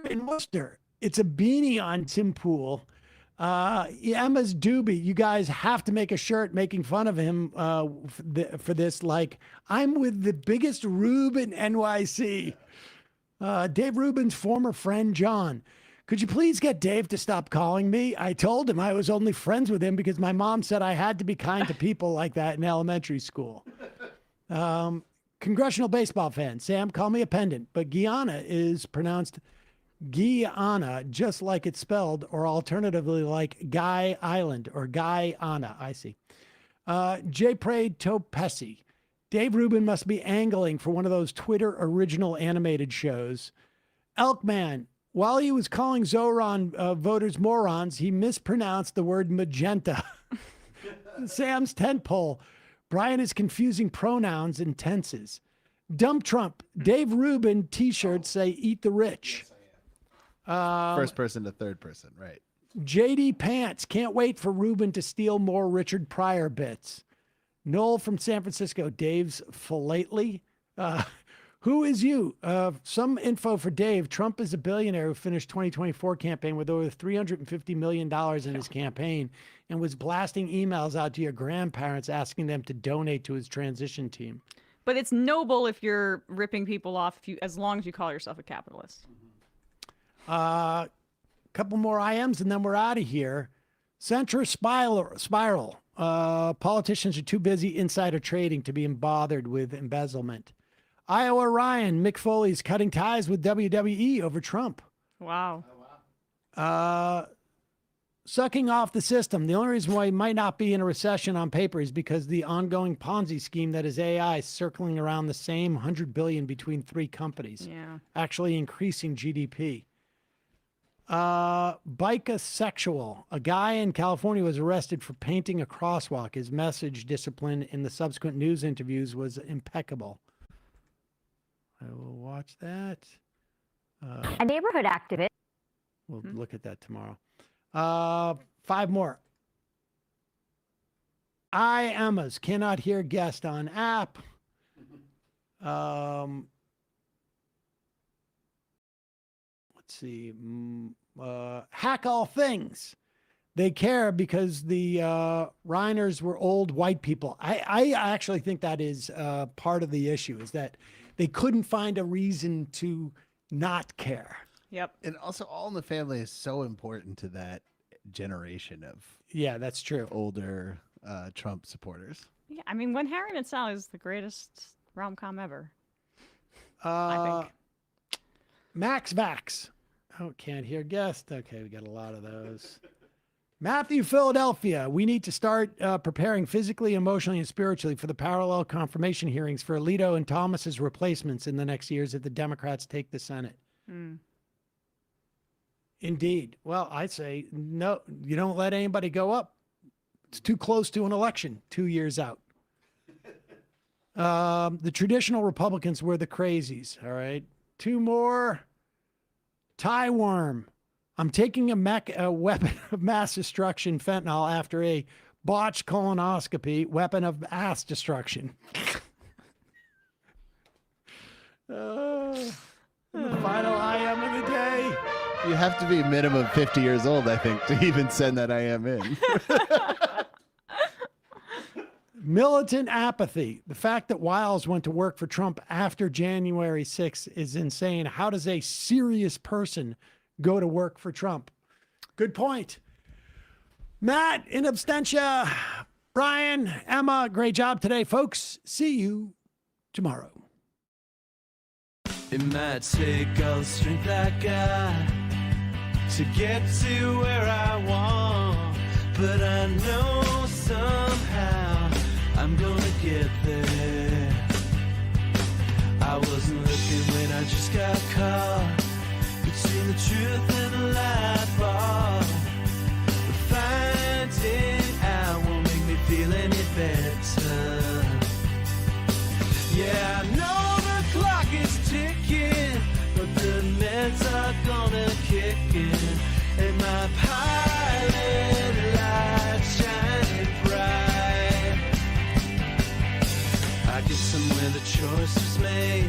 Speaker 1: in Worcester. It's a beanie on Tim Pool. Emma's Doobie. You guys have to make a shirt making fun of him for this. Like, I'm with the biggest Rube in NYC. Dave Rubin's former friend, John. Could you please get Dave to stop calling me? I told him I was only friends with him because my mom said I had to be kind to people like that in elementary school. Congressional baseball fan. Sam, call me a pendant. But Guyana is pronounced Guyana, just like it's spelled, or alternatively like Guy Island or Guyana. I see. J. Prade Topesi. Dave Rubin must be angling for one of those Twitter original animated shows. Elkman. While he was calling Zoran voters morons, he mispronounced the word magenta. Sam's tent pole. Brian is confusing pronouns and tenses. Dump Trump. Dave Rubin t-shirts say eat the rich.
Speaker 11: First person to third person, right.
Speaker 1: JD Pants. Can't wait for Rubin to steal more Richard Pryor bits. Noel from San Francisco. Dave's philately. Who is you? Some info for Dave. Trump is a billionaire who finished 2024 campaign with over $350 million in his campaign and was blasting emails out to your grandparents asking them to donate to his transition team.
Speaker 7: But it's noble if you're ripping people off, as long as you call yourself a capitalist.
Speaker 1: Couple more IMs and then we're out of here. Centrist spiral. Politicians are too busy insider trading to be bothered with embezzlement. Iowa Ryan, Mick Foley's cutting ties with WWE over Trump.
Speaker 7: Wow.
Speaker 1: Sucking off the system. The only reason why he might not be in a recession on paper is because the ongoing Ponzi scheme that is AI circling around the same $100 billion between three companies, actually increasing GDP. Bikesexual. A guy in California was arrested for painting a crosswalk. His message discipline in the subsequent news interviews was impeccable. I will watch that.
Speaker 2: A neighborhood activist.
Speaker 1: We'll look at that tomorrow. 5 more. Emma's cannot hear guest on app. Let's see. Hack all things. They care because the Reiners were old white people. I actually think that is part of the issue, is that they couldn't find a reason to not care.
Speaker 7: Yep.
Speaker 11: And also All in the Family is so important to that generation of
Speaker 1: that's true.
Speaker 11: Older Trump supporters.
Speaker 7: Yeah, I mean, When Harry Met Sally is the greatest rom-com ever. I think.
Speaker 1: Max Vax. Oh, can't hear guest. Okay, we got a lot of those. Matthew, Philadelphia. We need to start preparing physically, emotionally, and spiritually for the parallel confirmation hearings for Alito and Thomas's replacements in the next years if the Democrats take the Senate. Indeed. Well, I say no, you don't let anybody go up. It's too close to an election 2 years out. The traditional Republicans were the crazies. All right. 2 more. Tie worm. I'm taking a weapon of mass destruction, fentanyl, after a botched colonoscopy, weapon of ass destruction. The final IM of the day.
Speaker 11: You have to be minimum 50 years old, I think, to even send that IM in.
Speaker 1: Militant apathy. The fact that Wiles went to work for Trump after January 6th is insane. How does a serious person go to work for Trump? Good point. Matt, in absentia. Brian, Emma, great job today, folks. See you tomorrow.
Speaker 13: It might take all the strength I got to get to where I want, but I know somehow I'm gonna get there. I wasn't looking when I just got caught between the truth and the lie bar. But finding out won't make me feel any better.